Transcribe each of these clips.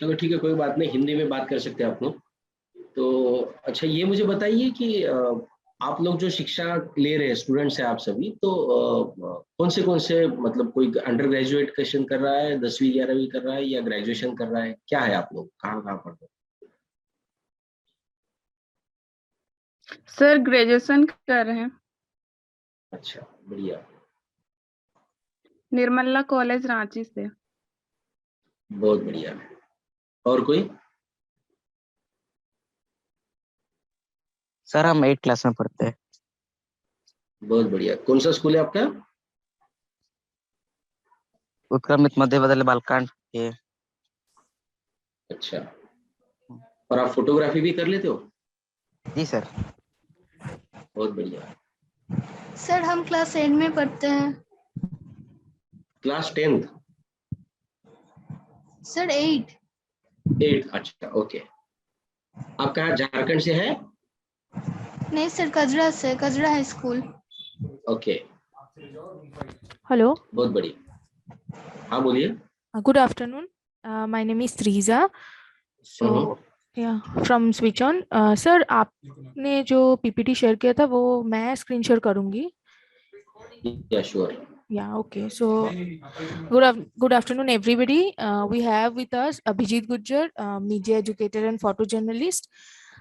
चलो ठीक है, कोई बात नहीं, हिंदी में बात कर सकते हैं आप लोग। तो अच्छा, ये मुझे बताइए कि आप लोग जो शिक्षा ले रहे हैं, स्टूडेंट्स हैं आप सभी, तो कौन से मतलब कोई अंडर ग्रेजुएशन कर रहा है, 10वीं 11वीं कर रहा है, या ग्रेजुएशन कर रहा है, क्या है आप लोग, कहाँ कहाँ पढ़ रहे सर ग्रेजुएशन कर रहे हैं। हैं? अच्छा, बढ़िया, निर्मला कॉलेज रांची से। बहुत बढ़िया। और कोई? सर हम 8 क्लास में पढ़ते हैं। बहुत बढ़िया। कौन सा स्कूल है आपका? उत्क्रमित मध्य विद्यालय बालकांड ये। अच्छा, और आप फोटोग्राफी भी कर लेते हो? जी सर। बहुत बढ़िया। सर हम क्लास 10 में पढ़ते हैं। Class 10th? सर 8। 8, अच्छा, ओके। आप कहाँ, झारखंड से है? नहीं सर, कजरा से, कजरा हाई स्कूल। ओके, Hello, बहुत बढ़िया। हाँ बोलिए। good afternoon. My name is Triza. So, yeah, from Switch On. Sir, आपने जो PPT शेयर किया था वो मैं स्क्रीन शेयर करूंगी. या sure. Yeah, okay. So, good afternoon, everybody. We have with us Abhijit Gujjar, media educator and photojournalist.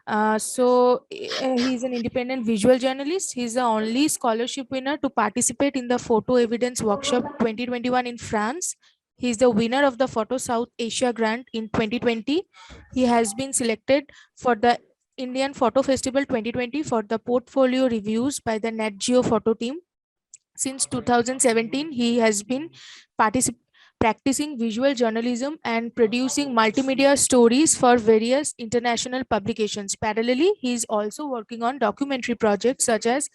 He's an independent visual journalist. He's the only scholarship winner to participate in the Photo Evidence Workshop 2021 in France. He's the winner of the Photo South Asia Grant in 2020. He has been selected for the Indian Photo Festival 2020 for the portfolio reviews by the Nat Geo Photo team. Since 2017, he has been practicing visual journalism and producing multimedia stories for various international publications. Parallelly, he is also working on documentary projects such as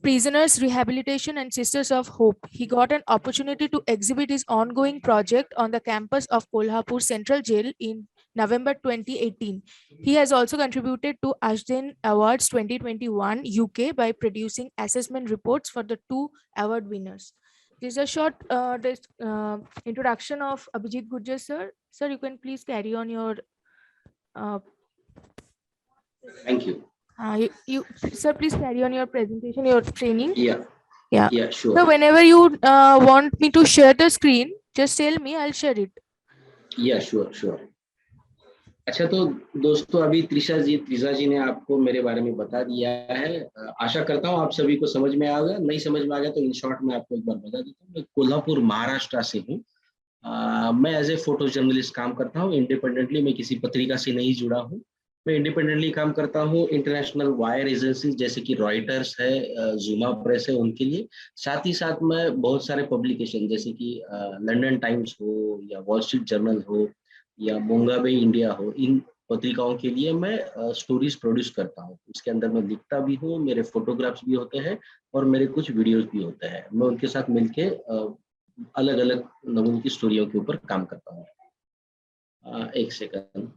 Prisoners Rehabilitation and Sisters of Hope. He got an opportunity to exhibit his ongoing project on the campus of Kolhapur Central Jail in November 2018. He has also contributed to Ashden Awards 2021 UK by producing assessment reports for the two award winners. This is a short introduction of Abhijit Gujjar, sir. Sir, you can please carry on your. Thank you. Sir, please carry on your presentation, your training. Yeah. Yeah. Yeah, sure. So whenever you want me to share the screen, just tell me, I'll share it. Yeah, sure. अच्छा, तो दोस्तों अभी त्रिषा जी ने आपको मेरे बारे में बता दिया है। आशा करता हूँ आप सभी को समझ में आ गया। नहीं समझ में आ गया तो इन शॉर्ट में आपको एक बार बता देता हूँ। मैं कोल्हापुर महाराष्ट्र से हूँ। मैं एज ए फोटो जर्नलिस्ट काम करता हूँ इंडिपेंडेंटली। मैं किसी पत्रिका से नहीं जुड़ा हूँ। मैं इंडिपेंडेंटली काम करता हूँ इंटरनेशनल वायर एजेंसी जैसे कि रॉयटर्स है, जूमा प्रेस है, उनके लिए। साथ ही साथ मैं बहुत सारे पब्लिकेशन जैसे कि लंदन टाइम्स हो या वॉल स्ट्रीट जर्नल हो या बोंगाबे इंडिया हो, इन पत्रिकाओं के लिए मैं स्टोरीज प्रोड्यूस करता हूँ। इसके अंदर मैं लिखता भी हूँ, मेरे फोटोग्राफ्स भी होते हैं और मेरे कुछ वीडियोस भी होते हैं। मैं उनके साथ मिलके अलग अलग लोगों की स्टोरियों के ऊपर काम करता हूँ। एक सेकंड।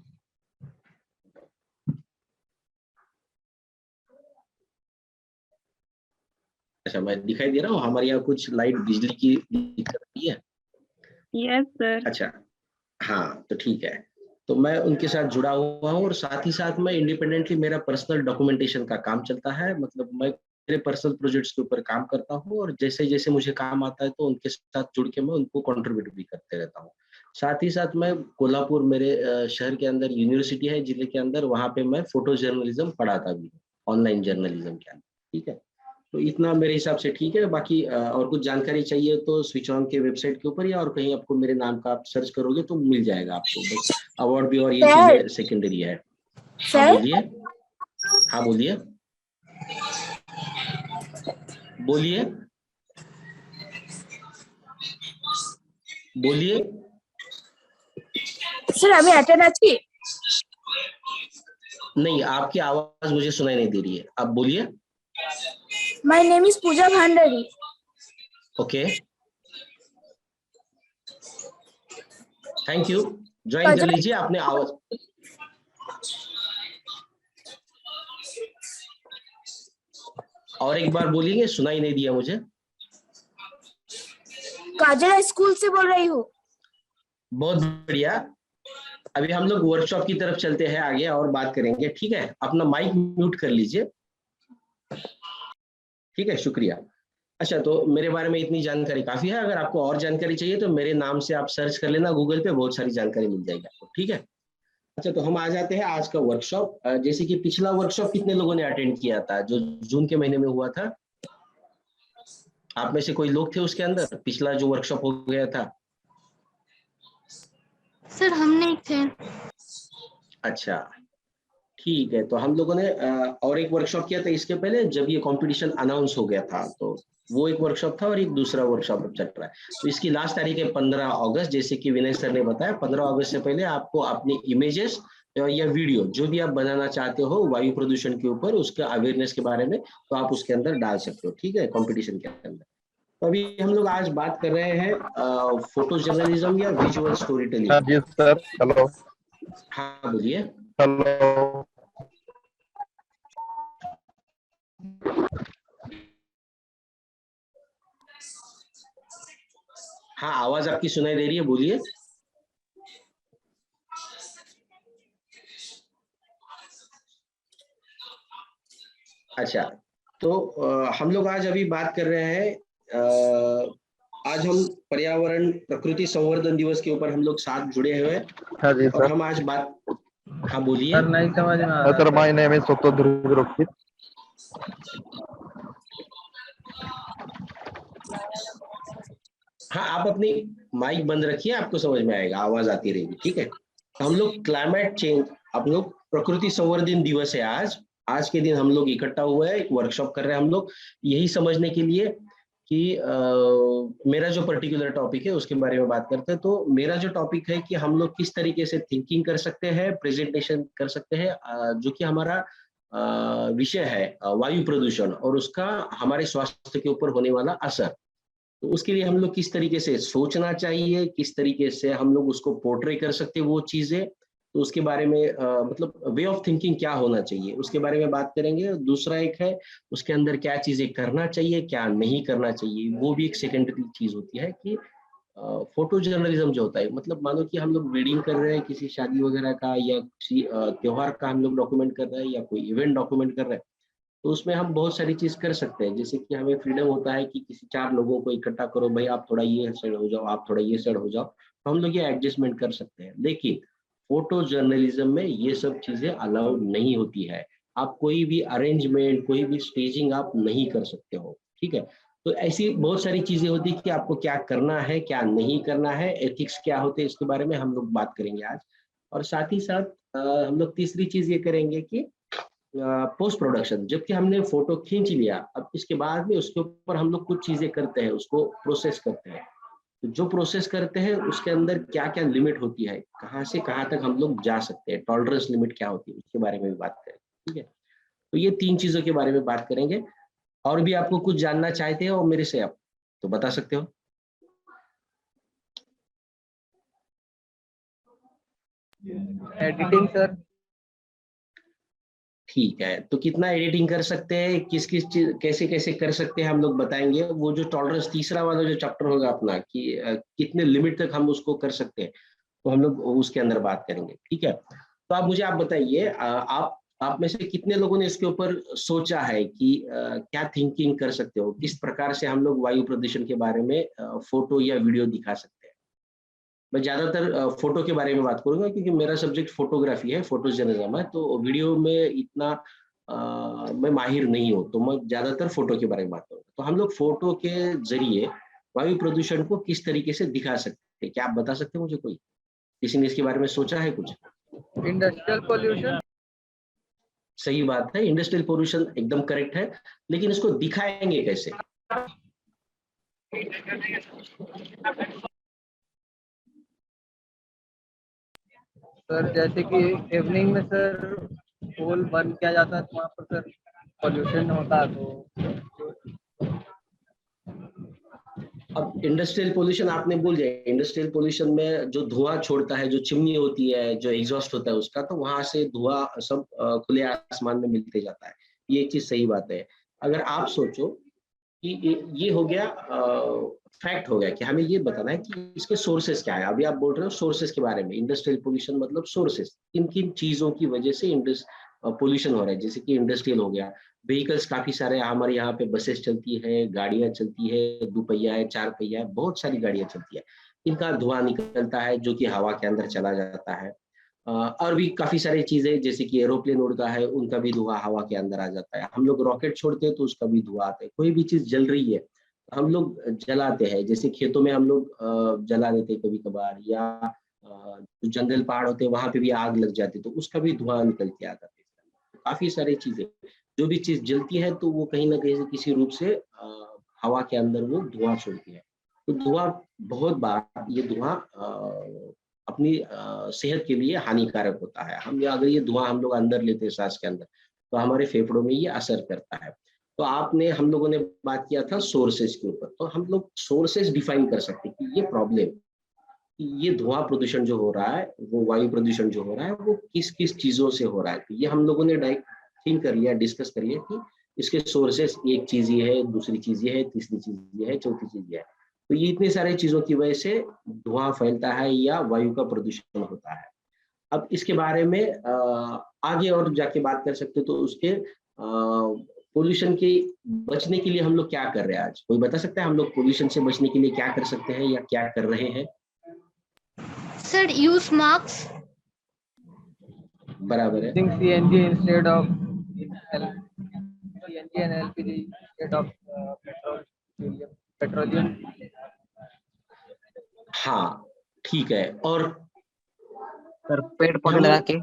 अच्छा, मैं दिखाई दे रहा हूँ? हमारे यहाँ कुछ लाइट बिजली की दिक्कत नहीं है? Yes sir. अच्छा, हाँ तो ठीक है। तो मैं उनके साथ जुड़ा हुआ हूँ और साथ ही साथ मैं इंडिपेंडेंटली मेरा पर्सनल डॉक्यूमेंटेशन का काम चलता है। मतलब मैं मेरे पर्सनल प्रोजेक्ट्स के ऊपर काम करता हूँ और जैसे जैसे मुझे काम आता है तो उनके साथ जुड़ के मैं उनको कंट्रीब्यूट भी करते रहता हूँ। साथ ही साथ मैं कोल्हापुर, मेरे शहर के अंदर यूनिवर्सिटी है जिले के अंदर, वहाँ पे मैं फोटो जर्नलिज्म पढ़ाता भी हूँ, ऑनलाइन जर्नलिज्म के अंदर। ठीक है, तो इतना मेरे हिसाब से ठीक है। बाकी और कुछ जानकारी चाहिए तो स्विच ऑन के वेबसाइट के ऊपर या और कहीं आपको मेरे नाम का आप सर्च करोगे तो मिल जाएगा आपको। बस अवार्ड भी और ये चीजें सेकेंडरी है। हाँ बोलिए। हाँ बोलिए बोलिए बोलिए। सर আমি অ্যাটেন্ড আছি। नहीं, आपकी आवाज मुझे सुनाई नहीं दे रही है, आप बोलिए। My name is Pooja Bhandari. Okay, thank you. Join कर लीजिए। आपने आवाज और एक बार बोलिए, सुनाई नहीं दिया मुझे। काजरा स्कूल से बोल रही हूँ। बहुत बढ़िया। अभी हम लोग वर्कशॉप की तरफ चलते हैं आगे और बात करेंगे, ठीक है। अपना माइक म्यूट कर लीजिए, ठीक है, शुक्रिया। अच्छा, तो मेरे बारे में इतनी जानकारी काफी है। अगर आपको और जानकारी चाहिए तो मेरे नाम से आप सर्च कर लेना गूगल पे, बहुत सारी जानकारी मिल जाएगी आपको, ठीक है। अच्छा, तो हम आ जाते हैं आज का वर्कशॉप। जैसे कि पिछला वर्कशॉप कितने लोगों ने अटेंड किया था, जो जून के महीने में हुआ था? आप में से कोई लोग थे उसके अंदर, पिछला जो वर्कशॉप हो गया था? सर हम नहीं थे। अच्छा, ठीक है। तो हम लोगों ने और एक वर्कशॉप किया था इसके पहले, जब ये कंपटीशन अनाउंस हो गया था, तो वो एक वर्कशॉप था और एक दूसरा वर्कशॉप चल रहा है। तो इसकी लास्ट तारीख है 15 अगस्त। जैसे कि विनय सर ने बताया, 15 अगस्त से पहले आपको अपनी इमेजेस या वीडियो जो भी आप बनाना चाहते हो वायु प्रदूषण के ऊपर, उसका अवेयरनेस के बारे में, तो आप उसके अंदर डाल सकते हो, ठीक है, कंपटीशन के अंदर। तो अभी हम लोग आज बात कर रहे हैं फोटो जर्नलिज्म या विजुअल स्टोरी टेलिंग। जी सर, हेलो। हाँ बोलिए। हेलो। हाँ, आवाज आपकी सुनाई दे रही है, बोलिए। अच्छा, तो हम लोग आज अभी बात कर रहे हैं, आज हम पर्यावरण प्रकृति संवर्धन दिवस के ऊपर हम लोग साथ जुड़े हुए हैं। हाँ जी और सर। हम आज बात, हाँ बोलिए। सर नहीं समझ में आ रहा सर माय नेम इज सत्तोध्रुव रोकित। हाँ, आप अपनी माइक बंद रखिए, आपको समझ में आएगा, आवाज आती रहेगी, ठीक है। तो हम लोग क्लाइमेट चेंज, हम लोग प्रकृति संवर्धन दिवस है आज के दिन हम लोग इकट्ठा हुए हैं, एक वर्कशॉप कर रहे हैं हम लोग, यही समझने के लिए कि मेरा जो पर्टिकुलर टॉपिक है उसके बारे में बात करते हैं। तो मेरा जो टॉपिक है कि हम लोग किस तरीके से थिंकिंग कर सकते हैं, प्रेजेंटेशन कर सकते हैं, जो कि हमारा विषय है वायु प्रदूषण और उसका हमारे स्वास्थ्य के ऊपर होने वाला असर। तो उसके लिए हम लोग किस तरीके से सोचना चाहिए, किस तरीके से हम लोग उसको पोर्ट्रे कर सकते हैं वो चीजें, तो उसके बारे में मतलब वे ऑफ थिंकिंग क्या होना चाहिए उसके बारे में बात करेंगे। दूसरा एक है उसके अंदर क्या चीजें करना चाहिए, क्या नहीं करना चाहिए, वो भी एक सेकेंडरी चीज होती है कि फोटो जर्नलिज्म जो होता है, मतलब मानो कि हम लोग वेडिंग कर रहे हैं किसी शादी वगैरह का, या किसी त्योहार का हम लोग डॉक्यूमेंट कर रहे हैं, या कोई इवेंट डॉक्यूमेंट कर रहे हैं, तो उसमें हम बहुत सारी चीज कर सकते हैं। जैसे कि हमें फ्रीडम होता है कि किसी 4 लोगों को इकट्ठा करो, भाई आप थोड़ा ये साइड हो जाओ, आप थोड़ा ये साइड हो जाओ, तो हम लोग ये एडजस्टमेंट कर सकते हैं। लेकिन फोटो जर्नलिज्म में ये सब चीजें अलाउड नहीं होती है। आप कोई भी अरेंजमेंट, कोई भी स्टेजिंग आप नहीं कर सकते हो, ठीक है। तो ऐसी बहुत सारी चीजें होती है कि आपको क्या करना है, क्या नहीं करना है, एथिक्स क्या होते हैं, इसके बारे में हम लोग बात करेंगे आज। और साथ ही साथ हम लोग तीसरी चीज ये करेंगे कि पोस्ट प्रोडक्शन, जबकि हमने फोटो खींच लिया, अब इसके बाद में उसके ऊपर हम लोग कुछ चीजें करते हैं, उसको प्रोसेस करते हैं। तो जो प्रोसेस करते हैं उसके अंदर क्या क्या लिमिट होती है, कहाँ से कहाँ तक हम लोग जा सकते हैं, टॉलरेंस लिमिट क्या होती है, उसके बारे में भी बात करें, ठीक है। तो ये 3 चीजों के बारे में बात करेंगे। और भी आपको कुछ जानना चाहते हो मेरे से आप तो बता सकते हो। Editing sir. ठीक है, तो कितना एडिटिंग कर सकते हैं, किस किस चीज कैसे कैसे कर सकते हैं हम लोग बताएंगे। वो जो टॉलरेंस तीसरा वाला जो चैप्टर होगा अपना कि कितने लिमिट तक हम उसको कर सकते हैं, तो हम लोग उसके अंदर बात करेंगे, ठीक है। तो आप मुझे आप बताइए, आप में से कितने लोगों ने इसके ऊपर सोचा है कि क्या थिंकिंग कर सकते हो, किस प्रकार से हम लोग वायु प्रदूषण के बारे में फोटो या वीडियो दिखा सकते हैं। मैं ज्यादातर फोटो के बारे में बात करूंगा क्योंकि मेरा सब्जेक्ट फोटोग्राफी है, फोटो जर्नलिज्म है, तो वीडियो में इतना मैं माहिर नहीं हूँ, तो मैं ज्यादातर फोटो के बारे में बात करूंगा। तो हम लोग फोटो के जरिए वायु प्रदूषण को किस तरीके से दिखा सकते हैं, क्या आप बता सकते हैं मुझे? कोई किसी ने इसके बारे में सोचा है कुछ? Industrial pollution. सही बात है, इंडस्ट्रियल पोल्यूशन एकदम करेक्ट है, लेकिन इसको दिखाएंगे कैसे? सर जैसे कि इवनिंग में सर पोल बंद किया जाता है तो वहाँ पर सर पोल्यूशन होता है। तो अब इंडस्ट्रियल पोल्यूशन आपने बोल दिया, इंडस्ट्रियल पोल्यूशन में जो धुआं छोड़ता है, जो चिमनी होती है, जो एग्जॉस्ट होता है उसका, तो वहां से धुआं सब खुले आसमान में मिलते जाता है, ये एक चीज सही बात है। अगर आप सोचो कि ये हो गया फैक्ट हो गया कि हमें ये बताना है कि इसके सोर्सेस क्या है। अभी आप बोल रहे हो सोर्सेस के बारे में, इंडस्ट्रियल पोल्यूशन मतलब सोर्सेस, किन किन चीजों की वजह से पोल्यूशन हो रहा है। जैसे कि इंडस्ट्रियल हो गया, व्हीकल्स काफी सारे हमारे यहाँ पे, बसेस चलती है, गाड़ियां चलती है, 2 पहिया है, 4 पहिया है, बहुत सारी गाड़ियां चलती है, इनका धुआं निकलता है जो कि हवा के अंदर चला जाता है। और भी काफी सारी चीजें जैसे कि एरोप्लेन उड़ता है, उनका भी धुआं हवा के अंदर आ जाता है। हम लोग रॉकेट छोड़ते हैं तो उसका भी धुआं आता है। कोई भी चीज जल रही है हम लोग जलाते हैं, जैसे खेतों में हम लोग जला देते हैं कभी कभार, या जो जंगल पहाड़ होते हैं वहां पे भी आग लग जाती है तो उसका भी धुआं निकल के आता है। काफी सारी चीजें, जो भी चीज जलती है तो वो कहीं ना कहीं से किसी रूप से हवा के अंदर वो धुआं छोड़ती है। तो धुआं बहुत बार ये धुआं अपनी सेहत के लिए हानिकारक होता है। हम अगर ये धुआं हम लोग अंदर लेते हैं सांस के अंदर तो हमारे फेफड़ों में ये असर करता है। तो हम लोगों ने बात किया था सोर्सेज के ऊपर, तो हम लोग सोर्सेज डिफाइन कर सकते हैं कि ये प्रॉब्लम, ये धुआं प्रदूषण जो हो रहा है, वो वायु प्रदूषण जो हो रहा है, वो किस किस चीजों से हो रहा है। तो ये हम लोगों ने थिंक कर लिया, डिस्कस कर लिया कि इसके सोर्सेस एक चीज ये है, दूसरी चीज ये है, तीसरी चीज ये है, चौथी चीज ये है। तो ये इतने सारे चीजों की वजह से धुआं फैलता है या वायु का प्रदूषण होता है। अब इसके बारे में आगे और जाके बात कर सकते हो। तो उसके पोल्यूशन के बचने के लिए हम लोग क्या कर रहे हैं आज, कोई बता सकता है हम लोग पोल्यूशन से बचने के लिए क्या कर सकते हैं या क्या कर रहे हैं? Sir use mask. बराबर है। CNG instead of CNG and LPG instead of petroleum. हाँ ठीक है। और सर पेड़ पौधे लगा के।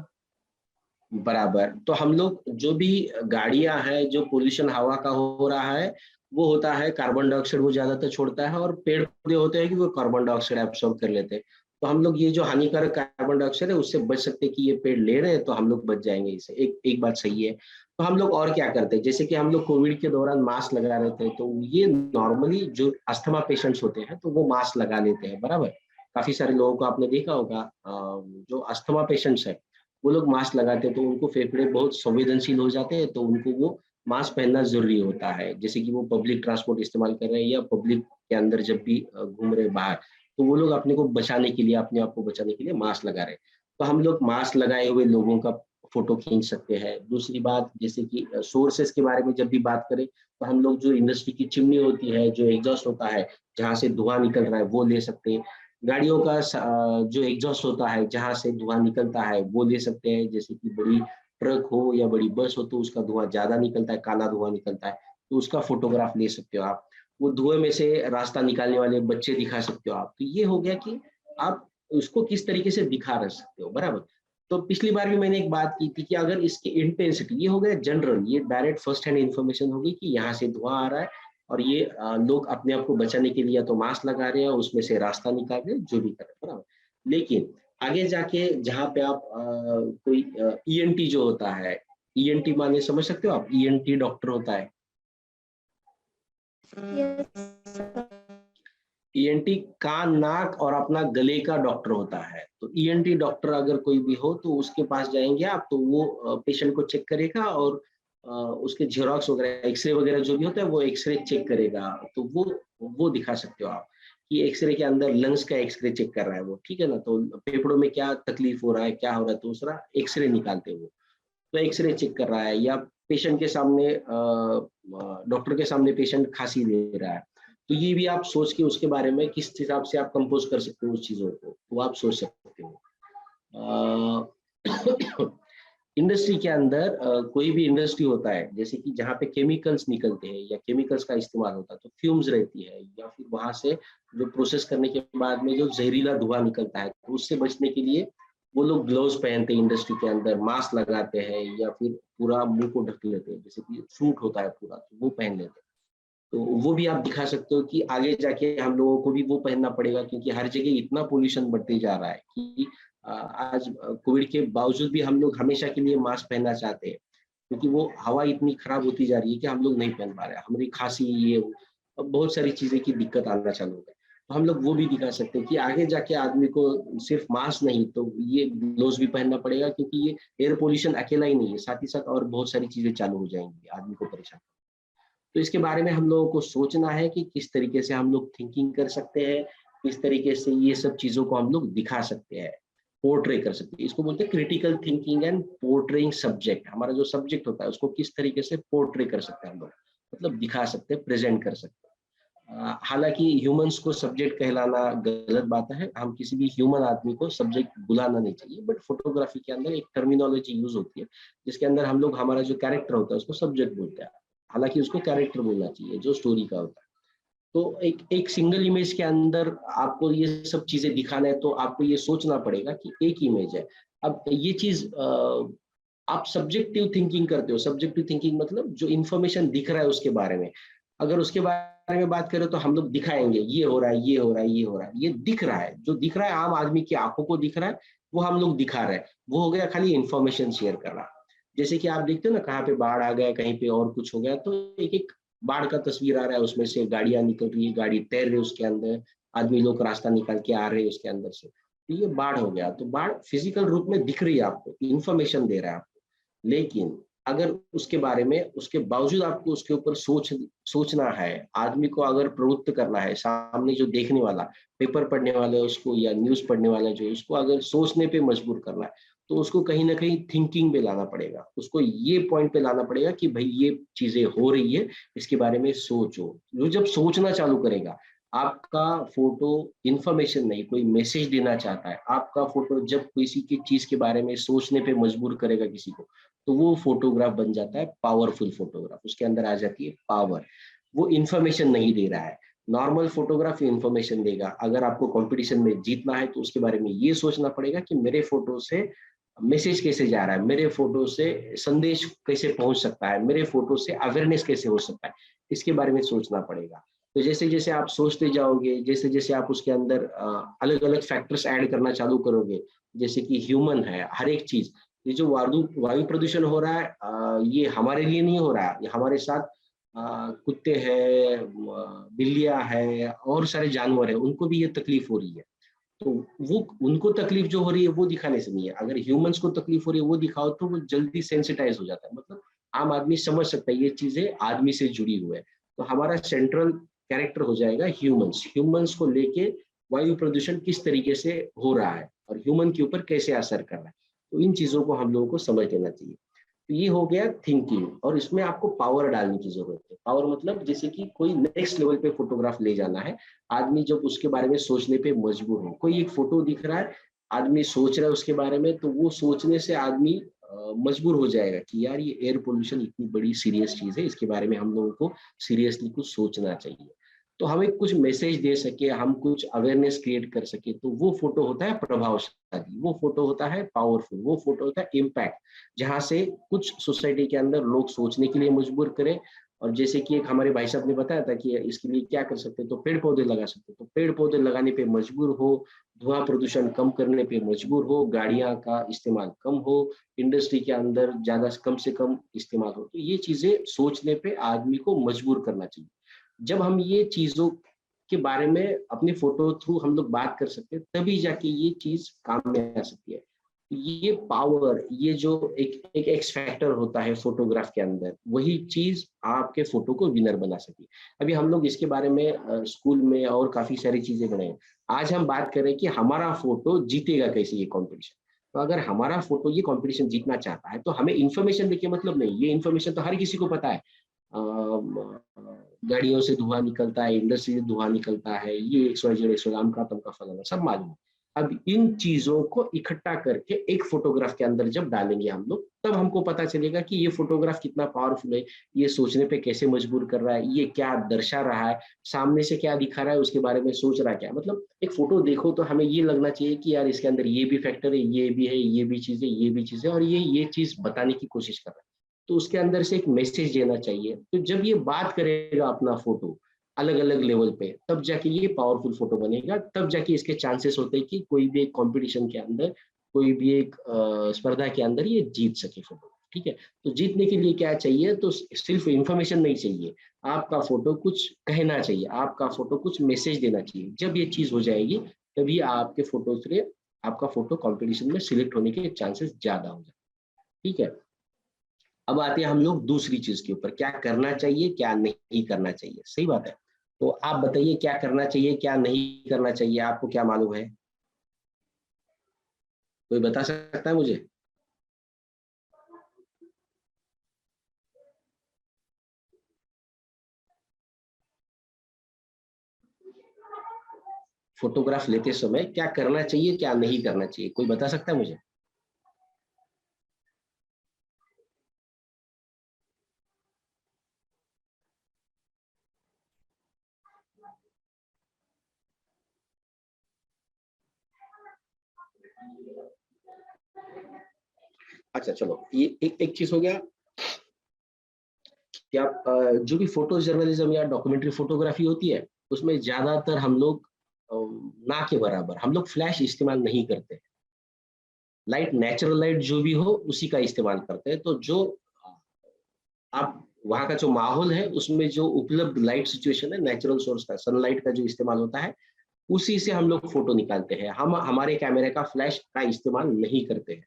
बराबर। तो हम लोग जो भी गाड़ियां हैं, जो पोल्यूशन हवा का हो रहा है वो होता है कार्बन डाइऑक्साइड, वो ज्यादातर छोड़ता है, और पेड़ पौधे होते हैं कि वो कार्बन डाइऑक्साइड एब्सॉर्ब कर लेते हैं। तो हम लोग ये जो हानिकारक कार्बन डाइऑक्साइड है उससे बच सकते हैं कि ये पेड़ ले रहे हैं तो हम लोग बच जाएंगे इससे। एक बात सही है। तो हम लोग और क्या करते हैं, जैसे कि हम लोग कोविड के दौरान मास्क लगा रहे थे, तो ये नॉर्मली जो अस्थमा पेशेंट्स होते हैं तो वो मास्क लगा लेते हैं। बराबर। काफी सारे लोगों को आपने देखा होगा, जो अस्थमा पेशेंट्स है वो लोग मास्क लगाते हैं तो उनको फेफड़े बहुत संवेदनशील हो जाते हैं, तो उनको वो मास्क पहनना जरूरी होता है। जैसे कि वो पब्लिक ट्रांसपोर्ट इस्तेमाल कर रहे हैं या पब्लिक के अंदर जब भी घूम रहे बाहर, तो वो लोग अपने को बचाने के लिए, अपने आप को बचाने के लिए मास्क लगा रहे हैं। तो हम लोग मास्क लगाए हुए लोगों का फोटो खींच सकते हैं। दूसरी बात, जैसे कि सोर्सेस के बारे में जब भी बात करें तो हम लोग जो इंडस्ट्री की चिमनी होती है, जो एग्जॉस्ट होता है, जहाँ से धुआं निकल रहा है वो ले सकते हैं। गाड़ियों का जो एग्जॉस्ट होता है, जहाँ से धुआं निकलता है वो ले सकते हैं। जैसे कि बड़ी ट्रक हो या बड़ी बस हो तो उसका धुआं ज्यादा निकलता है, काला धुआं निकलता है, तो उसका फोटोग्राफ ले सकते हो आप। वो धुएं में से रास्ता निकालने वाले बच्चे दिखा सकते हो आप। तो ये हो गया कि आप उसको किस तरीके से दिखा रह सकते हो। बराबर। तो पिछली बार भी मैंने एक बात की थी कि अगर इसकी इंटेंसिटी, ये हो गया जनरल, ये डायरेक्ट फर्स्ट हैंड इन्फॉर्मेशन होगी कि यहाँ से धुआं आ रहा है और ये लोग अपने आप को बचाने के लिए या तो मास्क लगा रहे हैं, उसमें से रास्ता निकाल रहे हैं, जो भी कर रहे हैं। बराबर। लेकिन आगे जाके जहाँ पे आप कोई ENT जो होता है, ENT माने समझ सकते हो आप, ENT डॉक्टर होता है। ENT कान, नाक और अपना गले का डॉक्टर होता है। तो ENT डॉक्टर अगर कोई भी हो तो उसके पास जाएंगे आप, तो वो पेशेंट को चेक करेगा और उसके जेरोक्स वगैरह, एक्सरे वगैरह जो भी होता है वो एक्सरे चेक करेगा। तो वो दिखा सकते हो आप कि एक्सरे के अंदर लंग्स का एक्सरे चेक कर रहा है वो, ठीक है ना। तो फेफड़ों में क्या तकलीफ हो रहा है, क्या हो रहा है, तो दूसरा एक्सरे निकालते हैं वो, तो एक्सरे चेक कर रहा है। या पेशेंट के सामने, डॉक्टर के सामने पेशेंट खांसी ले रहा है, तो ये भी आप सोच के उसके बारे में किस हिसाब से आप कंपोज कर सकते हो उस चीजों को, वो आप सोच सकते हो। इंडस्ट्री के अंदर कोई भी इंडस्ट्री होता है, जैसे कि जहाँ पे केमिकल्स निकलते हैं या केमिकल्स का इस्तेमाल होता है, तो फ्यूम्स रहती है, या फिर वहां से जो प्रोसेस करने के बाद में जो जहरीला धुआं निकलता है, तो उससे बचने के लिए वो लोग ग्लव्स पहनते हैं इंडस्ट्री के अंदर, मास्क लगाते हैं, या फिर पूरा मुंह को ढक लेते हैं, जैसे कि सूट होता है पूरा, तो वो पहन लेते हैं। तो वो भी आप दिखा सकते हो कि आगे जाके हम लोगों को भी वो पहनना पड़ेगा, क्योंकि हर जगह इतना पोल्यूशन बढ़ते जा रहा है कि आज कोविड के बावजूद भी हम लोग हमेशा के लिए मास्क पहनना चाहते हैं, क्योंकि वो हवा इतनी खराब होती जा रही है कि हम लोग नहीं पहन पा रहे हैं। हमारी खांसी, ये अब बहुत सारी चीजें की दिक्कत आना चालू हो गई। तो हम लोग वो भी दिखा सकते हैं कि आगे जाके आदमी को सिर्फ मास्क नहीं तो ये ग्लोव्स भी पहनना पड़ेगा, क्योंकि ये एयर पोल्यूशन अकेला ही नहीं है, साथ ही साथ और बहुत सारी चीजें चालू हो जाएंगी आदमी को परेशान। तो इसके बारे में हम लोगों को सोचना है कि किस तरीके से हम लोग थिंकिंग कर सकते हैं, किस तरीके से ये सब चीजों को हम लोग दिखा सकते हैं, पोर्ट्रे कर सकते हैं। इसको बोलते हैं critical thinking and portraying subject. हमारा जो सब्जेक्ट होता है उसको किस तरीके से पोर्ट्रे कर सकते हैं हम लोग, मतलब दिखा सकते हैं, प्रेजेंट कर सकते हैं। हालांकि ह्यूमंस को सब्जेक्ट कहलाना गलत बात है, हम किसी भी ह्यूमन आदमी को सब्जेक्ट बुलाना नहीं चाहिए, बट फोटोग्राफी के अंदर एक टर्मिनोलॉजी यूज होती है जिसके अंदर हम लोग हमारा जो कैरेक्टर होता है उसको सब्जेक्ट बोलते हैं, हालांकि उसको कैरेक्टर बोलना चाहिए जो स्टोरी का होता है। तो एक सिंगल इमेज के अंदर आपको ये सब चीजें दिखाना है तो आपको ये सोचना पड़ेगा कि एक इमेज है। अब ये चीज आप सब्जेक्टिव थिंकिंग करते हो। सब्जेक्टिव थिंकिंग मतलब जो इन्फॉर्मेशन दिख रहा है उसके बारे में, अगर उसके बारे में बात करें तो हम लोग दिखाएंगे ये हो रहा है, ये हो रहा है, ये हो रहा है, ये दिख रहा है, जो दिख रहा है आम आदमी की आंखों को दिख रहा है वो हम लोग दिखा रहे हैं, वो हो गया खाली इन्फॉर्मेशन शेयर करना। जैसे कि आप देखते हो ना कहाँ पे बाढ़ आ गया, कहीं पे और कुछ हो गया, तो एक एक बाढ़ का तस्वीर आ रहा है, उसमें से गाड़ियां निकल रही है, गाड़ी तैर रही है उसके अंदर, आदमी लोग रास्ता निकाल के आ रहे हैं उसके अंदर से, तो ये बाढ़ हो गया। तो बाढ़ फिजिकल रूप में दिख रही है आपको, इन्फॉर्मेशन दे रहा है आपको, लेकिन अगर उसके बारे में उसके बावजूद आपको उसके ऊपर सोचना है, आदमी को अगर प्रवृत्त करना है, सामने जो देखने वाला पेपर पढ़ने वाला है उसको या न्यूज पढ़ने वाला जो है उसको अगर सोचने पे मजबूर करना है, तो उसको कहीं ना कहीं थिंकिंग पे लाना पड़ेगा, उसको ये पॉइंट पे लाना पड़ेगा कि भाई ये चीजें हो रही है, इसके बारे में सोचो। जो जब सोचना चालू करेगा, आपका फोटो इंफॉर्मेशन नहीं कोई मैसेज देना चाहता है, आपका फोटो जब किसी की चीज के बारे में सोचने पे मजबूर करेगा किसी को, तो वो फोटोग्राफ बन जाता है पावरफुल फोटोग्राफ, उसके अंदर आ जाती है पावर। वो इंफॉर्मेशन नहीं दे रहा है, नॉर्मल फोटोग्राफ इंफॉर्मेशन देगा। अगर आपको कंपटीशन में जीतना है तो उसके बारे में ये सोचना पड़ेगा कि मेरे फोटो से मैसेज कैसे जा रहा है, मेरे फोटो से संदेश कैसे पहुंच सकता है, मेरे फोटो से अवेयरनेस कैसे हो सकता है, इसके बारे में सोचना पड़ेगा। तो जैसे जैसे आप सोचते जाओगे, जैसे जैसे आप उसके अंदर अलग अलग फैक्टर्स ऐड करना चालू करोगे, जैसे कि ह्यूमन है, हर एक चीज, ये जो वायु प्रदूषण हो रहा है ये हमारे लिए नहीं हो रहा है, ये हमारे साथ कुत्ते हैं, बिल्लियां हैं और सारे जानवर हैं, उनको भी ये तकलीफ हो रही है। तो वो उनको तकलीफ जो हो रही है वो दिखाने से नहीं है, अगर ह्यूमंस को तकलीफ हो रही है वो दिखाओ तो वो जल्दी सेंसिटाइज हो जाता है, मतलब आम आदमी समझ सकता है ये चीजें आदमी से जुड़ी हुई है। तो हमारा सेंट्रल कैरेक्टर हो जाएगा ह्यूमंस को लेके वायु प्रदूषण किस तरीके से हो रहा है और ह्यूमन के ऊपर कैसे असर कर रहा है, तो इन चीजों को हम लोगों को समझ लेना चाहिए। तो ये हो गया थिंकिंग, और इसमें आपको पावर डालने की जरूरत है। पावर मतलब जैसे कि कोई नेक्स्ट लेवल पे फोटोग्राफ ले जाना है, आदमी जब उसके बारे में सोचने पे मजबूर हो, कोई एक फोटो दिख रहा है, आदमी सोच रहा है उसके बारे में, तो वो सोचने से आदमी मजबूर हो जाएगा कि यार ये एयर पोल्यूशन इतनी बड़ी सीरियस चीज है, इसके बारे में हम लोगों को सीरियसली कुछ सोचना चाहिए। तो हमें कुछ मैसेज दे सके, हम कुछ अवेयरनेस क्रिएट कर सके, तो वो फोटो होता है प्रभावशाली, वो फोटो होता है पावरफुल, वो फोटो होता है इम्पैक्ट, जहां से कुछ सोसाइटी के अंदर लोग सोचने के लिए मजबूर करें। और जैसे कि एक हमारे भाई साहब ने बताया था कि इसके लिए क्या कर सकते हैं, तो पेड़ पौधे लगा सकते हैं, तो पेड़ पौधे लगाने पे मजबूर हो, धुआं प्रदूषण कम करने पे मजबूर हो, गाड़ियां का इस्तेमाल कम हो, इंडस्ट्री के अंदर ज्यादा कम से कम इस्तेमाल हो, तो ये चीजें सोचने पे आदमी को मजबूर करना चाहिए। जब हम ये चीजों के बारे में अपने फोटो थ्रू हम लोग बात कर सकते हैं, तभी जाके ये चीज काम में आ सकती है। ये पावर, ये जो एक एक्स फैक्टर होता है फोटोग्राफ के अंदर, वही चीज आपके फोटो को विनर बना सके। अभी हम लोग इसके बारे में स्कूल में और काफी सारी चीजें बनाए। आज हम बात करें कि हमारा फोटो जीतेगा कैसे ये कॉम्पिटिशन। तो अगर हमारा फोटो ये कॉम्पिटिशन जीतना चाहता है तो हमें इन्फॉर्मेशन देके मतलब नहीं, ये इन्फॉर्मेशन तो हर किसी को पता है, गाड़ियों से धुआं निकलता है, इंडस्ट्री से धुआं निकलता है, ये XYZ का तमका फलाना सब मालूम है। अब इन चीजों को इकट्ठा करके एक फोटोग्राफ के अंदर जब डालेंगे हम लोग, तब हमको पता चलेगा कि ये फोटोग्राफ कितना पावरफुल है, ये सोचने पे कैसे मजबूर कर रहा है, ये क्या दर्शा रहा है, सामने से क्या दिखा रहा है, उसके बारे में सोच रहा है क्या। मतलब एक फोटो देखो तो हमें ये लगना चाहिए कि यार इसके अंदर ये भी फैक्टर है, ये भी है, ये भी चीज है, ये भी चीज है, और ये चीज बताने की कोशिश कर रहा है, तो उसके अंदर से एक मैसेज देना चाहिए। तो जब ये बात करेगा अपना फोटो अलग अलग लेवल पे, तब जाके ये पावरफुल फोटो बनेगा, तब जाके इसके चांसेस होते हैं कि कोई भी एक कंपटीशन के अंदर, कोई भी एक स्पर्धा के अंदर ये जीत सके फोटो। ठीक है, तो जीतने के लिए क्या चाहिए, तो सिर्फ इंफॉर्मेशन नहीं चाहिए, आपका फोटो कुछ कहना चाहिए, आपका फोटो कुछ मैसेज देना चाहिए। जब ये चीज हो जाएगी तभी आपके फोटो से आपका फोटो कॉम्पिटिशन में सिलेक्ट होने के चांसेस ज्यादा हो जाए। ठीक है, अब आते हैं हम लोग दूसरी चीज के ऊपर, क्या करना चाहिए क्या नहीं करना चाहिए। सही बात है, तो आप बताइए क्या करना चाहिए क्या नहीं करना चाहिए, आपको क्या मालूम है, कोई बता सकता है मुझे? फोटोग्राफ लेते समय क्या करना चाहिए क्या नहीं करना चाहिए, कोई बता सकता है मुझे? अच्छा चलो, ये एक चीज हो गया कि आप जो भी फोटो जर्नलिज्म या डॉक्यूमेंट्री फोटोग्राफी होती है उसमें ज्यादातर हम लोग ना के बराबर हम लोग फ्लैश इस्तेमाल नहीं करते, लाइट नेचुरल लाइट जो भी हो उसी का इस्तेमाल करते हैं। तो जो आप वहाँ का जो माहौल है उसमें जो उपलब्ध लाइट सिचुएशन है, नेचुरल सोर्स का सनलाइट का जो इस्तेमाल होता है उसी से हम लोग फोटो निकालते हैं। हम हमारे कैमरे का फ्लैश का इस्तेमाल नहीं करते हैं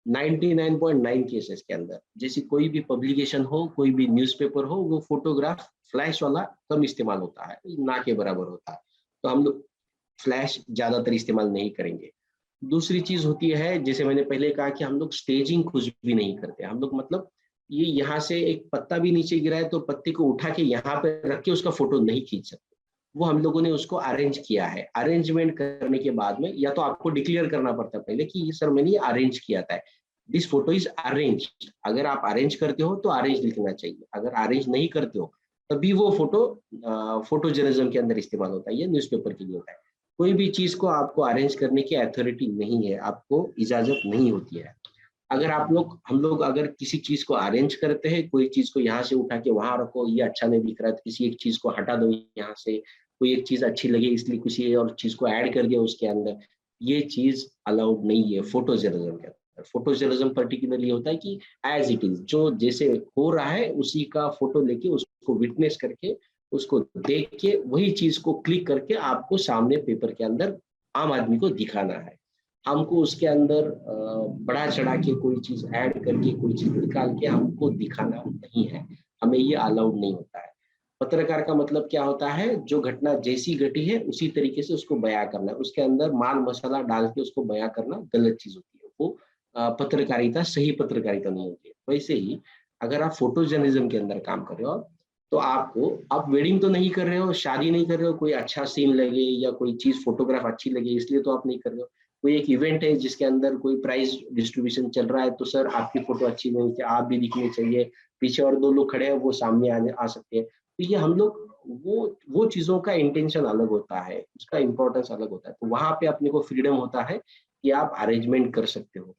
99.9 केसेस के अंदर। जैसे कोई भी पब्लिकेशन हो कोई भी न्यूज़पेपर हो वो फोटोग्राफ फ्लैश वाला कम इस्तेमाल होता है, ना के बराबर होता है, तो हम लोग फ्लैश ज्यादातर इस्तेमाल नहीं करेंगे। दूसरी चीज होती है, जैसे मैंने पहले कहा कि हम लोग स्टेजिंग कुछ भी नहीं करते। हम लोग मतलब ये यहाँ से एक पत्ता भी नीचे गिरा है तो पत्ते को उठा के यहाँ पे रख के उसका फोटो नहीं खींच सकते, वो हम लोगों ने उसको अरेंज किया है। अरेंजमेंट करने के बाद में या तो आपको डिक्लेयर करना पड़ता है पहले कि ये सर मैंने ये अरेंज किया था, दिस फोटो इज अरेंज। अगर आप अरेंज करते हो तो अरेंज लिखना चाहिए, अगर अरेंज नहीं करते हो तभी वो फोटो फोटो जर्नलिज्म के अंदर इस्तेमाल होता है, ये न्यूज़पेपर के लिए होता है। कोई भी चीज को आपको अरेंज करने की अथॉरिटी नहीं है, आपको इजाजत नहीं होती है। अगर हम लोग अगर किसी चीज को अरेंज करते हैं, कोई चीज को यहाँ से उठा के वहां रखो, ये अच्छा नहीं दिख रहा है तो किसी एक चीज को हटा दो यहाँ से, कोई एक चीज अच्छी लगे इसलिए किसी और चीज को ऐड कर दिया उसके अंदर, ये चीज अलाउड नहीं है फोटो जर्नलिज्म के अंदर। फोटो जर्नलिज्म पर्टिकुलरली होता है कि एज इट इज जो जैसे हो रहा है उसी का फोटो लेके उसको विटनेस करके उसको देख के वही चीज को क्लिक करके आपको सामने पेपर के अंदर आम आदमी को दिखाना है। हमको उसके अंदर बढ़ा चढ़ा के कोई चीज ऐड करके कोई चीज निकाल के हमको दिखाना नहीं है, हमें ये अलाउड नहीं होता है। पत्रकार का मतलब क्या होता है, जो घटना जैसी घटी है उसी तरीके से उसको बयां करना, उसके अंदर माल मसाला डाल के उसको बयां करना गलत चीज होती है, वो पत्रकारिता सही पत्रकारिता नहीं होती है। वैसे ही अगर आप फोटो जर्नलिज्म के अंदर काम कर रहे हो तो आप वेडिंग तो नहीं कर रहे हो, शादी नहीं कर रहे हो, कोई अच्छा सीन लगे या कोई चीज फोटोग्राफ अच्छी लगे इसलिए तो आप नहीं कर रहे हो। कोई एक इवेंट है जिसके अंदर कोई प्राइज डिस्ट्रीब्यूशन चल रहा है तो सर आपकी फोटो अच्छी नहीं होती, आप भी दिखनी चाहिए, पीछे और 2 लोग खड़े हैं वो सामने आ सकते हैं। तो ये हम लोग वो चीजों का इंटेंशन अलग होता है, उसका इंपॉर्टेंस अलग होता है, तो वहां पे अपने को फ्रीडम होता है कि आप अरेंजमेंट कर सकते हो।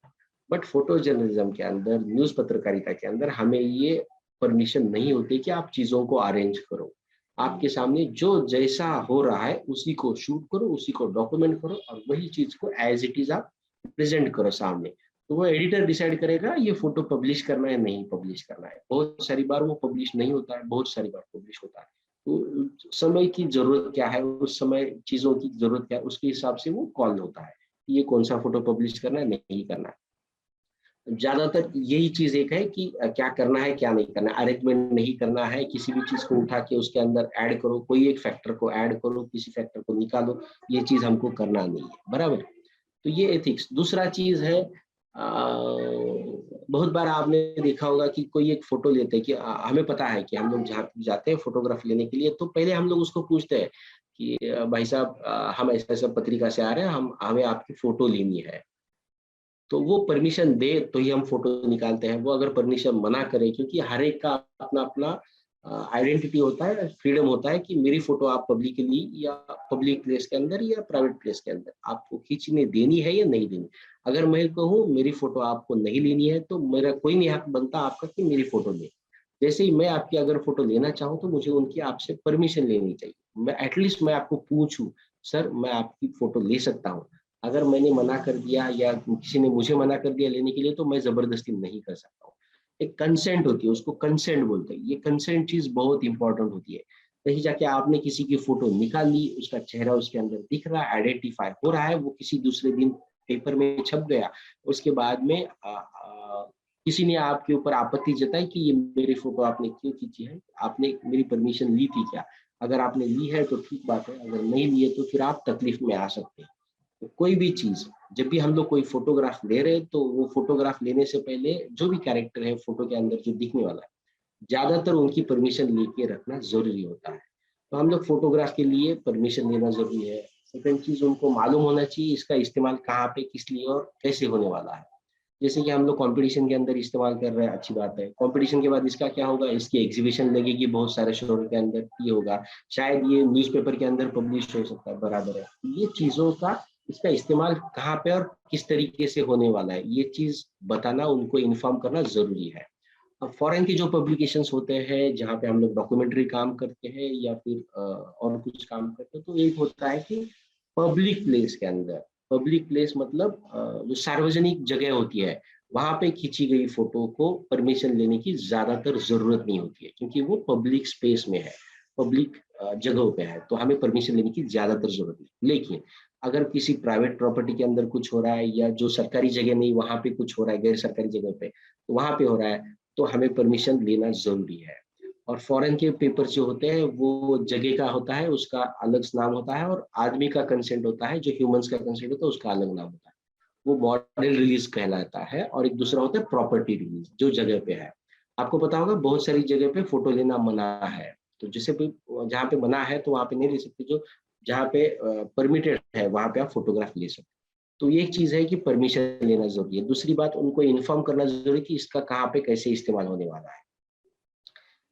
बट फोटो जर्नलिज्म के अंदर, न्यूज पत्रकारिता के अंदर हमें ये परमिशन नहीं होती कि आप चीजों को अरेंज करो। आपके सामने जो जैसा हो रहा है उसी को शूट करो, उसी को डॉक्यूमेंट करो और वही चीज को एज इट इज आप प्रेजेंट करो सामने। तो वो एडिटर डिसाइड करेगा ये फोटो पब्लिश करना है नहीं पब्लिश करना है। बहुत सारी बार वो पब्लिश नहीं होता है, बहुत सारी बार पब्लिश होता है। तो समय की जरूरत क्या है, उस समय चीजों की जरूरत क्या है, उसके हिसाब से वो कॉल होता है ये कौन सा फोटो पब्लिश करना है नहीं करना है। ज्यादातर यही चीज एक है कि क्या करना है क्या नहीं करना है। अरेंजमेंट नहीं करना है, किसी भी चीज को उठा के उसके अंदर ऐड करो, कोई एक फैक्टर को ऐड करो किसी फैक्टर को निकालो, ये चीज हमको करना नहीं है, बराबर। तो ये एथिक्स। दूसरा चीज है बहुत बार आपने देखा होगा कि कोई एक फोटो लेते हैं कि हमें पता है कि हम लोग जहाँ जाते हैं फोटोग्राफ लेने के लिए तो पहले हम लोग उसको पूछते हैं कि भाई साहब हम ऐसा ऐसा पत्रिका से आ रहे हैं, हमें आपकी फोटो लेनी है। तो वो परमिशन दे तो ही हम फोटो निकालते हैं। वो अगर परमिशन मना करे, क्योंकि हर एक का अपना अपना आइडेंटिटी होता है, फ्रीडम होता है कि मेरी फोटो आप पब्लिकली या पब्लिक प्लेस के अंदर या प्राइवेट प्लेस के अंदर आपको खींचने देनी है या नहीं देनी। अगर मैं कहूँ मेरी फोटो आपको नहीं लेनी है तो मेरा कोई नहीं हक बनता आपका कि मेरी फोटो ले। जैसे ही मैं आपकी अगर फोटो लेना चाहूँ तो मुझे उनकी आपसे परमिशन लेनी चाहिए। मैं एटलीस्ट मैं आपको पूछूं सर मैं आपकी फोटो ले सकता हूँ। अगर मैंने मना कर दिया या किसी ने मुझे मना कर दिया लेने के लिए तो मैं जबरदस्ती नहीं कर सकता हूँ। एक कंसेंट होती है, उसको कंसेंट बोलते हैं। ये कंसेंट चीज बहुत इंपॉर्टेंट होती है। कहीं जाके आपने किसी की फोटो निकाल ली, उसका चेहरा उसके अंदर दिख रहा है, आइडेंटिफाई हो रहा है, वो किसी दूसरे दिन पेपर में छप गया, उसके बाद में किसी ने आपके ऊपर आपत्ति जताई कि ये मेरी फोटो आपने क्यों खींची है, आपने मेरी परमिशन ली थी क्या? अगर आपने ली है तो ठीक बात है, अगर नहीं ली है तो फिर आप तकलीफ में आ सकते हैं। तो कोई भी चीज, जब भी हम लोग कोई फोटोग्राफ ले रहे हैं तो वो फोटोग्राफ लेने से पहले जो भी कैरेक्टर है फोटो के अंदर जो दिखने वाला है, ज्यादातर उनकी परमिशन लेके रखना जरूरी होता है। तो हम लोग फोटोग्राफ के लिए परमिशन लेना जरूरी है। सेकंड चीज, उनको मालूम होना चाहिए इसका इस्तेमाल कहाँ पे, किस लिए और कैसे होने वाला है। जैसे कि हम लोग कंपटीशन के अंदर इस्तेमाल कर रहे हैं, अच्छी बात है। कंपटीशन के बाद इसका क्या होगा, इसकी एग्जीबिशन लगेगी बहुत सारे शहरों के अंदर, ये होगा, शायद ये न्यूज़पेपर के अंदर पब्लिश हो सकता है, बराबर है। ये चीजों का, इसका इस्तेमाल कहाँ पे और किस तरीके से होने वाला है, ये चीज बताना, उनको इन्फॉर्म करना जरूरी है। अब फॉरेन के जो पब्लिकेशंस होते हैं जहाँ पे हम लोग डॉक्यूमेंट्री काम करते हैं या फिर और कुछ काम करते हैं, तो एक होता है कि पब्लिक प्लेस के अंदर, पब्लिक प्लेस मतलब जो सार्वजनिक जगह होती है, वहां पे खींची गई फोटो को परमिशन लेने की ज्यादातर जरूरत नहीं होती है, क्योंकि वो पब्लिक स्पेस में है, पब्लिक जगहों पे है, तो हमें परमिशन लेने की ज्यादातर जरूरत नहीं। लेकिन अगर किसी प्राइवेट प्रॉपर्टी के अंदर कुछ हो रहा है या जो सरकारी जगह नहीं वहां पे कुछ हो रहा है, गैर सरकारी जगह पे, तो वहां पे हो रहा है, तो हमें परमिशन लेना जरूरी है। और फॉरेन के पेपर जो होते हैं वो जगह का होता है, उसका अलग नाम होता है, और आदमी का कंसेंट होता है, जो ह्यूमंस का कंसेंट होता है उसका अलग नाम होता है, वो मॉडल रिलीज कहलाता है। और एक दूसरा होता है प्रॉपर्टी रिलीज, जो जगह पे है। आपको पता होगा बहुत सारी जगह पे फोटो लेना मना है, तो जैसे जहाँ पे मना है तो वहां पे नहीं ले सकते, जो जहाँ पे परमिटेड है वहां पे आप फोटोग्राफ ले सकते। तो ये एक चीज है कि परमिशन लेना जरूरी है। दूसरी बात, उनको इन्फॉर्म करना जरूरी है कि इसका कहाँ पे कैसे इस्तेमाल होने वाला है।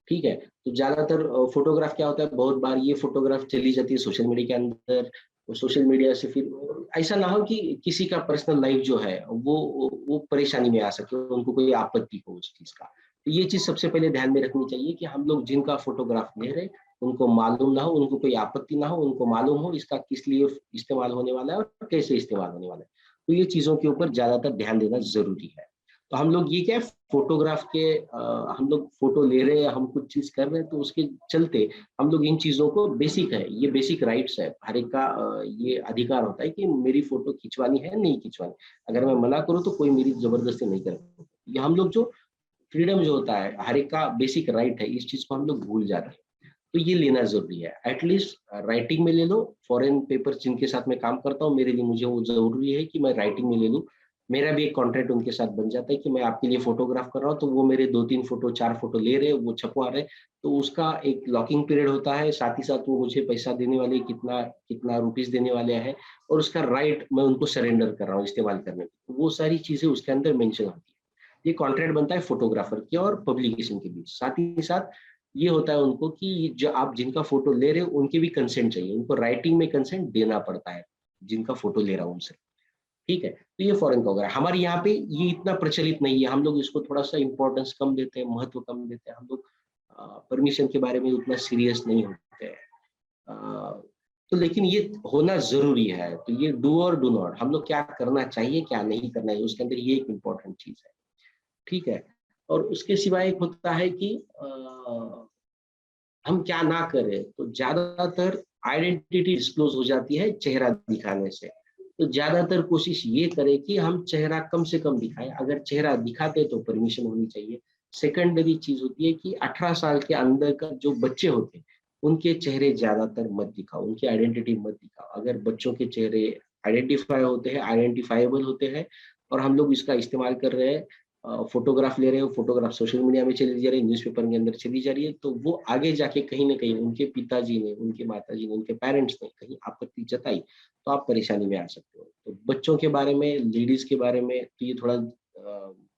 ठीक है, तो ज्यादातर फोटोग्राफ क्या होता है, बहुत बार ये फोटोग्राफ चली जाती है सोशल मीडिया के अंदर, और सोशल मीडिया से फिर ऐसा ना हो कि किसी का पर्सनल लाइफ जो है वो परेशानी में आ सके, उनको कोई आपत्ति हो उस चीज का। तो ये चीज सबसे पहले ध्यान में रखनी चाहिए कि हम लोग जिनका फोटोग्राफ ले रहे हैं उनको मालूम ना हो, उनको कोई आपत्ति ना हो, उनको मालूम हो इसका किस लिए इस्तेमाल होने वाला है और कैसे इस्तेमाल होने वाला है। तो ये चीजों के ऊपर ज्यादातर ध्यान देना जरूरी है। तो हम लोग ये क्या है, फोटोग्राफ के हम लोग फोटो ले रहे हैं, हम कुछ चीज कर रहे हैं, तो उसके चलते हम लोग इन चीजों को, बेसिक है ये, बेसिक राइट्स है हर एक का, ये अधिकार होता है कि मेरी फोटो खिंचवानी है नहीं खिंचवानी। अगर मैं मना करूँ तो कोई मेरी जबरदस्ती नहीं कर सकता। ये हम लोग जो फ्रीडम जो होता है हर एक का बेसिक राइट है, इस चीज को हम लोग भूल जाते हैं। तो ये लेना जरूरी है, एटलीस्ट राइटिंग में ले लो। फॉरेन पेपर जिनके साथ मैं काम करता हूँ, मेरे लिए, मुझे वो जरूरी है कि मैं राइटिंग में ले लूँ। मेरा भी एक कॉन्ट्रैक्ट उनके साथ बन जाता है कि मैं आपके लिए फोटोग्राफ कर रहा हूँ, तो वो मेरे 2-3 फोटो 4 फोटो ले रहे हैं, वो छपवा रहे हैं, तो उसका एक लॉकिंग पीरियड होता है, साथ ही साथ वो मुझे पैसा देने वाले, कितना कितना रुपीस देने वाले हैं, और उसका राइट मैं उनको सरेंडर कर रहा हूँ इस्तेमाल करने की। वो सारी चीजें उसके अंदर मेंशन होती है। ये कॉन्ट्रैक्ट बनता है फोटोग्राफर के और पब्लिकेशन के बीच। साथ ही साथ ये होता है उनको कि जो आप जिनका फोटो ले रहे हो उनके भी कंसेंट चाहिए, उनको राइटिंग में कंसेंट देना पड़ता है जिनका फोटो ले रहा हूँ उनसे। ठीक है, तो ये फॉरेन का हो गया। हमारे यहाँ पे ये इतना प्रचलित नहीं है, हम लोग इसको थोड़ा सा इम्पोर्टेंस कम देते हैं, महत्व कम देते हैं। हम लोग परमिशन के बारे में उतना सीरियस नहीं होते हैं। तो लेकिन ये होना जरूरी है। तो ये डू और डू नॉट, हम लोग क्या करना चाहिए क्या नहीं करना है, उसके अंदर ये एक इम्पोर्टेंट चीज है। ठीक है, और उसके सिवाय एक होता है कि हम क्या ना करें। तो ज्यादातर आइडेंटिटी डिस्क्लोज हो जाती है चेहरा दिखाने से। तो ज्यादातर कोशिश ये करें कि हम चेहरा कम से कम दिखाएं। अगर चेहरा दिखाते तो परमिशन होनी चाहिए। सेकेंडरी चीज होती है कि 18 साल के अंदर का जो बच्चे होते हैं उनके चेहरे ज्यादातर मत दिखाओ, उनकी आइडेंटिटी मत दिखाओ। अगर बच्चों के चेहरे आइडेंटिफाई होते हैं, आइडेंटिफाइबल होते हैं, और हम लोग इसका इस्तेमाल कर रहे हैं, फोटोग्राफ ले रहे हो, फोटोग्राफ सोशल मीडिया में चली जा रही है, न्यूज़पेपर के अंदर चली जा रही है, तो वो आगे जाके कहीं ना कहीं उनके पिताजी ने, उनके माताजी ने, उनके पेरेंट्स ने कहीं आपत्ति जताई तो आप परेशानी में आ सकते हो। तो बच्चों के बारे में, लेडीज के बारे में तो ये थोड़ा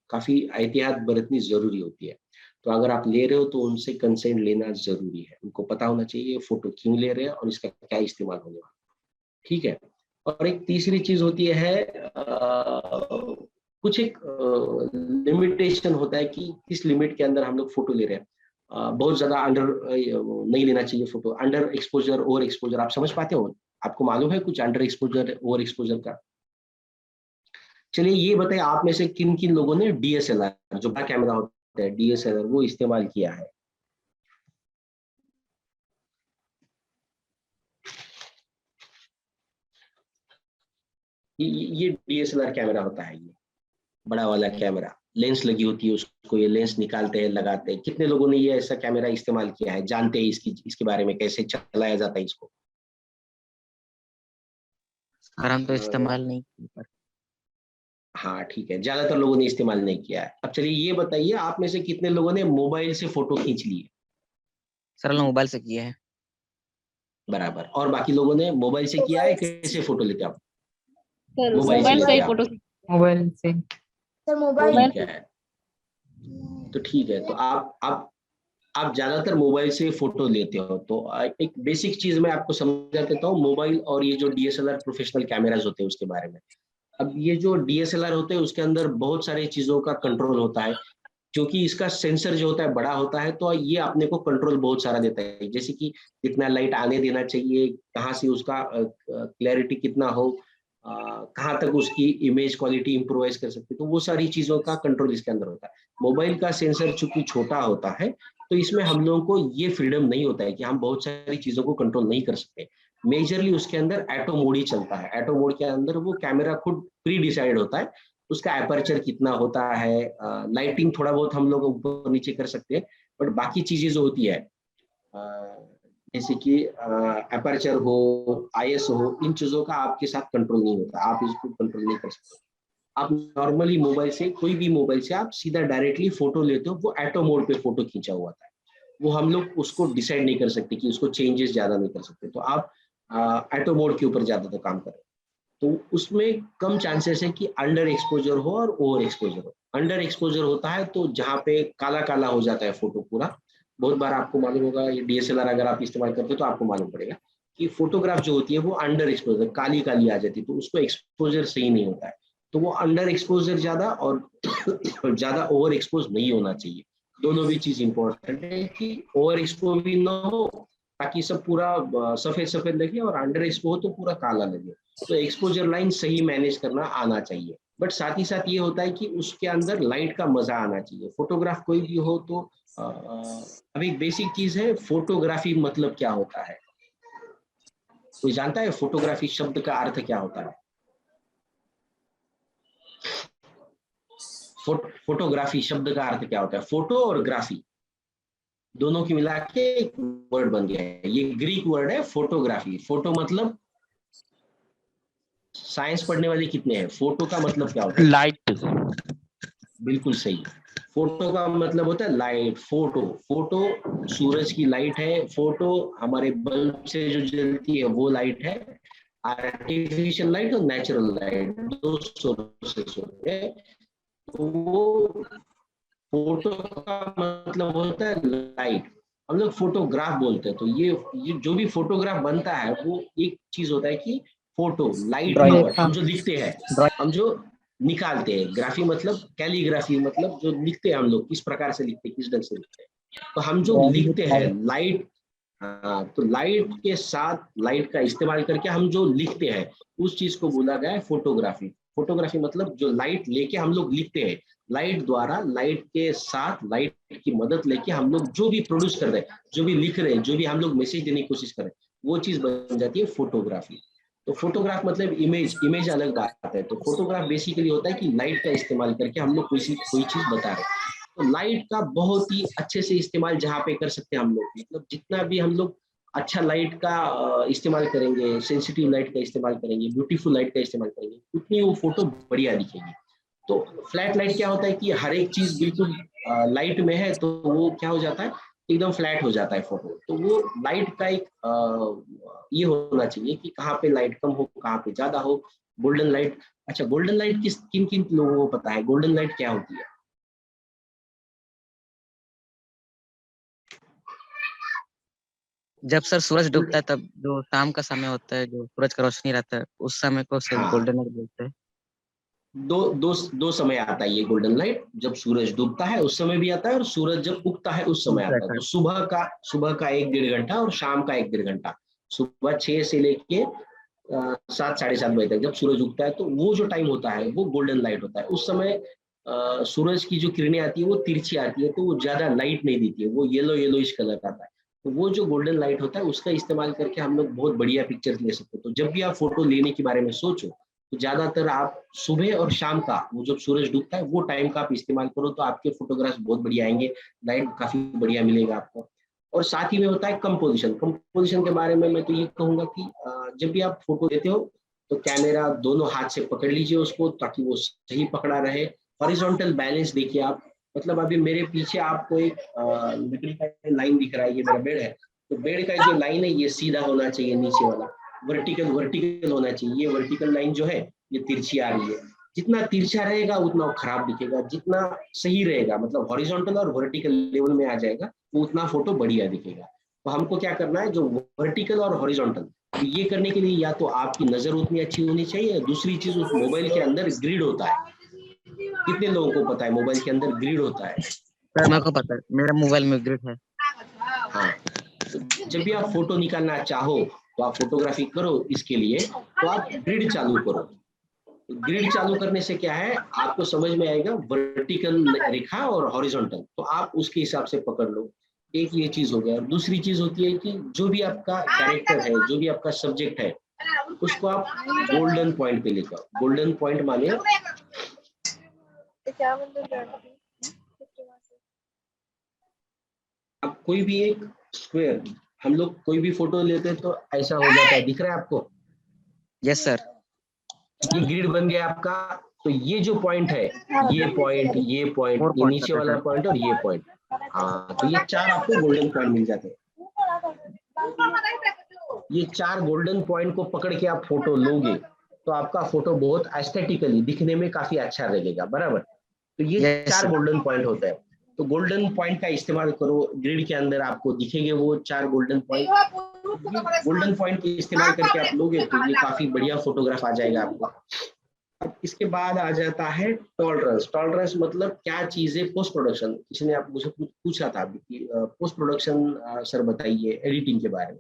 काफी एहतियात बरतनी जरूरी होती है। तो अगर आप ले रहे हो तो उनसे कंसेंट लेना जरूरी है, उनको पता होना चाहिए ये फोटो क्यों ले रहे हैं और इसका क्या इस्तेमाल होने वाला है। ठीक है, और एक तीसरी चीज होती है, कुछ एक लिमिटेशन होता है कि किस लिमिट के अंदर हम लोग फोटो ले रहे हैं। बहुत ज्यादा अंडर नहीं लेना चाहिए photo, under exposure, over exposure. आप समझ पाते हो? आपको मालूम है कुछ अंडर एक्सपोजर, ओवर एक्सपोजर का? चलिए ये बताइए, आप में से किन किन लोगों ने डीएसएलआर, जो बड़ा कैमरा होता है डीएसएलआर, वो इस्तेमाल किया है? ये डीएसएलआर कैमरा होता है, ये बड़ा वाला कैमरा। लेंस लगी होती है, उसको ये लेंस निकालते हैं, लगाते हैं। कितने लोगों ने ये ऐसा कैमरा इस्तेमाल किया है, जानते हैं इसके बारे में, कैसे चलाया जाता है इसको? सर हम तो इस्तेमाल नहीं किए पर हाँ ठीक है, ज्यादातर लोगों ने इस्तेमाल नहीं किया है। अब चलिए ये बताइए, आप में से कितने लोगों ने मोबाइल से फोटो खींच ली है? सर हम लोग मोबाइल से किए हैं। बराबर। और बाकी लोगों ने मोबाइल से किया है? कैसे फोटो लेते आप? सर मोबाइल से मोबाइल से लेते ही आप? फोटो मोबाइल से। सर मोबाइल ठीक है, तो ठीक है, तो आप ज्यादातर मोबाइल से फोटो लेते हो। तो एक बेसिक चीज मैं आपको समझा देता हूँ, मोबाइल और ये जो डीएसएलआर प्रोफेशनल कैमराज होते हैं उसके बारे में। अब ये जो डीएसएलआर होते हैं उसके अंदर बहुत सारी चीजों का कंट्रोल होता है, क्योंकि इसका सेंसर जो होता है बड़ा होता है, तो ये अपने को कंट्रोल बहुत सारा देता है, जैसे कि कितना लाइट आने देना चाहिए, कहाँ से उसका क्लैरिटी कितना हो, कहाँ तक उसकी इमेज क्वालिटी इम्प्रोवाइज कर सकते, तो वो सारी चीजों का कंट्रोल इसके अंदर होता है। मोबाइल का सेंसर चूंकि छोटा होता है, तो इसमें हम लोगों को ये फ्रीडम नहीं होता है कि हम बहुत सारी चीजों को कंट्रोल नहीं कर सकते। मेजरली उसके अंदर एटो मोड ही चलता है। एटो मोड के अंदर वो कैमरा खुद प्री डिसाइड होता है, उसका एपर्चर कितना होता है, लाइटिंग थोड़ा बहुत हम लोग ऊपर नीचे कर सकते हैं, बट बाकी चीजें जो होती है जैसे कि एपर्चर हो, आईएस हो, इन चीजों का आपके साथ कंट्रोल नहीं होता, आप इसको कंट्रोल नहीं कर सकते। आप नॉर्मली मोबाइल से, कोई भी मोबाइल से आप सीधा डायरेक्टली फोटो लेते हो, वो एटो मोड पे फोटो खींचा हुआ था, वो हम लोग उसको डिसाइड नहीं कर सकते कि उसको चेंजेस ज्यादा नहीं कर सकते। तो आप एटो मोड के ऊपर ज्यादातर काम करें, तो उसमें कम चांसेस है कि अंडर एक्सपोजर हो और ओवर एक्सपोजर हो। अंडर एक्सपोजर होता है तो जहाँ पे काला काला हो जाता है फोटो पूरा। बहुत बार आपको मालूम होगा, ये डीएसएलआर अगर आप इस्तेमाल करते हो तो आपको मालूम पड़ेगा कि फोटोग्राफ जो होती है वो अंडर एक्सपोजर, काली काली आ जाती है, तो उसको एक्सपोजर सही नहीं होता है। तो वो अंडर एक्सपोजर ज्यादा और ज्यादा ओवर एक्सपोज नहीं होना चाहिए। दोनों भी चीज इंपॉर्टेंट है कि ओवर एक्सपोज भी ना हो, ताकि सब पूरा सफेद सफेद लगे, और अंडर एक्सपोज तो पूरा काला लगे। तो एक्सपोजर लाइन सही मैनेज करना आना चाहिए। बट साथ ही साथ ये होता है कि उसके अंदर लाइट का मजा आना चाहिए। फोटोग्राफ कोई भी हो तो अभी बेसिक चीज है, फोटोग्राफी मतलब क्या होता है? कोई जानता है फोटोग्राफी शब्द का अर्थ क्या होता है? फोटोग्राफी शब्द का अर्थ क्या होता है? फोटो और ग्राफी दोनों की मिला के एक वर्ड बन गया है, ये ग्रीक वर्ड है फोटोग्राफी। फोटो मतलब, साइंस पढ़ने वाले कितने हैं? फोटो का मतलब क्या होता है? लाइट। बिल्कुल सही। फोटो का मतलब होता है लाइट। फोटो, फोटो सूरज की लाइट है, फोटो हमारे बल्ब से जो जलती है वो लाइट है। आर्टिफिशियल लाइट और नेचुरल लाइट, दो सोर्सेस होते हैं। तो वो फोटो का मतलब होता है लाइट, हम लोग फोटोग्राफ बोलते हैं। तो ये जो भी फोटोग्राफ बनता है वो एक चीज होता है कि फोटो लाइट पावर, हम जो लिखते हैं, हम जो निकालते हैं। ग्राफी मतलब कैलीग्राफी, मतलब जो लिखते हैं हम लोग, किस प्रकार से लिखते हैं, किस ढंग से लिखते हैं। तो हम जो लिखते हैं लाइट, तो लाइट के साथ, लाइट का इस्तेमाल करके हम जो लिखते हैं उस चीज को बोला गया है फोटोग्राफी। फोटोग्राफी मतलब जो लाइट लेके हम लोग लिखते हैं, लाइट द्वारा, लाइट के साथ, लाइट की मदद लेके हम लोग जो भी प्रोड्यूस कर रहे हैं, जो भी लिख रहे हैं, जो भी हम लोग मैसेज देने की कोशिश कर रहे हैं, वो चीज बन जाती है फोटोग्राफी। तो फोटोग्राफ मतलब इमेज, इमेज अलग बात है। तो फोटोग्राफ बेसिकली होता है कि लाइट का इस्तेमाल करके हम लोग कोई चीज बता रहे हैं। तो लाइट का बहुत ही अच्छे से इस्तेमाल जहाँ पे कर सकते हैं हम लोग, मतलब जितना भी हम लोग अच्छा लाइट का इस्तेमाल करेंगे, सेंसिटिव लाइट का इस्तेमाल करेंगे, ब्यूटीफुल लाइट का इस्तेमाल करेंगे, उतनी वो फोटो बढ़िया दिखेगी। तो फ्लैट लाइट क्या होता है कि हर एक चीज बिल्कुल लाइट में है, तो वो क्या हो जाता है, एकदम फ्लैट हो जाता है फोटो। तो वो लाइट का एक ये होना चाहिए कि कहाँ पे लाइट कम हो, कहाँ पे ज्यादा हो। गोल्डन लाइट, अच्छा गोल्डन लाइट किन किन लोगों को पता है गोल्डन लाइट क्या होती है? जब सर सूरज डूबता है तब जो शाम का समय होता है, जो सूरज का रोशनी रहता है, उस समय को सिर्फ हाँ, गोल्डन लाइट बोलते हैं। दो समय आता है ये गोल्डन लाइट। जब सूरज डूबता है उस समय भी आता है, और सूरज जब उगता है उस समय आता है। तो सुबह का 1-1.5 घंटा और शाम का 1-1.5 घंटा, सुबह 6 से लेके 7, 7:30 बजे तक जब सूरज उगता है, तो वो जो टाइम होता है वो गोल्डन लाइट होता है। उस समय सूरज की जो किरणें आती है वो तिरछी आती है, तो वो ज्यादा लाइट नहीं देती है, वो येलोइश कलर आता है। तो वो जो गोल्डन लाइट होता है उसका इस्तेमाल करके हम लोग बहुत बढ़िया पिक्चर ले सकते हैं। तो जब भी आप फोटो लेने के बारे में सोचो, तो ज्यादातर आप सुबह और शाम का वो जब सूरज डूबता है वो टाइम का आप इस्तेमाल करो तो आपके फोटोग्राफ्स बहुत बढ़िया आएंगे, लाइट काफी बढ़िया मिलेगा आपको। और साथ ही में होता है कंपोजिशन। कंपोजिशन के बारे में मैं तो ये कहूंगा कि जब भी आप फोटो लेते हो तो कैमरा दोनों हाथ से पकड़ लीजिए उसको ताकि वो सही पकड़ा रहे। हॉरिजॉन्टल बैलेंस देखिए आप, मतलब अभी मेरे पीछे आपको एक लकड़ी का लाइन दिख रहा है, ये मेरा बेड है, तो बेड का जो लाइन है ये सीधा होना चाहिए, नीचे वाला वर्टिकल होना चाहिए। ये वर्टिकल लाइन जो है ये तिरछी आ रही है, जितना तिरछा रहेगा उतना वो खराब दिखेगा, जितना सही रहेगा मतलब हॉरिजॉन्टल और वर्टिकल लेवल में आ जाएगा वो उतना फोटो बढ़िया दिखेगा। तो हमको क्या करना है, जो वर्टिकल और हॉरिजॉन्टल, तो ये करने के लिए या तो आपकी नजर उतनी अच्छी होनी चाहिए, दूसरी चीज उस मोबाइल के अंदर ग्रिड होता है। कितने लोगों को पता है मोबाइल के अंदर ग्रिड होता है? सर मेरे को पता है, मेरा मोबाइल में ग्रिड है। हाँ, तो जब भी आप फोटो निकालना चाहो तो आप फोटोग्राफी करो, इसके लिए तो आप ग्रिड चालू करो। ग्रिड चालू करने से क्या है, आपको समझ में आएगा वर्टिकल रेखा और हॉरिजॉन्टल, तो आप उसके हिसाब से पकड़ लो। एक ये चीज हो गया। और दूसरी चीज होती है कि जो भी आपका कैरेक्टर है, जो भी आपका सब्जेक्ट है, उसको आप गोल्डन पॉइंट पे लेकर आओ। गोल्डन पॉइंट माने आप कोई भी एक स्क्वायर, हम लोग कोई भी फोटो लेते हैं तो ऐसा हो जाता है, दिख रहा है आपको? Yes sir. ये ग्रिड बन गया आपका। तो ये जो पॉइंट है, ये पॉइंट, ये पॉइंट, ये नीचे वाला पॉइंट और ये पॉइंट, हाँ, तो ये चार आपको गोल्डन पॉइंट मिल जाते हैं। ये चार गोल्डन पॉइंट को पकड़ के आप फोटो लोगे तो आपका फोटो बहुत एस्थेटिकली दिखने में काफी अच्छा लगेगा, बराबर। तो ये चार गोल्डन पॉइंट होता है, तो गोल्डन पॉइंट का इस्तेमाल करो। ग्रिड के अंदर आपको दिखेंगे वो चार गोल्डन पॉइंट। गोल्डन पॉइंट के इस्तेमाल करके आप लोगे तो ये काफी बढ़िया फोटोग्राफ आ जाएगा आपको। अब इसके बाद आ जाता है टॉलरेंस। टॉलरेंस मतलब क्या चीज है? Post production. किसी ने आप मुझे पूछा था कि पोस्ट प्रोडक्शन सर बताइए एडिटिंग के बारे में।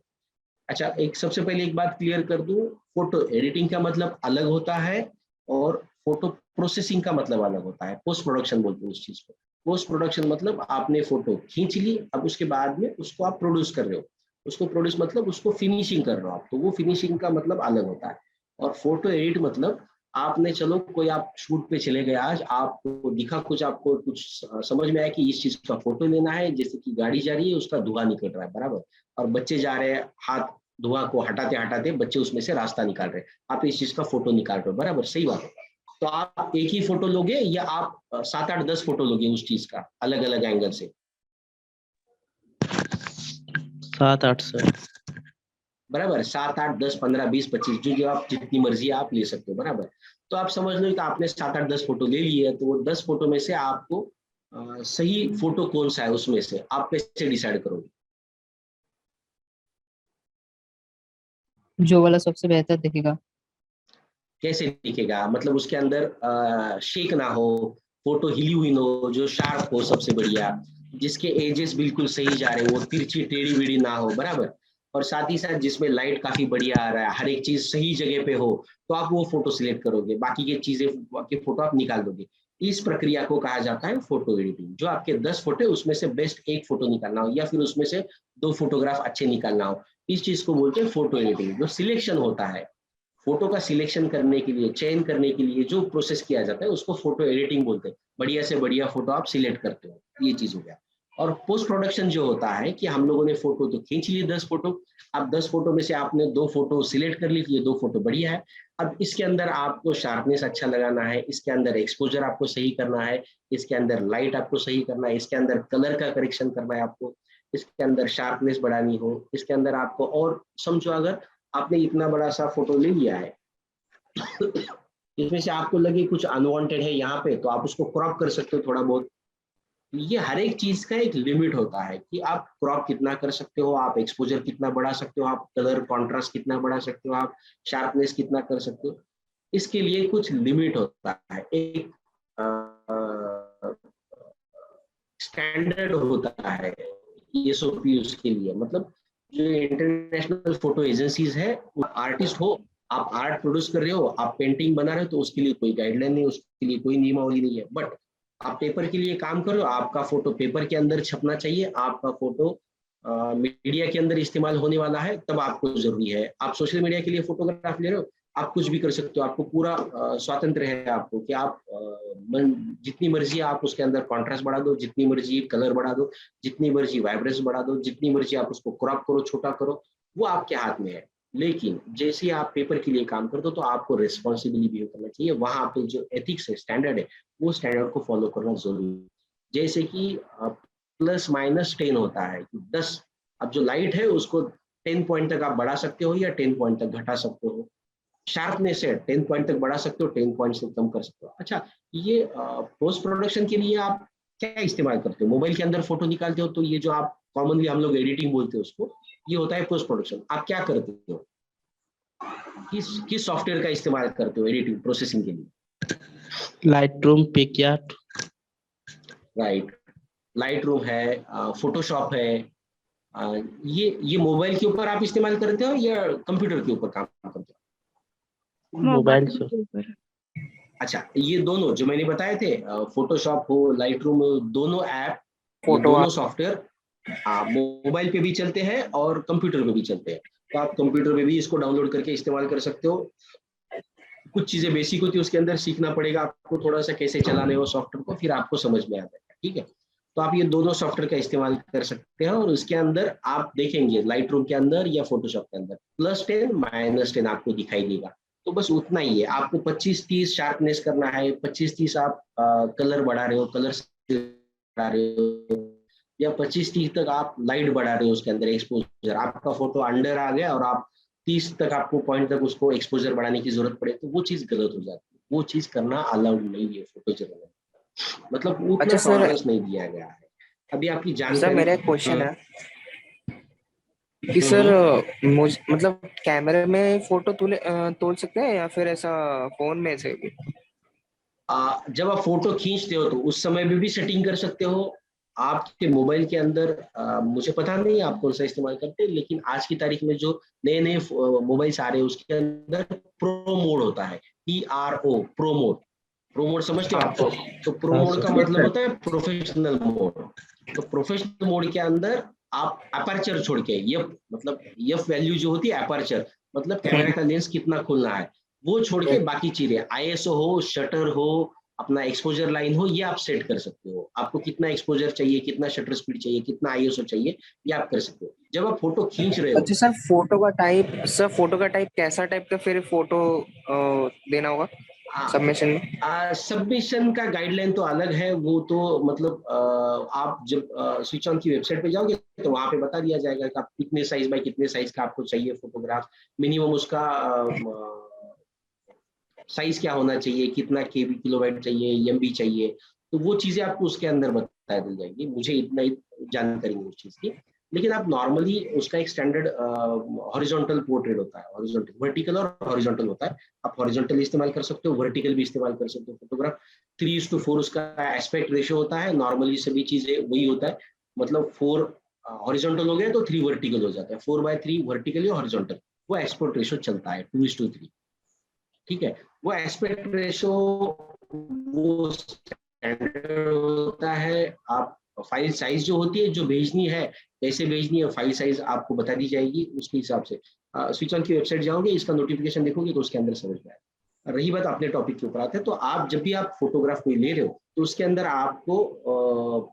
अच्छा, एक सबसे पहले एक बात क्लियर कर दूं, फोटो एडिटिंग का मतलब अलग होता है और फोटो प्रोसेसिंग का मतलब अलग होता है। पोस्ट प्रोडक्शन बोलते हैं उस चीज को। पोस्ट प्रोडक्शन मतलब आपने फोटो खींच ली, अब उसके बाद में उसको आप प्रोड्यूस कर रहे हो। उसको प्रोड्यूस मतलब उसको फिनिशिंग कर रहे हो आप, तो वो फिनिशिंग का मतलब अलग होता है। और फोटो एडिट मतलब आपने, चलो कोई आप शूट पे चले गए, आज आपको दिखा कुछ, आपको कुछ समझ में आया कि इस चीज का फोटो लेना है, जैसे कि गाड़ी जा रही है उसका धुआं निकल रहा है, बराबर, और बच्चे जा रहे हैं, हाथ धुआं को हटाते हटाते बच्चे उसमें से रास्ता निकाल रहे हैं, आप इस चीज का फोटो निकाल रहे हो, बराबर, सही बात है। तो आप एक ही फोटो लोगे या आप 7, 8, 10 फोटो लोगे उस चीज का अलग अलग एंगल से? 7, 8 सर। बराबर, 7, 8, 10, 15, 20, 25 जो आप जितनी मर्जी आप ले सकते हो, बराबर। तो आप समझ लो कि आपने 7, 8, 10 फोटो ले लिए है, तो वो 10 फोटो में से आपको सही फोटो कौन सा है उसमें से आप कैसे डिसाइड करोगे? जो वाला सबसे बेहतर दिखेगा। कैसे दिखेगा? मतलब उसके अंदर शेक ना हो, फोटो हिली हुई ना हो, जो शार्प हो सबसे बढ़िया, जिसके एजेस बिल्कुल सही जा रहे हो, वो तिरछी टेढ़ी बेढ़ी ना हो, बराबर, और साथ ही साथ जिसमें लाइट काफी बढ़िया आ रहा है, हर एक चीज सही जगह पे हो, तो आप वो फोटो सिलेक्ट करोगे, बाकी की चीजें के फोटो आप निकाल दोगे। इस प्रक्रिया को कहा जाता है फोटो एडिटिंग। जो आपके 10 फोटो उसमें से बेस्ट एक फोटो निकालना हो या फिर उसमें से 2 फोटोग्राफ अच्छे निकालना हो, इस चीज को बोलते हैं फोटो एडिटिंग। जो सिलेक्शन होता है, फोटो का सिलेक्शन करने के लिए, चयन करने के लिए जो प्रोसेस किया जाता है उसको फोटो एडिटिंग बोलते हैं। बढ़िया से बढ़िया फोटो आप सिलेक्ट करते हो, ये चीज हो गया। और पोस्ट प्रोडक्शन जो होता है कि हम लोगों ने फोटो तो खींच लिए 10 फोटो, अब 10 फोटो में से आपने 2 फोटो सिलेक्ट कर ली, ये 2 फोटो बढ़िया है। अब इसके अंदर आपको शार्पनेस अच्छा लगाना है, इसके अंदर एक्सपोजर आपको सही करना है, इसके अंदर लाइट आपको सही करना है, इसके अंदर कलर का करेक्शन करना है आपको, इसके अंदर शार्पनेस बढ़ानी हो, इसके अंदर आपको, और समझो अगर आपने इतना बड़ा सा फोटो ले लिया है इसमें से आपको लगे कुछ अनवांटेड है यहाँ पे, तो आप उसको क्रॉप कर सकते हो थोड़ा बहुत। ये हर एक चीज का एक लिमिट होता है कि आप क्रॉप कितना कर सकते हो, आप एक्सपोजर कितना बढ़ा सकते हो, आप कलर कॉन्ट्रास्ट कितना बढ़ा सकते हो, आप शार्पनेस कितना कर सकते हो। इसके लिए कुछ लिमिट होता है, एक स्टैंडर्ड होता है SOP उसके लिए। मतलब जो इंटरनेशनल फोटो एजेंसीज है, आर्टिस्ट हो, आप आर्ट प्रोड्यूस कर रहे हो, आप पेंटिंग बना रहे हो, तो उसके लिए कोई गाइडलाइन नहीं, उसके लिए कोई नियमावली नहीं है। बट आप पेपर के लिए काम कर रहे हो, आपका फोटो पेपर के अंदर छपना चाहिए, आपका फोटो मीडिया के अंदर इस्तेमाल होने वाला है, तब आपको जरूरी है। आप सोशल मीडिया के लिए फोटोग्राफ ले रहे हो, आप कुछ भी कर सकते हो, आपको पूरा स्वातंत्र है आपको कि आप जितनी मर्जी आप उसके अंदर कॉन्ट्रास्ट बढ़ा दो, जितनी मर्जी कलर बढ़ा दो, जितनी मर्जी वाइब्रेंस बढ़ा दो, जितनी मर्जी आप उसको क्रॉप करो, छोटा करो, वो आपके हाथ में है। लेकिन जैसे आप पेपर के लिए काम करते हो तो आपको रिस्पॉन्सिबली बिहेव करना चाहिए। वहां पे जो एथिक्स है, स्टैंडर्ड है, वो स्टैंडर्ड को फॉलो करना जरूरी है। जैसे कि +- होता है कि 10, अब जो लाइट है उसको 10 पॉइंट तक आप बढ़ा सकते हो या 10 पॉइंट तक घटा सकते हो। शार्पनेस है 10 पॉइंट तक बढ़ा सकते हो, 10 पॉइंट से कम कर सकते हो। अच्छा, ये पोस्ट प्रोडक्शन के लिए आप क्या इस्तेमाल करते हो? मोबाइल के अंदर फोटो निकालते हो, तो ये जो आप कॉमनली हम लोग एडिटिंग बोलते हैं उसको, ये होता है पोस्ट प्रोडक्शन। आप क्या करते हो, किस सॉफ्टवेयर का इस्तेमाल करते हो एडिटिंग प्रोसेसिंग के लिए? Lightroom, PicsArt. राइट, लाइटरूम है, फोटोशॉप है। ये मोबाइल के ऊपर आप इस्तेमाल करते हो या कंप्यूटर के ऊपर काम करते हो? मोबाइल से। के ऊपर। अच्छा, ये दोनों जो मैंने बताए थे, फोटोशॉप हो, लाइटरूम हो, दोनों ऐप, फोटो दोनों सॉफ्टवेयर मोबाइल पे भी चलते हैं और कंप्यूटर पे भी चलते हैं। तो आप कंप्यूटर पे भी इसको डाउनलोड करके इस्तेमाल कर सकते हो। कुछ चीजें बेसिक होती है, उसके अंदर सीखना पड़ेगा आपको थोड़ा सा कैसे चलाने हो सॉफ्टवेयर को, फिर आपको समझ में आ जाएगा। ठीक है, तो आप ये दोनों सॉफ्टवेयर का इस्तेमाल कर सकते हैं और उसके अंदर आप देखेंगे लाइटरूम के अंदर या फोटोशॉप के अंदर +10 -10 आपको दिखाई देगा। तो बस उतना ही है। आपको 25-30 शार्पनेस करना है, 25-30 आप कलर बढ़ा रहे हो, कलर बढ़ा रहे हो, या 25-30 तक आप लाइट बढ़ा रहे हो उसके अंदर एक्सपोजर। आपका फोटो अंडर आ गया और आप 30 तक आपको पॉइंट तक उसको एक्सपोजर बढ़ाने की जरूरत पड़े, तो वो चीज गलत हो जाती है। वो चीज करना अलाउड नहीं है फोटो जरूरत, मतलब उतना अच्छा सर, टॉलरेंस नहीं दिया गया है। अभी आपकी सर जानकारी। मेरा एक क्वेश्चन है कि सर मुझ मतलब कैमरे में फोटो तोल सकते हैं या फिर ऐसा फोन में से भी? जब आप फोटो खींचते हो तो उस समय भी सेटिंग कर सकते हो। आपके मोबाइल के अंदर मुझे पता नहीं आप कौन सा इस्तेमाल करते हैं, लेकिन आज की तारीख में जो नए नए मोबाइल्स आ रहे हैं उसके अंदर प्रो मोड होता है, PRO, pro mode. Pro mode समझते हो आप? तो प्रो मोड का मतलब होता है प्रोफेशनल मोड। तो प्रोफेशनल मोड के अंदर आप अपर्चर छोड़ के, एफ वैल्यू जो होती है अपर्चर, मतलब कैमरा का लेंस कितना खुलना है, वो छोड़ के बाकी चीजें ISO हो, शटर हो, अपना एक्सपोजर लाइन हो, ये आप सेट कर सकते हो। आपको कितना एक्सपोजर चाहिए, कितना शटर स्पीड चाहिए, कितना ISO चाहिए, ये आप कर सकते हो जब आप फोटो खींच रहे हो। अच्छा सर, फोटो का टाइप कैसा टाइप का फिर फोटो देना होगा सबमिशन में? सबमिशन का गाइडलाइन तो अलग है, वो तो मतलब आप जब स्विच ऑन की वेबसाइट पे जाओगे तो वहां पे बता दिया जाएगा कि आप कितने साइज बाय कितने साइज का आपको चाहिए फोटोग्राफ, मिनिमम उसका साइज क्या होना चाहिए, कितना KB किलोबाइट चाहिए, MB चाहिए, तो वो चीजें आपको उसके अंदर बता दी जाएगी। मुझे इतना ही जानकारी है उस चीज की। लेकिन आप नॉर्मली उसका एक स्टैंडर्ड हॉरिजॉन्टल पोर्ट्रेट होता है, हॉरिजॉन्टल, वर्टिकल और हॉरिजॉन्टल होता है। आप हॉरिजॉन्टल इस्तेमाल कर सकते हो, वर्टिकल भी इस्तेमाल कर सकते हो। फोटोग्राफ 3:4 उसका एस्पेक्ट रेशियो होता है। नॉर्मली सभी चीजें वही होता है, मतलब 4 हॉरिजॉन्टल हो गया तो 3 वर्टिकल हो जाता है, 4/3 वर्टिकल या हॉरिजॉन्टल, वो एस्पेक्ट रेशियो चलता है 2:3। ठीक है, वो एस्पेक्ट रेशो वो स्टैंडर्ड होता है। आप फाइल साइज जो होती है, जो भेजनी है, कैसे भेजनी है, फाइल साइज आपको बता दी जाएगी उसके हिसाब से। स्विच ऑन की वेबसाइट जाओगे, इसका नोटिफिकेशन देखोगे तो उसके अंदर समझ में आएगा। रही बात अपने टॉपिक के ऊपर आते हैं, तो आप जब भी आप फोटोग्राफ कोई ले रहे हो तो उसके अंदर आपको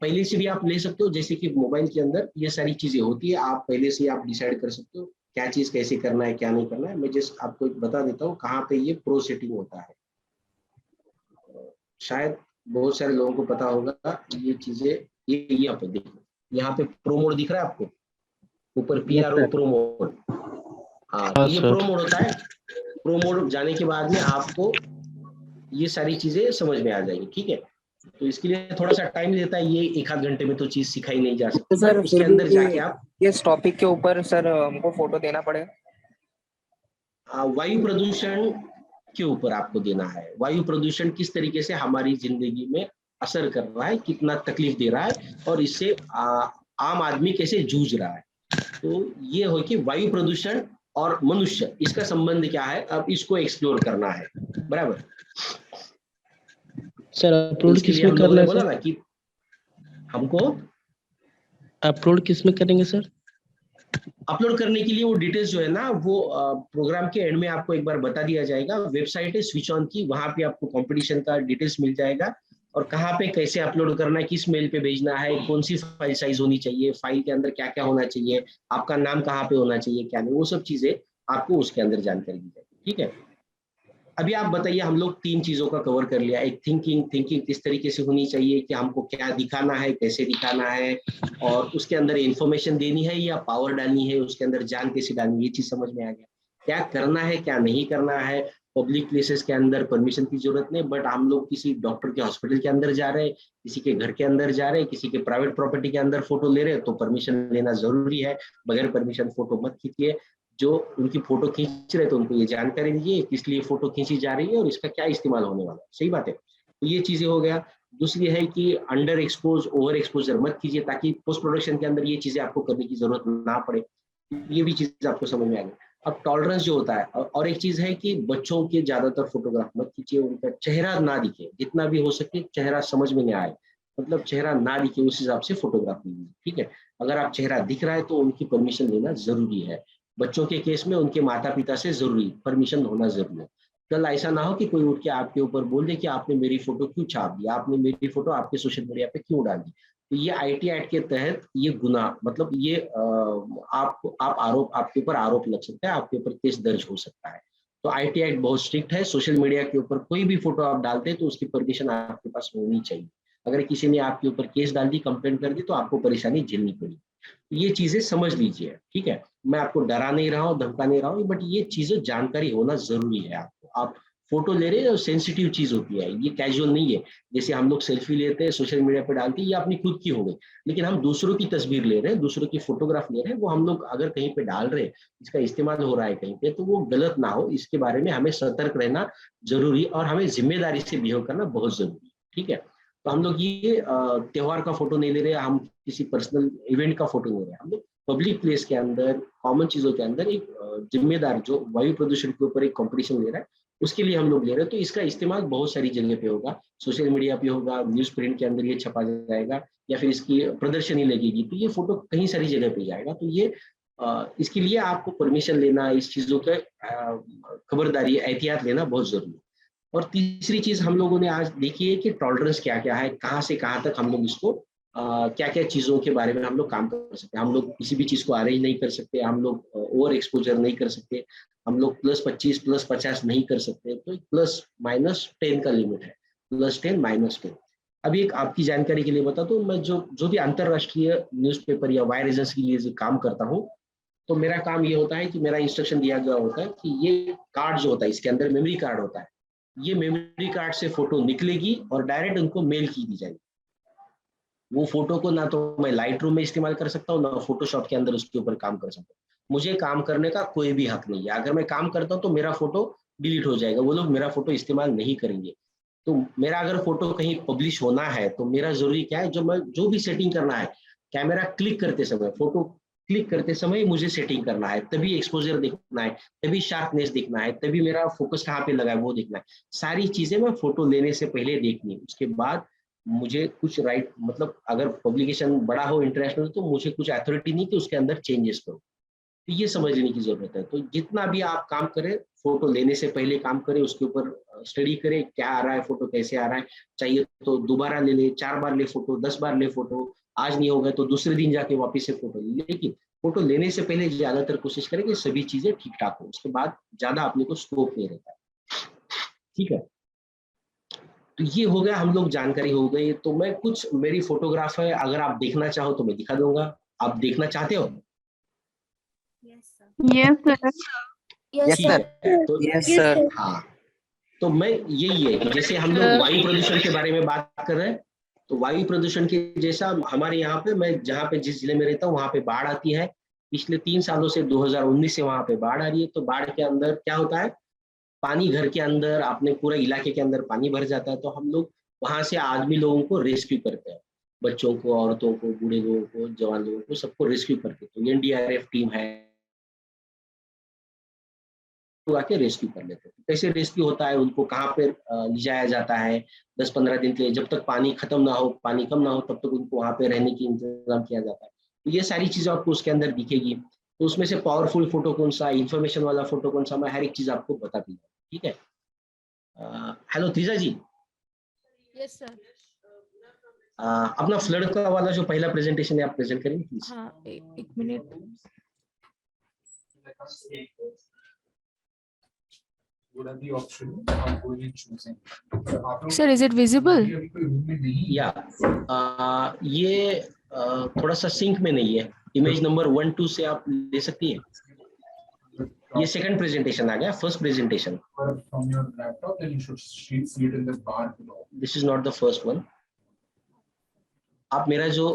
पहले से भी आप ले सकते हो। जैसे कि मोबाइल के अंदर ये सारी चीजें होती है, आप पहले से आप डिसाइड कर सकते हो क्या चीज कैसे करना है, क्या नहीं करना है। मैं जस्ट आपको बता देता हूँ कहाँ पे ये प्रो सेटिंग होता है। शायद बहुत सारे लोगों को पता होगा ये चीजें। ये यहाँ पे देखो, यहाँ पे प्रो मोड दिख रहा है आपको ऊपर, PRO प्रो मोड। हाँ, तो ये प्रो मोड होता है। प्रो मोड जाने के बाद में आपको ये सारी चीजें समझ में आ जाएगी। ठीक है, तो इसके लिए थोड़ा सा टाइम लेता है, ये 1 आध घंटे में तो चीज सिखाई नहीं जा सकती। तो सर उसके अंदर जाके आप इस टॉपिक के ऊपर सर हमको फोटो देना पड़ेगा? वायु प्रदूषण के ऊपर आपको देना है। वायु प्रदूषण किस तरीके से हमारी जिंदगी में असर कर रहा है, कितना तकलीफ दे रहा है, और इससे आम आदमी कैसे जूझ रहा है। तो ये हो कि वायु प्रदूषण और मनुष्य, इसका संबंध क्या है, अब इसको एक्सप्लोर करना है। बराबर सर, अपलोड किस में करना है? बोला ना कि हमको अपलोड किस में करेंगे सर? अपलोड करने के लिए वो डिटेल्स जो है ना वो प्रोग्राम के एंड में आपको एक बार बता दिया जाएगा। वेबसाइट है स्विच ऑन की, वहां पे आपको कंपटीशन का डिटेल्स मिल जाएगा और कहाँ पे कैसे अपलोड करना है, किस मेल पे भेजना है, कौन सी फाइल साइज होनी चाहिए, फाइल के अंदर क्या क्या होना चाहिए, आपका नाम कहाँ पे होना चाहिए, क्या नहीं, वो सब चीजें आपको उसके अंदर जानकारी दी जाएगी। ठीक है, अभी आप बताइए, हम लोग 3 चीजों का कवर कर लिया। एक थिंकिंग किस तरीके से होनी चाहिए कि हमको क्या दिखाना है, कैसे दिखाना है, और उसके अंदर इंफॉर्मेशन देनी है या पावर डालनी है, उसके अंदर जान कैसे डालनी है, ये चीज समझ में आ गया। क्या करना है क्या नहीं करना है, पब्लिक प्लेसेस के अंदर परमिशन की जरूरत नहीं, बट हम लोग किसी डॉक्टर के हॉस्पिटल के अंदर जा रहे हैं, किसी के घर के अंदर जा रहे हैं, किसी के प्राइवेट प्रॉपर्टी के अंदर फोटो ले रहे हैं, तो परमिशन लेना जरूरी है। बगैर परमिशन फोटो मत खींचिए। जो उनकी फोटो खींच रहे तो उनको ये जानकारी दीजिए किस लिए फोटो खींची जा रही है और इसका क्या इस्तेमाल होने वाला है। सही बात है, तो ये चीजें हो गया। दूसरी है कि अंडर एक्सपोज ओवर एक्सपोजर मत कीजिए, ताकि पोस्ट प्रोडक्शन के अंदर ये चीजें आपको करने की जरूरत ना पड़े। ये भी चीज आपको समझ में आ गई। अब टॉलरेंस जो होता है, और एक चीज है कि बच्चों के ज्यादातर फोटोग्राफ मत खींचिए, उनका चेहरा ना दिखे, जितना भी हो सके चेहरा समझ में नहीं आए, मतलब चेहरा ना दिखे उस हिसाब से फोटोग्राफ लीजिए। ठीक है, अगर आप चेहरा दिख रहा है तो उनकी परमिशन लेना जरूरी है। बच्चों के केस में उनके माता पिता से जरूरी परमिशन होना जरूरी है। कल ऐसा ना हो कि कोई उठ के आपके ऊपर बोल दे कि आपने मेरी फोटो क्यों छाप दी, आपने मेरी फोटो आपके सोशल मीडिया पे क्यों डाल दी। तो ये IT एक्ट के तहत ये गुनाह, मतलब ये आप आरोप, आपके ऊपर आरोप लग सकता है, आपके ऊपर केस दर्ज हो सकता है। तो IT एक्ट बहुत स्ट्रिक्ट है। सोशल मीडिया के ऊपर कोई भी फोटो आप डालते हैं तो उसकी परमिशन आपके पास होनी चाहिए। अगर किसी ने आपके ऊपर केस डाल दी, कंप्लेंट कर दी, तो आपको परेशानी झेलनी पड़ी। ये चीजें समझ लीजिए। ठीक है, मैं आपको डरा नहीं रहा हूँ, धमका नहीं रहा हूँ, बट ये चीजें जानकारी होना जरूरी है आपको। आप फोटो ले रहे हैं, सेंसिटिव चीज होती है, ये कैजुअल नहीं है। जैसे हम लोग सेल्फी लेते हैं, सोशल मीडिया पे डालते हैं, ये अपनी खुद की हो गई, लेकिन हम दूसरों की तस्वीर ले रहे हैं, दूसरों की फोटोग्राफ ले रहे हैं, वो हम लोग अगर कहीं पे डाल रहे हैं, इसका इस्तेमाल हो रहा है कहीं पे, तो वो गलत ना हो, इसके बारे में हमें सतर्क रहना जरूरी और हमें जिम्मेदारी से बिहेव करना बहुत जरूरी। ठीक है, तो हम लोग ये त्योहार का फोटो नहीं ले रहे, हम किसी पर्सनल इवेंट का फोटो ले रहे हैं, हम लोग पब्लिक प्लेस के अंदर कॉमन चीजों के अंदर एक जिम्मेदार जो वायु प्रदूषण के ऊपर एक कंपटीशन ले रहा है, उसके लिए हम लोग ले रहे हैं। तो इसका इस्तेमाल बहुत सारी जगह पे होगा, सोशल मीडिया पे होगा, न्यूज प्रिंट के अंदर ये छपा जाएगा, या फिर इसकी प्रदर्शनी लगेगी, तो ये फोटो कहीं सारी जगह पे जाएगा। तो ये इसके लिए आपको परमिशन लेना, इस चीजों का खबरदारी, एहतियात लेना बहुत जरूरी है। और तीसरी चीज हम लोगों ने आज देखी है कि टॉलरेंस क्या क्या है, कहाँ से कहाँ तक हम लोग इसको क्या क्या चीजों के बारे में हम लोग काम कर सकते हैं। हम लोग किसी भी चीज को अरेंज नहीं कर सकते, हम लोग ओवर एक्सपोजर नहीं कर सकते, हम लोग +25 +50 नहीं कर सकते। तो +-10 का लिमिट है, +10 -10। अभी एक आपकी जानकारी के लिए बता दूं, मैं जो भी अंतरराष्ट्रीय न्यूज़पेपर या वायर एजेंसी के लिए जो काम करता हूँ, तो मेरा काम ये होता है कि मेरा इंस्ट्रक्शन दिया गया होता है कि ये कार्ड जो होता है, इसके अंदर मेमोरी कार्ड होता है, ये मेमोरी कार्ड से फोटो निकलेगी और डायरेक्ट उनको मेल की दी जाएगी। वो फोटो को ना तो मैं लाइट रूम में इस्तेमाल कर सकता हूँ, ना फोटोशॉप के अंदर उसके ऊपर काम कर सकता हूँ। मुझे काम करने का कोई भी हक नहीं है। अगर मैं काम करता हूँ तो मेरा फोटो डिलीट हो जाएगा, वो लोग मेरा फोटो इस्तेमाल नहीं करेंगे। तो मेरा अगर फोटो कहीं पब्लिश होना है तो मेरा जरूरी क्या है, जो भी सेटिंग करना है, कैमरा क्लिक करते समय, फोटो क्लिक करते समय मुझे सेटिंग करना है, तभी एक्सपोजर देखना है, तभी शार्पनेस देखना है, तभी मेरा फोकस कहाँ पे लगा है वो देखना है। सारी चीजें मैं फोटो लेने से पहले देखनी है। उसके बाद मुझे कुछ राइट, मतलब अगर पब्लिकेशन बड़ा हो, इंटरनेशनल, तो मुझे कुछ अथॉरिटी नहीं कि उसके अंदर चेंजेस करो। तो ये समझ लेने की जरूरत है। तो जितना भी आप काम करें, फोटो लेने से पहले काम करें, उसके ऊपर स्टडी करें, क्या आ रहा है, फोटो कैसे आ रहा है, चाहिए तो दोबारा ले ले, 4 बार ले फोटो, 10 बार ले फोटो, आज नहीं होगा तो दूसरे दिन जाके वापस से फोटो ले। लेकिन फोटो लेने से पहले ज्यादातर कोशिश करें कि सभी चीजें ठीक ठाक हो, उसके बाद ज्यादा अपने को स्कोप नहीं रहता है। ठीक है, तो ये हो गया, हम लोग जानकारी हो गई। तो मैं कुछ, मेरी फोटोग्राफ है, अगर आप देखना चाहो तो मैं दिखा दूंगा। आप देखना चाहते हो? Yes sir. Yes sir. तो यस सर। हाँ, तो मैं यही है कि जैसे हम लोग वायु प्रदूषण के बारे में बात कर रहे हैं, तो वायु प्रदूषण के जैसा हमारे यहाँ पे, मैं जहाँ पे जिस जिले में रहता हूँ वहाँ पे बाढ़ आती है। पिछले 3 सालों से 2019 से वहाँ पे बाढ़ आ रही है। तो बाढ़ के अंदर क्या होता है, पानी घर के अंदर, अपने पूरे इलाके के अंदर पानी भर जाता है। तो हम लोग वहां से आदमी लोगों को रेस्क्यू करते हैं, बच्चों को, औरतों को, बूढ़े लोगों को, जवान लोगों को, सबको रेस्क्यू करते हैं। तो NDRF टीम है, तो आके रेस्क्यू कर लेते हैं। कैसे रेस्क्यू होता है, उनको कहाँ पे ले जाया जाता है 10-15 दिन के लिए, जब तक पानी खत्म ना हो, पानी कम ना हो, तब तक उनको वहाँ पे रहने की इंतजाम किया जाता है। तो ये सारी चीजें आपको उसके अंदर दिखेगी। तो उसमें से पावरफुल फोटो कौन सा, इंफॉर्मेशन वाला फोटो कौन सा, मैं हर एक चीज आपको बता दूंगा, ठीक है। Hello त्रिजा ji, yes sir. अपना फ्लड का वाला जो पहला प्रेजेंटेशन है आप प्रेजेंट करेंगे प्लीज। हाँ, एक minute. Sir, is it visible? या ये थोड़ा सा सिंक में नहीं है, इमेज नंबर 1 2 से आप ले सकती है। ये सेकंड प्रेजेंटेशन आ गया, first presentation. This is not the first one. आप मेरा जो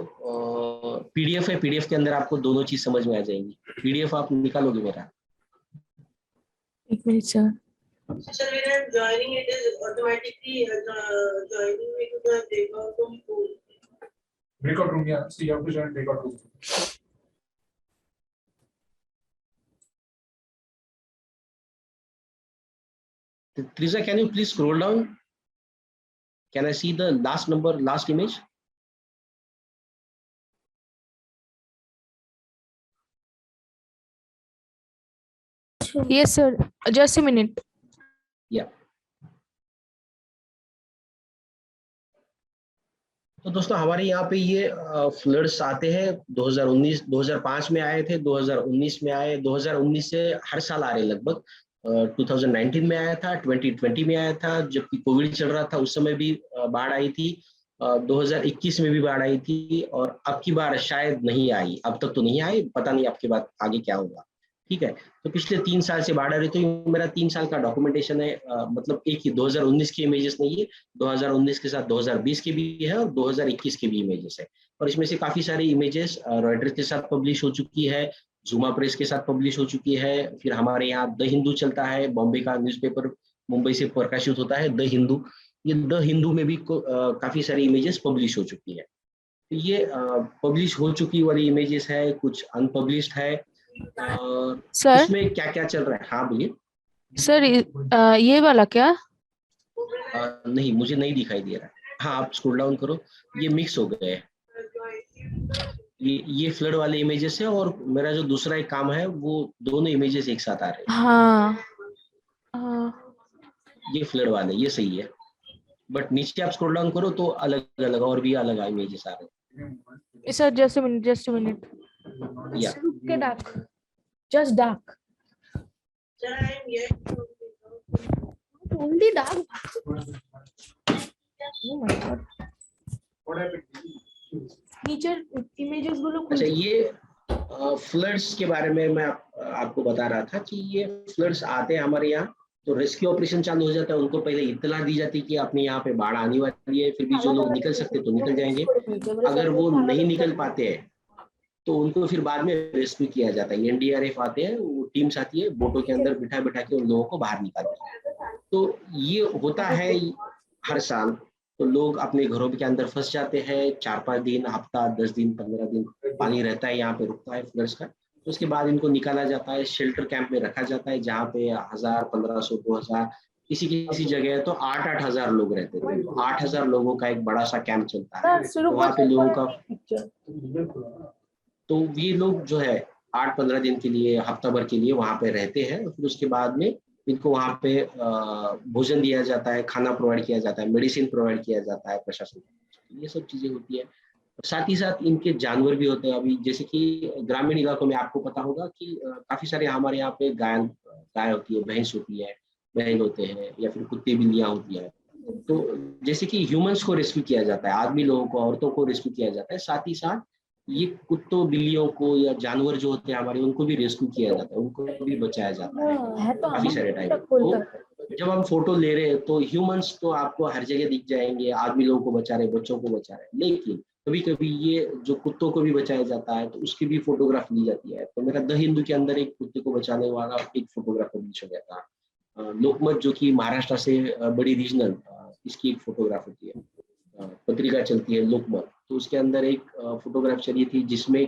पीडीएफ है, पीडीएफ के अंदर आपको दोनों चीज समझ में आ जाएंगी। पीडीएफ आप निकालोगे मेरा। एक minute sir. Sir, when I'm joining, it is automatically joining me to the breakout room. Breakout room, yeah. So you have to join breakout room. Teresa, can you please scroll down? Can I see the last number, last image? Yes sir, just a minute. Yeah. तो दोस्तों हमारे यहाँ पे ये floods आते हैं 2019, 2005 में आए थे, 2019 में आए, 2019 से हर साल आ रहे लगभग। 2019 में आया था, 2020 में आया था, जबकि कोविड चल रहा था उस समय भी बाढ़ आई थी। 2021 में भी बाढ़ आई थी और अब की बार शायद नहीं आई, अब तक तो नहीं आई, पता नहीं आपके बाद आगे क्या होगा, ठीक है। तो पिछले 3 साल से बाढ़ आ रही, तो मेरा 3 साल का डॉक्यूमेंटेशन है, मतलब एक ही 2019 की इमेजेस नहीं है, 2019 के साथ 2020 के भी है और 2021 के भी इमेजेस है। और इसमें से काफी सारी इमेजेस रॉयटर्स के साथ पब्लिश हो चुकी है, जूमा प्रेस के साथ पब्लिश हो चुकी है। फिर हमारे यहाँ द हिंदू चलता है, बॉम्बे का न्यूज़पेपर मुंबई से प्रकाशित होता है द हिंदू, ये द हिंदू में भी काफी सारी इमेजेस पब्लिश हो चुकी है। तो ये पब्लिश हो चुकी वाली इमेजेस है, कुछ अनपब्लिश्ड है। सर इसमें क्या क्या चल रहा है? हाँ बोलिए सर, ये वाला क्या? नहीं, मुझे नहीं दिखाई दे रहा है। हाँ आप स्क्रॉल डाउन करो, ये मिक्स हो गए हैं, ये फ्लड वाले इमेजेस है और मेरा जो दूसरा एक काम है वो दोनों इमेजेस एक साथ आ रहे हैं। हाँ, ये फ्लड वाले, ये सही है, बट नीचे आप स्क्रॉल डाउन करो तो अलग अलग और भी अलग इमेजेस आ रहे हैं। Sir just a minute. या के dark, just dark, Sir, I am yet to only dark. Oh my god. नीचे इमेजेस गुलो खुल। अच्छा, ये फ्लड्स के बारे में मैं आपको बता रहा था कि ये फ्लड्स आते हैं हमारे यहाँ तो रेस्क्यू ऑपरेशन चालू हो जाता है। उनको पहले इत्तला दी जाती है कि अपने यहाँ पे बाढ़ आने वाली है, फिर भी जो लोग निकल सकते तो निकल जाएंगे, अगर वो नहीं निकल पाते हैं तो उनको फिर बाद में रेस्क्यू किया जाता है। एनडीआरएफ आते हैं, वो टीम्स आती है, बोटों के अंदर बिठा बिठा के उन लोगों को बाहर निकालते हैं। तो ये होता है हर साल। तो लोग अपने घरों के अंदर फंस जाते हैं, 4-5 दिन, हफ्ता, 10 दिन, 15 दिन पानी रहता है यहाँ पे, रुकता है फ्लड्स का। तो उसके बाद इनको निकाला जाता है, शेल्टर कैंप में रखा जाता है, जहाँ पे 1000, 1500, 2000, किसी जगह तो 8-8 हजार लोग रहते थे। 8,000 लोगों का एक बड़ा सा कैंप चलता है, तो वहाँ पे लोगों का, तो ये लोग जो है 8-15 दिन के लिए, हफ्ता भर के लिए वहाँ पे रहते हैं। फिर उसके बाद में इनको वहाँ पे भोजन दिया जाता है, खाना प्रोवाइड किया जाता है, मेडिसिन प्रोवाइड किया जाता है प्रशासन, ये सब चीजें होती है। साथ ही साथ इनके जानवर भी होते हैं। अभी जैसे कि ग्रामीण इलाकों में आपको पता होगा कि काफी सारे हमारे यहाँ पे गाय होती है, भैंस होती है, बैल होते हैं, या फिर कुत्ते बिल्लियाँ होती है। तो जैसे कि ह्यूमंस को रेस्क्यू किया जाता है, आदमी लोगों को, औरतों को रेस्क्यू किया जाता है, साथ ही साथ ये कुत्तों बिल्लियों को या जानवर जो होते हैं हमारे, उनको भी रेस्क्यू किया जाता है, उनको भी बचाया जाता है काफी सारे टाइम। तो जब हम फोटो ले रहे हैं तो ह्यूमंस तो आपको हर जगह दिख जाएंगे, आदमी लोगों को बचा रहे, बच्चों को बचा रहे, लेकिन कभी कभी ये जो कुत्तों को भी बचाया जाता है तो उसकी भी फोटोग्राफ ली जाती है। तो मेरा द हिंदू के अंदर एक कुत्ते को बचाने वाला एक फोटोग्राफ पब्लिश हो गया था। लोकमत जो कि महाराष्ट्र से बड़ी रीजनल, इसकी एक फोटोग्राफ होती है, पत्रिका चलती है लोकमत, तो उसके अंदर एक फोटोग्राफ चली थी जिसमें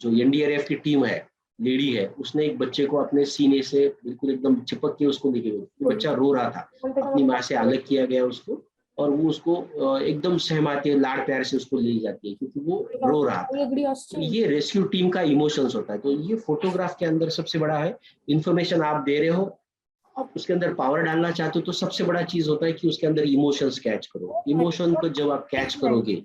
जो एनडीआरएफ की टीम है, लेडी है, उसने एक बच्चे को अपने सीने से बिल्कुल एकदम चिपक के उसको लेके गई। बच्चा रो रहा था, अपनी माँ से अलग किया गया उसको और वो उसको एकदम सहमाती है, लाड़ प्यार से उसको ले जाती है क्योंकि वो रो रहा था। तो ये रेस्क्यू टीम का इमोशंस होता है। तो ये फोटोग्राफ के अंदर सबसे बड़ा है, इंफॉर्मेशन आप दे रहे हो, आप उसके अंदर पावर डालना चाहते हो, तो सबसे बड़ा चीज होता है कि उसके अंदर इमोशंस कैच करो। इमोशन को जब आप कैच करोगे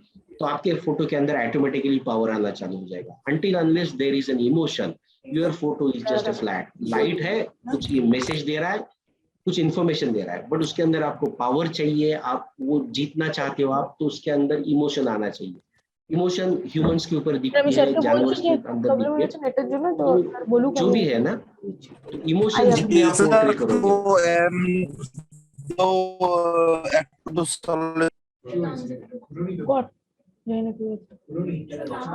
तो आपके फोटो के अंदर ऑटोमेटिकली पावर आना चालू हो जाएगा। Until unless there is an emotion, your photo is just a flat light है, कुछ मैसेज दे रहा है, कुछ इन्फॉर्मेशन दे रहा है, बट उसके अंदर आपको पावर चाहिए, आप वो जीतना चाहते हो आप, तो उसके अंदर इमोशन आना चाहिए। इमोशन ह्यूमंस के ऊपर दिखती है, जानवर के अंदर दिखती है, तो जो भी है ना, तो इमोशन जितने आप पोर्ट्रे करोगे,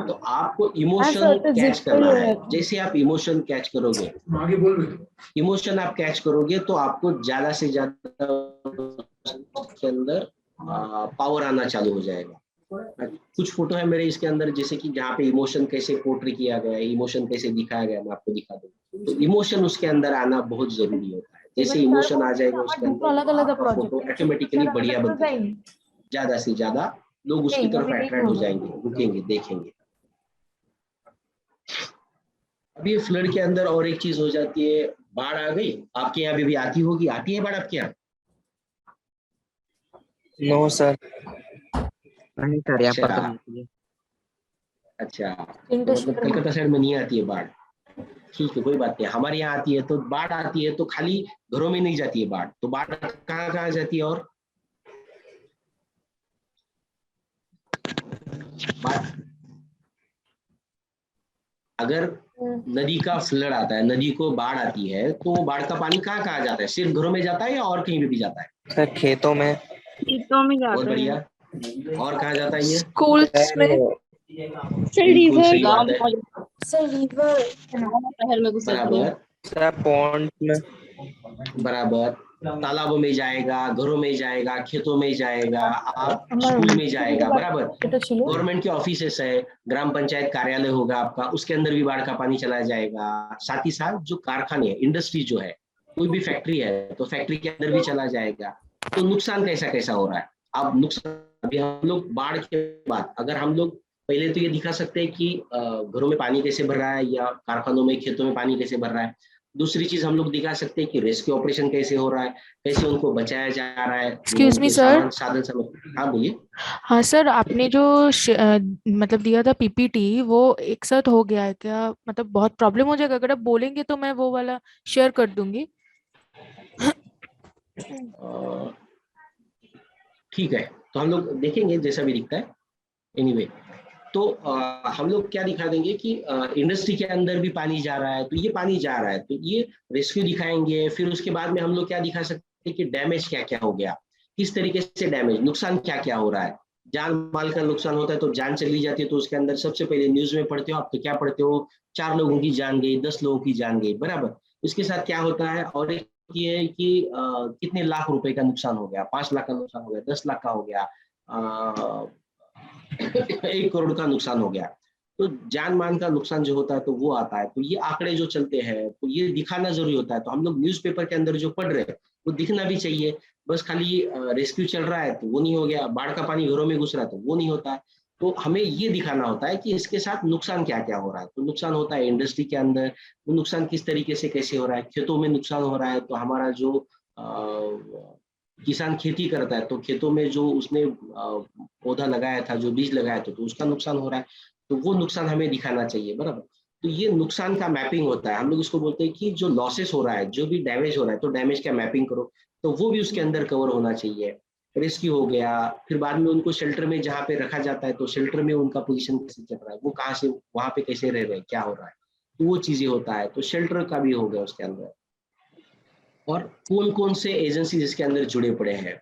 तो आपको इमोशन कैच करना है। जैसे आप इमोशन कैच करोगे, इमोशन आप कैच करोगे तो आपको ज्यादा से ज्यादा के अंदर पावर आना चालू हो जाएगा। कुछ फोटो है मेरे इसके अंदर, जैसे कि जहाँ पे इमोशन कैसे पोर्ट्रे किया गया है, इमोशन कैसे दिखाया गया है, मैं आपको दिखा दूँ। तो इमोशन उसके अंदर आना बहुत जरूरी होता है। जैसे इमोशन आ जाएगा उसके अंदर, आपका फोटो ऑटोमेटिकली बढ़िया बनता है, ज्यादा से ज्यादा लोग उसकी तरफ अट्रैक्ट हो जाएंगे, रुकेंगे, देखेंगे। अभी फ्लड के अंदर और एक चीज हो जाती है, बाढ़ आ गई, आपके यहाँ भी आती होगी, आती है बाढ़ आपके यहाँ? नो सर, नहीं सर, यहाँ पर तो नहीं। अच्छा, तो मतलब कलकत्ता साइड में नहीं आती है बाढ़? ठीक है, कोई बात नहीं। हमारे यहाँ आती है, तो बाढ़ आती है तो खाली घरों में नहीं जाती है बाढ़, तो बाढ़ कहाँ कहाँ जाती है? और अगर नदी का फ्लड आता है, नदी को बाढ़ आती है, तो बाढ़ का पानी कहाँ कहाँ जाता है? सिर्फ घरों में जाता है या और कहीं पे भी जाता है? सर खेतों में। खेतों में बहुत जाते बढ़िया। हैं। और कहाँ जाता है ये? स्कूल्स में, बिल्कुल सही बात है, शहर में घुस बराबर सर पॉन्ड में, बराबर। तालाबों में जाएगा, घरों में जाएगा, खेतों में जाएगा, आप स्कूल में जाएगा, बराबर। गवर्नमेंट के ऑफिसेस है, ग्राम पंचायत कार्यालय होगा आपका, उसके अंदर भी बाढ़ का पानी चला जाएगा। साथ ही साथ जो कारखाने, इंडस्ट्री जो है, कोई भी फैक्ट्री है तो फैक्ट्री के अंदर भी चला जाएगा। तो नुकसान कैसा कैसा हो रहा है? अब नुकसान, अभी हम लोग बाढ़ के बाद अगर हम लोग पहले तो ये दिखा सकते हैं कि घरों में पानी कैसे भर रहा है या कारखानों में, खेतों में पानी कैसे भर रहा है। दूसरी चीज हम लोग दिखा सकते हैं कि रेस्क्यू ऑपरेशन कैसे हो रहा है, कैसे उनको बचाया जा रहा है। Excuse me sir. साधन समय, हाँ बोलिए। हाँ सर, आपने जो मतलब दिया था पीपीटी, वो एक साथ हो गया है क्या? मतलब बहुत प्रॉब्लम हो जाएगा, अगर आप बोलेंगे तो मैं वो वाला शेयर कर दूंगी। ठीक है, तो हम लोग देखेंगे जैसा भी दिखता है। एनीवे, तो हम लोग क्या दिखा देंगे कि इंडस्ट्री के अंदर भी पानी जा रहा है, तो ये पानी जा रहा है, तो ये रेस्क्यू दिखाएंगे। फिर उसके बाद में हम लोग क्या दिखा सकते हैं कि डैमेज क्या क्या हो गया, किस तरीके से डैमेज, नुकसान क्या क्या हो रहा है। जान माल का नुकसान होता है तो जान चली जाती है, तो उसके अंदर सबसे पहले न्यूज में पढ़ते हो आप, तो क्या पढ़ते हो? 4 लोगों की जान गई, 10 लोगों की जान गई, बराबर। इसके साथ क्या होता है, और एक ये है कि कितने लाख रुपए का नुकसान हो गया, 5 लाख का नुकसान हो गया, 10 लाख का हो गया, 1 करोड़ का नुकसान हो गया। तो जान मान का नुकसान जो होता है तो वो आता है। तो ये आंकड़े जो चलते हैं तो ये दिखाना जरूरी होता है। तो हम लोग न्यूज़पेपर के अंदर जो पढ़ रहे हैं वो दिखना भी चाहिए। बस खाली रेस्क्यू चल रहा है तो वो नहीं हो गया, बाढ़ का पानी घरों में घुस रहा है तो वो नहीं होता है। तो हमें ये दिखाना होता है कि इसके साथ नुकसान क्या क्या हो रहा है। तो नुकसान होता है इंडस्ट्री के अंदर, वो नुकसान किस तरीके से कैसे हो रहा है। खेतों में नुकसान हो रहा है तो हमारा जो किसान खेती करता है तो खेतों में जो उसने पौधा लगाया था, जो बीज लगाया था, तो उसका नुकसान हो रहा है, तो वो नुकसान हमें दिखाना चाहिए, बराबर। तो ये नुकसान का मैपिंग होता है। हम लोग इसको बोलते हैं कि जो लॉसेस हो रहा है, जो भी डैमेज हो रहा है, तो डैमेज का मैपिंग करो, तो वो भी उसके अंदर कवर होना चाहिए। रेस्क्यू हो गया, फिर बाद में उनको शेल्टर में जहाँ पे रखा जाता है तो शेल्टर में उनका पोजीशन कैसे चल रहा है, वो कहाँ से वहां पे कैसे रह रहे हैं, क्या हो रहा है, तो वो चीजें होता है। तो शेल्टर का भी हो गया उसके अंदर। और कौन कौन से एजेंसी इसके अंदर जुड़े पड़े हैं,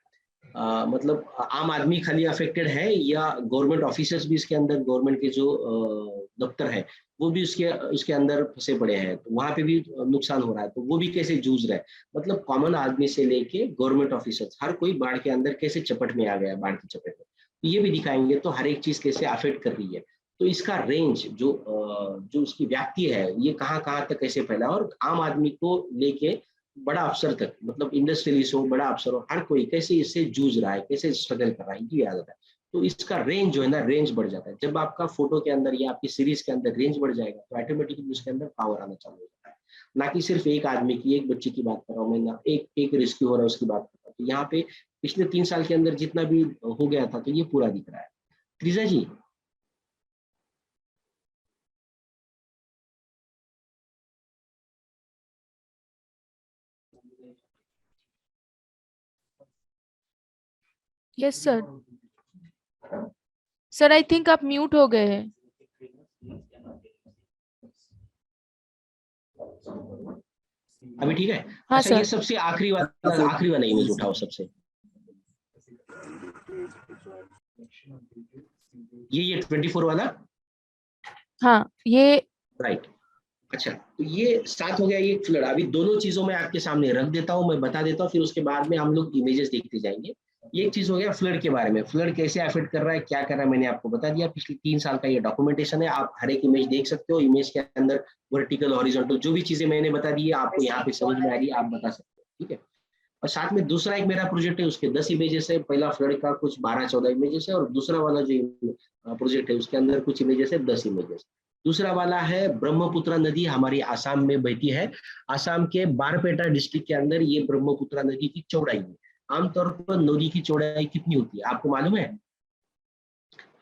मतलब आम आदमी खाली अफेक्टेड है या गवर्नमेंट ऑफिसर्स भी इसके अंदर, गवर्नमेंट के जो दफ्तर है वो भी उसके अंदर फंसे पड़े हैं, तो वहां पे भी नुकसान हो रहा है, तो वो भी कैसे जूझ रहे हैं। मतलब कॉमन आदमी से लेके गवर्नमेंट ऑफिसर्स, हर कोई बाढ़ के अंदर कैसे चपेट में आ गया, बाढ़ की चपेट में, तो ये भी दिखाएंगे। तो हर एक चीज कैसे अफेक्ट कर रही है, तो इसका रेंज जो उसकी व्याप्ति है, ये कहाँ कहाँ तक कैसे फैला, और आम आदमी को लेके बड़ा अफसर तक, मतलब इंडस्ट्रियलिस्ट हो, बड़ा अफसर हो, हर कोई कैसे इससे जूझ रहा है, कैसे स्ट्रगल कर रहा है, ये याद आता है। तो इसका रेंज जो है ना, रेंज बढ़ जाता है। जब आपका फोटो के अंदर या आपकी सीरीज के अंदर रेंज बढ़ जाएगा तो ऑटोमेटिकली उसके अंदर पावर आना चालू हो जाता है। ना कि सिर्फ एक आदमी की, एक बच्चे की बात कर रहा हूँ मैं, ना एक एक रेस्क्यू हो रहा है उसकी बात कर रहा हूँ। तो यहाँ पे पिछले 3 साल के अंदर जितना भी हो गया था, तो ये पूरा दिख रहा है। Trija ji, yes sir. Sir I think आप म्यूट हो गए हैं। अभी ठीक है? हाँ अच्छा, ये सर। सबसे आखिरी वाला इमेज उठाओ सबसे। ये 24 वाला, हाँ ये राइट। अच्छा, तो ये साथ हो गया ये फ्लड। अभी दोनों चीजों में आपके सामने रख देता हूँ, मैं बता देता हूँ, फिर उसके बाद में हम लोग इमेजेस देखते जाएंगे। ये एक चीज हो गया फ्लड के बारे में, फ्लड कैसे अफेक्ट कर रहा है, क्या कर रहा है, मैंने आपको बता दिया। पिछले 3 साल का ये डॉक्यूमेंटेशन है, आप हर एक इमेज देख सकते हो। इमेज के अंदर वर्टिकल, हॉरिजॉन्टल, जो भी चीजें मैंने बता दी है आपको यहाँ पे समझ में आ रही है, आप बता सकते हो, ठीक है। और साथ में दूसरा एक मेरा प्रोजेक्ट है, उसके 10 इमेजेस है। पहला फ्लड का कुछ 12-14 इमेजेस है, और दूसरा वाला जो प्रोजेक्ट है उसके अंदर कुछ इमेजेस है, 10 इमेजेस। दूसरा वाला है ब्रह्मपुत्र नदी हमारी आसाम में बहती है। आसाम के बारपेटा डिस्ट्रिक्ट के अंदर ये ब्रह्मपुत्र नदी की चौड़ाई है। आमतौर पर नदी की चौड़ाई कितनी होती है आपको मालूम है?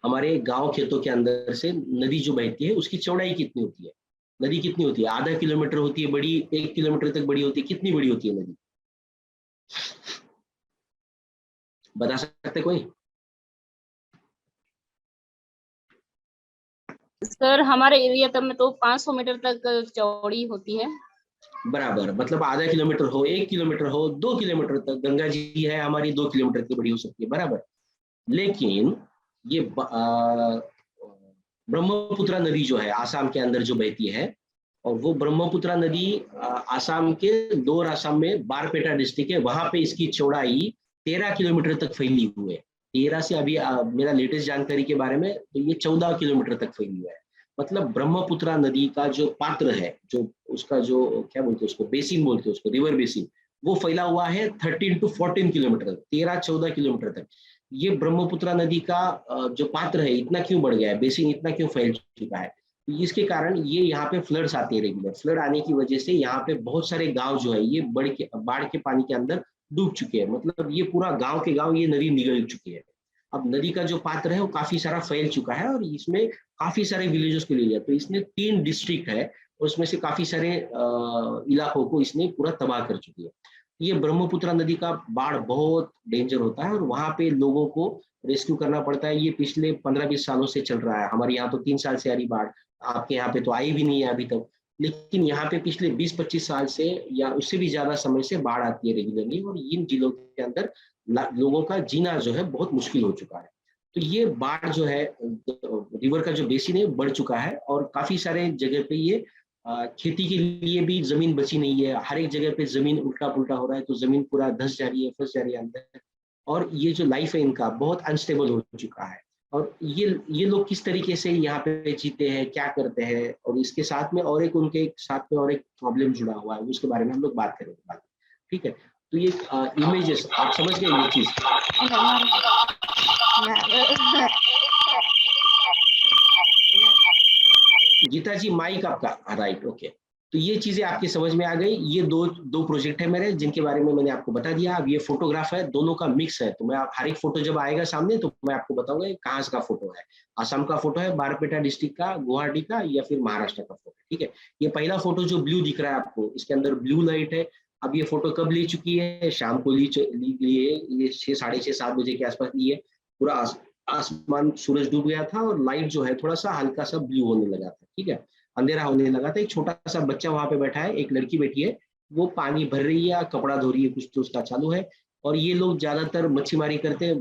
हमारे गांव खेतों के अंदर से नदी जो बहती है उसकी चौड़ाई कितनी होती है? नदी कितनी होती है? आधा किलोमीटर होती है बड़ी, 1 किलोमीटर तक बड़ी होती है, कितनी बड़ी होती है नदी? बता सकते कोई? सर हमारे एरिया तक में तो 500 मीटर तक चौड़ी होती है। बराबर, मतलब आधा किलोमीटर हो, 1 किलोमीटर हो, 2 किलोमीटर तक। गंगा जी है हमारी, 2 किलोमीटर की बड़ी हो सकती है, बराबर। लेकिन ये ब्रह्मपुत्र नदी जो है आसाम के अंदर जो बहती है, और वो ब्रह्मपुत्र नदी आसाम के लोअर आसाम में बारपेटा डिस्ट्रिक्ट है, वहां पे इसकी चौड़ाई 13 किलोमीटर तक फैली हुई है। 13 से अभी मेरा लेटेस्ट जानकारी के बारे में, तो ये 14 किलोमीटर तक फैली हुआ है। मतलब ब्रह्मपुत्र नदी का जो पात्र है, जो उसका जो क्या बोलते हैं उसको, बेसिन बोलते हैं उसको, रिवर बेसिन, वो फैला हुआ है 13 to 14 किलोमीटर, 13-14 किलोमीटर तक। ये ब्रह्मपुत्र नदी का जो पात्र है इतना क्यों बढ़ गया है, बेसिन इतना क्यों फैल चुका है? इसके कारण ये यहाँ पे फ्लड्स आते हैं रेगुलर। फ्लड आने की वजह से यहाँ पे बहुत सारे गांव जो है ये बाढ़ के पानी के अंदर डूब चुके हैं। मतलब ये पूरा गांव के गांव ये नदी निगल चुकी है। अब नदी का जो पात्र है वो काफी सारा फैल चुका है, और इसमें काफी सारे विलेजेस को ले लिया। तो इसने 3 डिस्ट्रिक्ट है, उसमें से काफी सारे इलाकों को इसने पूरा तबाह कर चुकी है। ये ब्रह्मपुत्र नदी का बाढ़ बहुत डेंजर होता है, और वहां पे लोगों को रेस्क्यू करना पड़ता है। ये पिछले 15-20 सालों से चल रहा है। हमारे यहाँ तो 3 साल से आ रही बाढ़, आपके यहाँ पे तो आई भी नहीं है अभी तक। लेकिन यहाँ पे पिछले 20-25 साल से या उससे भी ज्यादा समय से बाढ़ आती है रेगुलरली, और इन जिलों के अंदर लोगों का जीना जो है बहुत मुश्किल हो चुका है। तो ये बाढ़ जो है, रिवर का जो बेसिन है बढ़ चुका है, और काफी सारे जगह पे ये खेती के लिए भी जमीन बची नहीं है। हर एक जगह पे जमीन उल्टा पुल्टा हो रहा है, तो जमीन पूरा धंस जा रही है, फंस जा रही है अंदर। और ये जो लाइफ है इनका बहुत अनस्टेबल हो चुका है। और ये लोग किस तरीके से यहाँ पे जीते हैं, क्या करते हैं, और इसके साथ में और एक उनके साथ में और एक प्रॉब्लम जुड़ा हुआ है, उसके बारे में हम लोग बात करेंगे बाद में, ठीक है। तो ये इमेजेस आप समझ गए ये चीज? गीता जी माइक आपका, राइट, ओके। तो ये चीजें आपकी समझ में आ गई। ये दो दो प्रोजेक्ट है मेरे, जिनके बारे में मैंने आपको बता दिया। अब ये फोटोग्राफ है, दोनों का मिक्स है। तो मैं हर एक फोटो जब आएगा सामने तो मैं आपको बताऊंगा कहाँ का फोटो है। आसाम का फोटो है, बारपेटा डिस्ट्रिक्ट का, गुवाहाटी का, या फिर महाराष्ट्र का फोटो, ठीक है। ये पहला फोटो जो ब्लू दिख रहा है आपको, इसके अंदर ब्लू लाइट है। अब ये फोटो कब ली चुकी है? शाम को ली है, ये 6, साढ़े 6, 7 बजे के आसपास ली है। पूरा आसमान, सूरज डूब गया था, और लाइट जो है थोड़ा सा हल्का सा ब्लू होने लगा था, ठीक है, अंधेरा होने लगा था। एक छोटा सा बच्चा वहां पे बैठा है, एक लड़की बैठी है, वो पानी भर रही है, कपड़ा धो रही है, कुछ तो उसका चालू है। और ये लोग ज्यादातर मच्छी मारी करते हैं,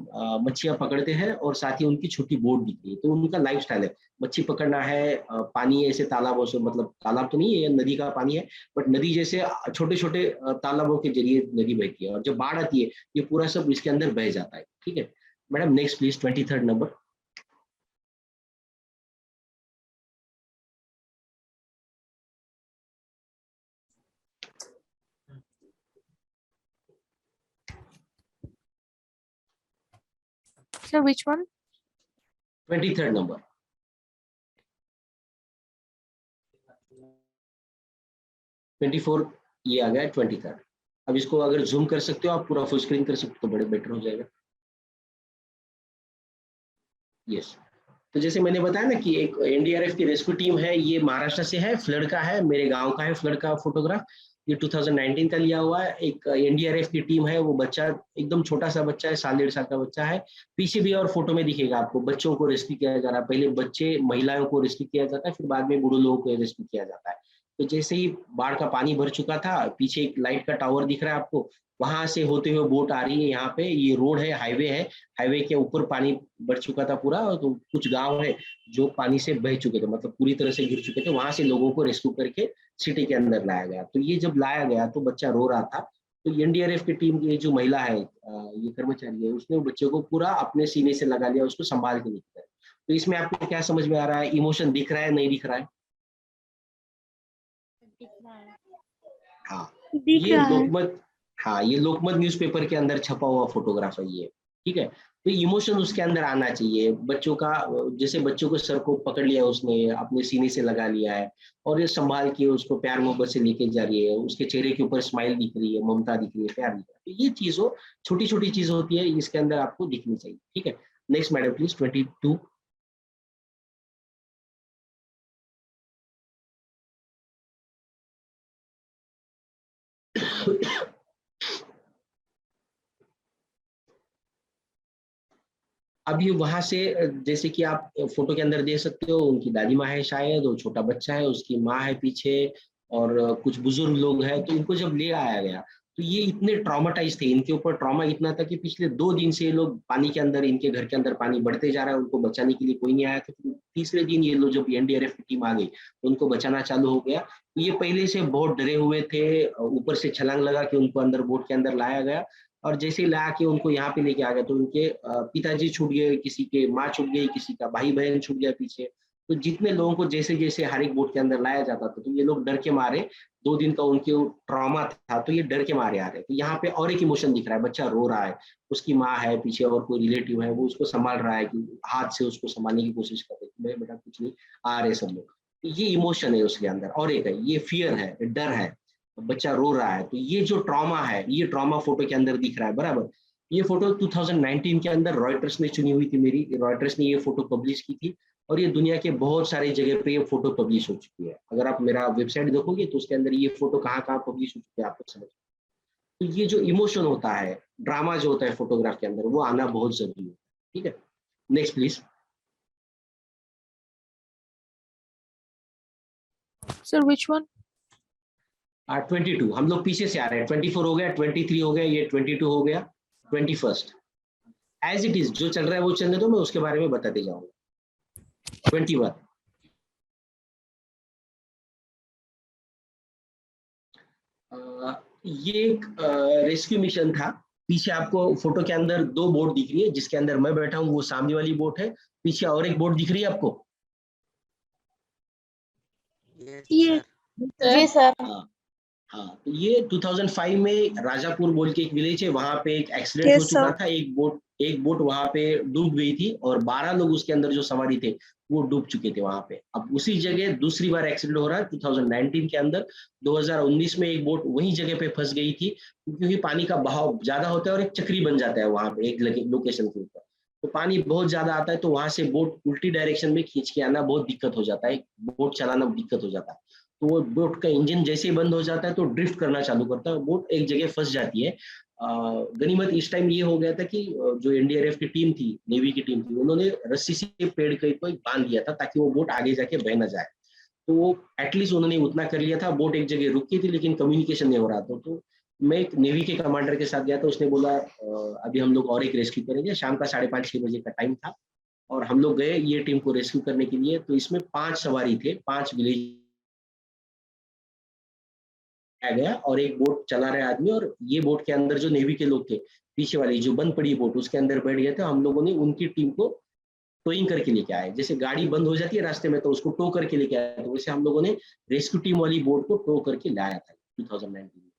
मच्छियां पकड़ते हैं, और साथ ही उनकी छोटी बोट दिख रही है। तो उनका लाइफ स्टाइल है मच्छी पकड़ना है। पानी ऐसे तालाबों से, मतलब तालाब तो नहीं है, ये नदी का पानी है, बट नदी जैसे छोटे छोटे तालाबों के जरिए नदी बहती है, और जब बाढ़ आती है ये पूरा सब इसके अंदर बह जाता है, ठीक है। Madam next please, 23rd number. Sir, which one? 23rd number. ये आ गया 23rd। अब इसको अगर जूम कर सकते हो आप, पूरा फुल स्क्रीन कर सकते हो तो बड़े बेटर हो जाएगा। यस, तो जैसे मैंने बताया ना कि एक एनडीआरएफ की रेस्क्यू टीम है, ये महाराष्ट्र से है, फ्लड का है, मेरे गांव का है फ्लड का फोटोग्राफ। ये 2019 का लिया हुआ है। एक एनडीआरएफ की टीम है, वो बच्चा एकदम छोटा सा बच्चा है, 1.5 साल का बच्चा है। पीछे भी और फोटो में दिखेगा आपको, बच्चों को रेस्क्यू किया जा रहा है। पहले बच्चे, महिलाओं को रेस्क्यू किया जाता है, फिर बाद में बूढ़े लोगों को रेस्क्यू किया जाता है। तो जैसे ही बाढ़ का पानी भर चुका था, पीछे एक लाइट का टावर दिख रहा है आपको, वहां से होते हुए बोट आ रही है यहाँ पे। ये रोड है, हाईवे है, हाईवे के ऊपर पानी भर चुका था पूरा। तो कुछ गांव है जो पानी से बह चुके थे, मतलब पूरी तरह से गिर चुके थे, वहां से लोगों को रेस्क्यू करके सिटी के अंदर लाया गया। तो ये जब लाया गया तो बच्चा रो रहा था। तो एनडीआरएफ की टीम की जो महिला है, ये कर्मचारी है, उसने बच्चे को पूरा अपने सीने से लगा लिया, उसको संभाल के लेकर गया। तो इसमें आपको क्या समझ में आ रहा है? इमोशन दिख रहा है, नहीं दिख रहा है? हाँ, ये लोकमत, हाँ ये लोकमत न्यूज़पेपर के अंदर छपा हुआ फोटोग्राफ है ये, ठीक है। तो इमोशन उसके अंदर आना चाहिए बच्चों का। जैसे बच्चों को सर को पकड़ लिया उसने, अपने सीने से लगा लिया है और ये संभाल के उसको प्यार मोहब्बत से लेके जा रही है, उसके चेहरे के ऊपर स्माइल दिख रही है, ममता दिख रही है, प्यार दिख रहा है। तो ये चीजों, छोटी छोटी चीज होती है, इसके अंदर आपको दिखनी चाहिए, ठीक है। Next madam please, 22। अब ये वहां से, जैसे कि आप फोटो के अंदर देख सकते हो, उनकी दादी माँ है शायद, और छोटा बच्चा है, उसकी माँ है पीछे, और कुछ बुजुर्ग लोग हैं। तो इनको जब ले आया गया तो ये इतने ट्रॉमाटाइज थे, इनके ऊपर ट्रॉमा इतना था कि पिछले 2 दिन से ये लोग पानी के अंदर, इनके घर के अंदर पानी बढ़ते जा रहा है, उनको बचाने के लिए कोई नहीं आया। तो तीसरे दिन ये लोग, जब एनडीआरएफ की टीम आ गई तो उनको बचाना चालू हो गया। तो ये पहले से बहुत डरे हुए थे, ऊपर से छलांग लगा के उनको अंदर, बोट के अंदर लाया गया। और जैसे ही ला के उनको यहाँ पे लेके आ गया तो उनके पिताजी छूट गए, किसी के माँ छूट गई, किसी का भाई बहन छूट गया पीछे। तो जितने लोगों को जैसे जैसे हर एक बोट के अंदर लाया जाता था, तो ये लोग डर के मारे, 2 दिन का उनके ट्रॉमा था, तो ये डर के मारे आ रहे। तो यहाँ पे और एक इमोशन दिख रहा है, बच्चा रो रहा है, उसकी माँ है पीछे और कोई रिलेटिव है, वो उसको संभाल रहा है, कि हाथ से उसको संभालने की कोशिश कर रहे, मेरे बेटा कुछ नहीं, आ रहे सब लोग। तो ये इमोशन है उसके अंदर। और एक है, ये फियर है, डर है, बच्चा रो रहा है। तो ये जो ट्रॉमा है, ये ट्रॉमा फोटो के अंदर दिख रहा है, बराबर। ये फोटो 2019 के अंदर रॉयटर्स ने चुनी हुई थी मेरी, रॉयटर्स ने ये फोटो पब्लिश की थी, और ये दुनिया के बहुत सारे जगह पे ये फोटो पब्लिश हो चुकी है। अगर आप मेरा वेबसाइट देखोगे तो उसके अंदर ये फोटो कहाँ कहाँ पब्लिश हो चुकी है, आपको समझ। तो ये जो इमोशन होता है, ड्रामा जो होता है फोटोग्राफ के अंदर, वो आना बहुत जरूरी है, ठीक है। Next please. Sir, which one? 22, हम लोग पीछे से आ रहे हैं। 24 हो गया, 23 हो गया, ये 22 हो गया, 21 एज इट इज जो चल रहा है वो चलने दो, मैं उसके बारे में बताते जाऊंगा। 21, ये एक रेस्क्यू मिशन था। पीछे आपको फोटो के अंदर 2 बोट दिख रही है, जिसके अंदर मैं बैठा हूँ, वो सामने वाली बोट है। पीछे और एक बोट दिख रही है आपको? जी सर। हाँ, तो ये 2005 में राजापुर बोल के एक विलेज है, वहां पे एक एक्सीडेंट हो चुका था। एक बोट वहां पे डूब गई थी और 12 लोग उसके अंदर जो सवारी थे वो डूब चुके थे वहां पे। अब उसी जगह दूसरी बार एक्सीडेंट हो रहा है 2019 के अंदर। 2019 में एक बोट वही जगह पे फंस गई थी, क्योंकि पानी का बहाव ज्यादा होता है और एक चक्री बन जाता है वहां पे एक लोकेशन के ऊपर। तो पानी बहुत ज्यादा आता है, तो वहां से बोट उल्टी डायरेक्शन में खींच के आना बहुत दिक्कत हो जाता है, बोट चलाना दिक्कत हो जाता है। तो वो बोट का इंजन जैसे ही बंद हो जाता है तो ड्रिफ्ट करना चालू करता है, बोट एक जगह फंस जाती है। गनीमत इस टाइम ये हो गया था कि जो एनडीआरएफ की टीम थी, नेवी की टीम थी, उन्होंने रस्सी से पेड़ को बांध दिया था ताकि वो बोट आगे जाके बह ना जाए। तो वो एटलीस्ट उन्होंने उतना कर लिया था। बोट एक जगह रुकी थी लेकिन कम्युनिकेशन नहीं हो रहा था। तो मैं एक नेवी के कमांडर के साथ गया था, उसने बोला अभी हम लोग और एक रेस्क्यू करेंगे। शाम का 5:30-6 बजे का टाइम था और हम लोग गए ये टीम को रेस्क्यू करने के लिए। तो इसमें 5 सवारी थे, 5 विलेज गया और एक बोट चला रहे आदमी, और ये बोट के अंदर जो नेवी के लोग थे, पीछे वाली जो बंद पड़ी बोट, उसके अंदर बैठ गए थे। हम लोगों ने उनकी टीम को टोइंग करके लेके आए। जैसे गाड़ी बंद हो जाती है रास्ते में तो उसको टो करके लेके आए, तो वैसे हम लोगों ने रेस्क्यू टीम वाली बोट को टो करके लाया था 2019 में।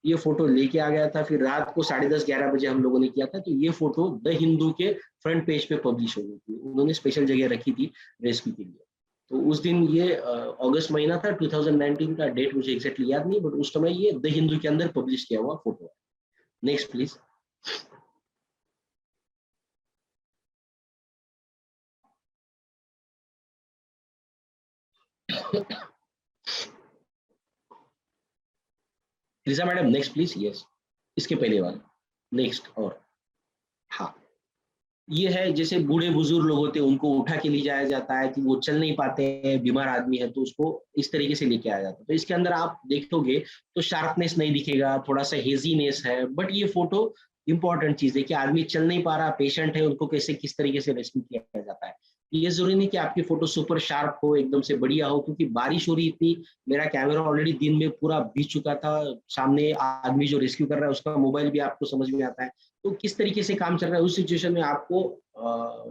ये फोटो लेके आ गया था, फिर रात को 10:30-11 बजे हम लोगों ने किया था। तो ये फोटो द हिंदू के फ्रंट पेज पे पब्लिश हो गई थी, उन्होंने स्पेशल जगह रखी थी रेस्क्यू के लिए। तो उस दिन ये अगस्त महीना था 2019 का, डेट मुझे एग्जैक्टली याद नहीं, बट उस समय ये द हिंदू के अंदर पब्लिश किया हुआ फोटो है। Next please. Trisha madam next please. Yes, इसके पहले वाला नेक्स्ट। और हाँ, ये है जैसे बूढ़े बुजुर्ग लोग होते हैं उनको उठा के ले जाया जाता है कि वो चल नहीं पाते हैं, बीमार आदमी है, तो उसको इस तरीके से लेके आया जाता है। तो इसके अंदर आप देखोगे तो शार्पनेस नहीं दिखेगा, थोड़ा सा हेजीनेस है, बट ये फोटो इंपॉर्टेंट चीज है कि आदमी चल नहीं पा रहा, पेशेंट है, उनको कैसे किस तरीके से रेस्क्यू किया जाता है। ये जरूरी नहीं कि आपकी फोटो सुपर शार्प हो, एकदम से बढ़िया हो, क्योंकि बारिश हो रही थी, मेरा कैमरा ऑलरेडी दिन में पूरा भीग चुका था, सामने आदमी जो रेस्क्यू कर रहा है उसका मोबाइल भी आपको समझ में आता है। तो किस तरीके से काम चल रहा है उस सिचुएशन में आपको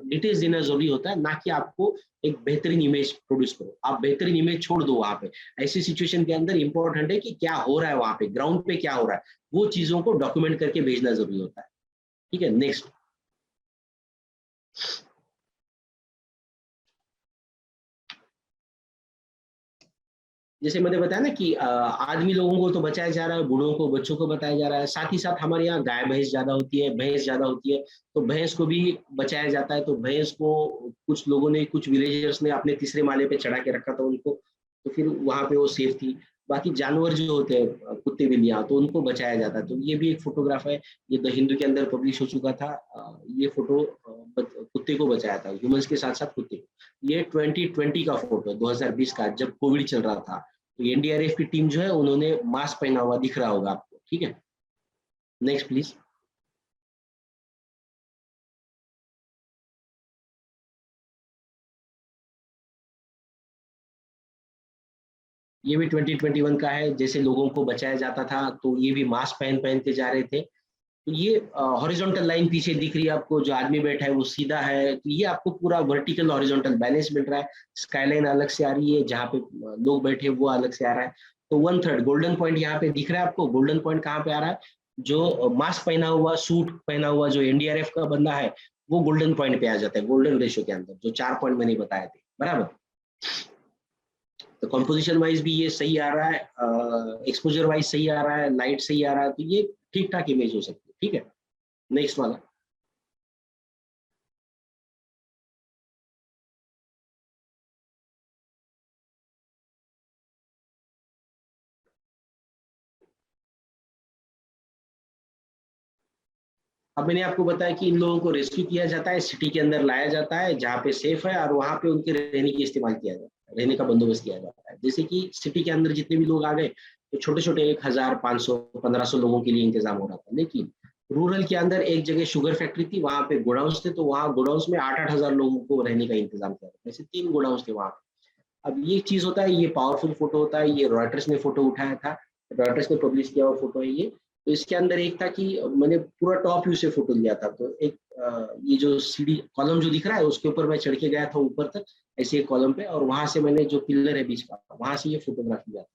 डिटेल्स देना जरूरी होता है, ना कि आपको एक बेहतरीन इमेज प्रोड्यूस करो। आप बेहतरीन इमेज छोड़ दो वहां पे। ऐसी सिचुएशन के अंदर इंपॉर्टेंट है कि क्या हो रहा है वहां पे, ग्राउंड पे क्या हो रहा है, वो चीजों को डॉक्यूमेंट करके भेजना जरूरी होता है। ठीक है, नेक्स्ट। जैसे मैंने बताया ना कि आदमी लोगों को तो बचाया जा रहा है, बूढ़ों को, बच्चों को बताया जा रहा है, साथ ही साथ हमारे यहाँ गाय भैंस ज्यादा होती है, भैंस ज्यादा होती है, तो भैंस को भी बचाया जाता है। तो भैंस को कुछ लोगों ने, कुछ विलेजर्स ने अपने तीसरे माले पे चढ़ा के रखा था उनको, तो फिर वहां पे वो सेफ थी। बाकी जानवर जो होते हैं कुत्ते बिल्लियां, तो उनको बचाया जाता है। तो ये भी एक फोटोग्राफ है, ये द हिंदू के अंदर पब्लिश हो चुका था। ये फोटो कुत्ते को बचाया था, ह्यूमंस के साथ साथ कुत्ते को। ये 2020 का फोटो है, 2020 का, जब कोविड चल रहा था। तो एनडीआरएफ की टीम जो है उन्होंने मास्क पहना हुआ दिख रहा होगा आपको। ठीक है, नेक्स्ट प्लीज। ये भी 2021 का है, जैसे लोगों को बचाया जाता था, तो ये भी मास्क पहन के जा रहे थे। तो ये हॉरिजॉन्टल लाइन पीछे दिख रही है आपको, जो आदमी बैठा है वो सीधा है, तो ये आपको पूरा वर्टिकल हॉरिजॉन्टल बैलेंस मिल रहा है। स्काईलाइन अलग से आ रही है, जहाँ पे लोग बैठे वो अलग से आ रहा है। तो 1/3 गोल्डन पॉइंट यहाँ पे दिख रहा है आपको। गोल्डन पॉइंट कहाँ पे आ रहा है, जो मास्क पहना हुआ, सूट पहना हुआ जो एनडीआरएफ का बंदा है, वो गोल्डन पॉइंट पे आ जाता है, गोल्डन रेशियो के अंदर, जो 4 पॉइंट मैंने बताए थे, बराबर। तो कंपोजिशन वाइज भी ये सही आ रहा है, एक्सपोजर वाइज सही आ रहा है, लाइट सही आ रहा है, तो ये ठीक ठाक इमेज हो सकती है। ठीक है, नेक्स्ट वाला। अब मैंने आपको बताया कि इन लोगों को रेस्क्यू किया जाता है, सिटी के अंदर लाया जाता है जहाँ पे सेफ है, और वहां पे उनके रहने की इस्तेमाल किया जाता है, रहने का बंदोबस्त किया जाता है। जैसे कि सिटी के अंदर जितने भी लोग आ गए, तो छोटे छोटे 1000, 500, 1500 लोगों के लिए इंतजाम हो रहा था। लेकिन रूरल के अंदर एक जगह शुगर फैक्ट्री थी, वहां पे गोडाउंस थे, तो वहाँ गोडाउंस में 8-8 हजार लोगों को रहने का इंतजाम किया था। ऐसे 3 गोडाउंस थे वहां पे। अब ये चीज होता है, ये पावरफुल फोटो होता है, ये रॉयटर्स ने फोटो उठाया था, रॉयटर्स ने पब्लिश किया हुआ फोटो है ये। तो इसके अंदर एक था कि मैंने पूरा टॉप व्यू से फोटो लिया था। तो एक ये जो सीढ़ी कॉलम जो दिख रहा है उसके ऊपर मैं चढ़ के गया था ऊपर तक, ऐसे एक कॉलम पे, और वहां से मैंने जो पिलर है बीच का, वहां से ये फोटोग्राफ लिया था।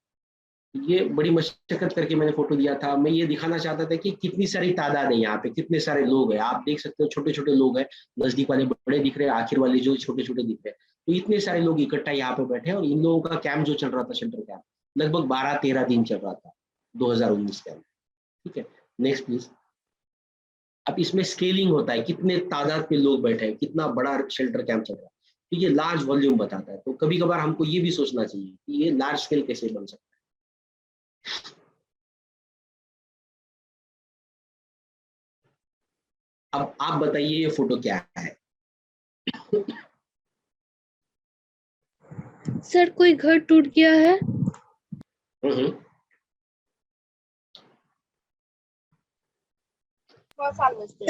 ये बड़ी मशक्कत करके मैंने फोटो लिया था। मैं ये दिखाना चाहता था कि कितनी सारी तादाद है यहाँ पे, कितने सारे लोग हैं। आप देख सकते हो छोटे छोटे लोग हैं, नजदीक वाले बड़े दिख रहे हैं, आखिर वाले जो छोटे छोटे दिख रहे हैं। तो इतने सारे लोग इकट्ठा यहाँ पे बैठे हैं, और इन लोगों का कैंप जो चल रहा था, शेल्टर कैंप, लगभग 12-13 दिन चल रहा था 2019 के अंदर। ठीक है, नेक्स्ट प्लीज। अब इसमें स्केलिंग होता है, कितने तादाद पे लोग बैठे हैं, कितना बड़ा शेल्टर कैंप चल रहा है, तो ये लार्ज वॉल्यूम बताता है। तो कभी कभार हमको ये भी सोचना चाहिए कि ये लार्ज स्केल कैसे बन सकता है। अब आप बताइए ये फोटो क्या है। सर कोई घर टूट गया है?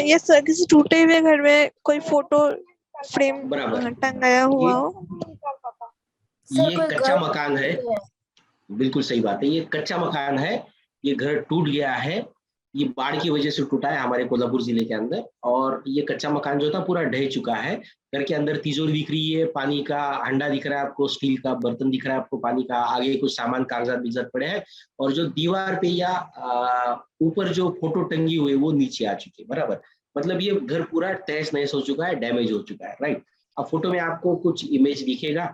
ये सर किसी टूटे हुए घर में कोई फोटो फ्रेम टंगाया हुआ हो। ये कच्चा मकान है, बिल्कुल सही बात है, ये कच्चा मकान है, ये घर टूट गया है। ये बाढ़ की वजह से टूटा है हमारे कोल्हापुर जिले के अंदर। और ये कच्चा मकान जो था पूरा ढह चुका है। घर के अंदर तिजोरी दिख रही है, पानी का हंडा दिख रहा है आपको, स्टील का बर्तन दिख रहा है आपको पानी का, आगे कुछ सामान कागजात बिगजात पड़े हैं, और जो दीवार पे या ऊपर जो फोटो टंगी हुई है वो नीचे आ चुकी है, बराबर। मतलब ये घर पूरा तहस नहस हो चुका है, डैमेज हो चुका है, राइट। अब फोटो में आपको कुछ इमेज दिखेगा,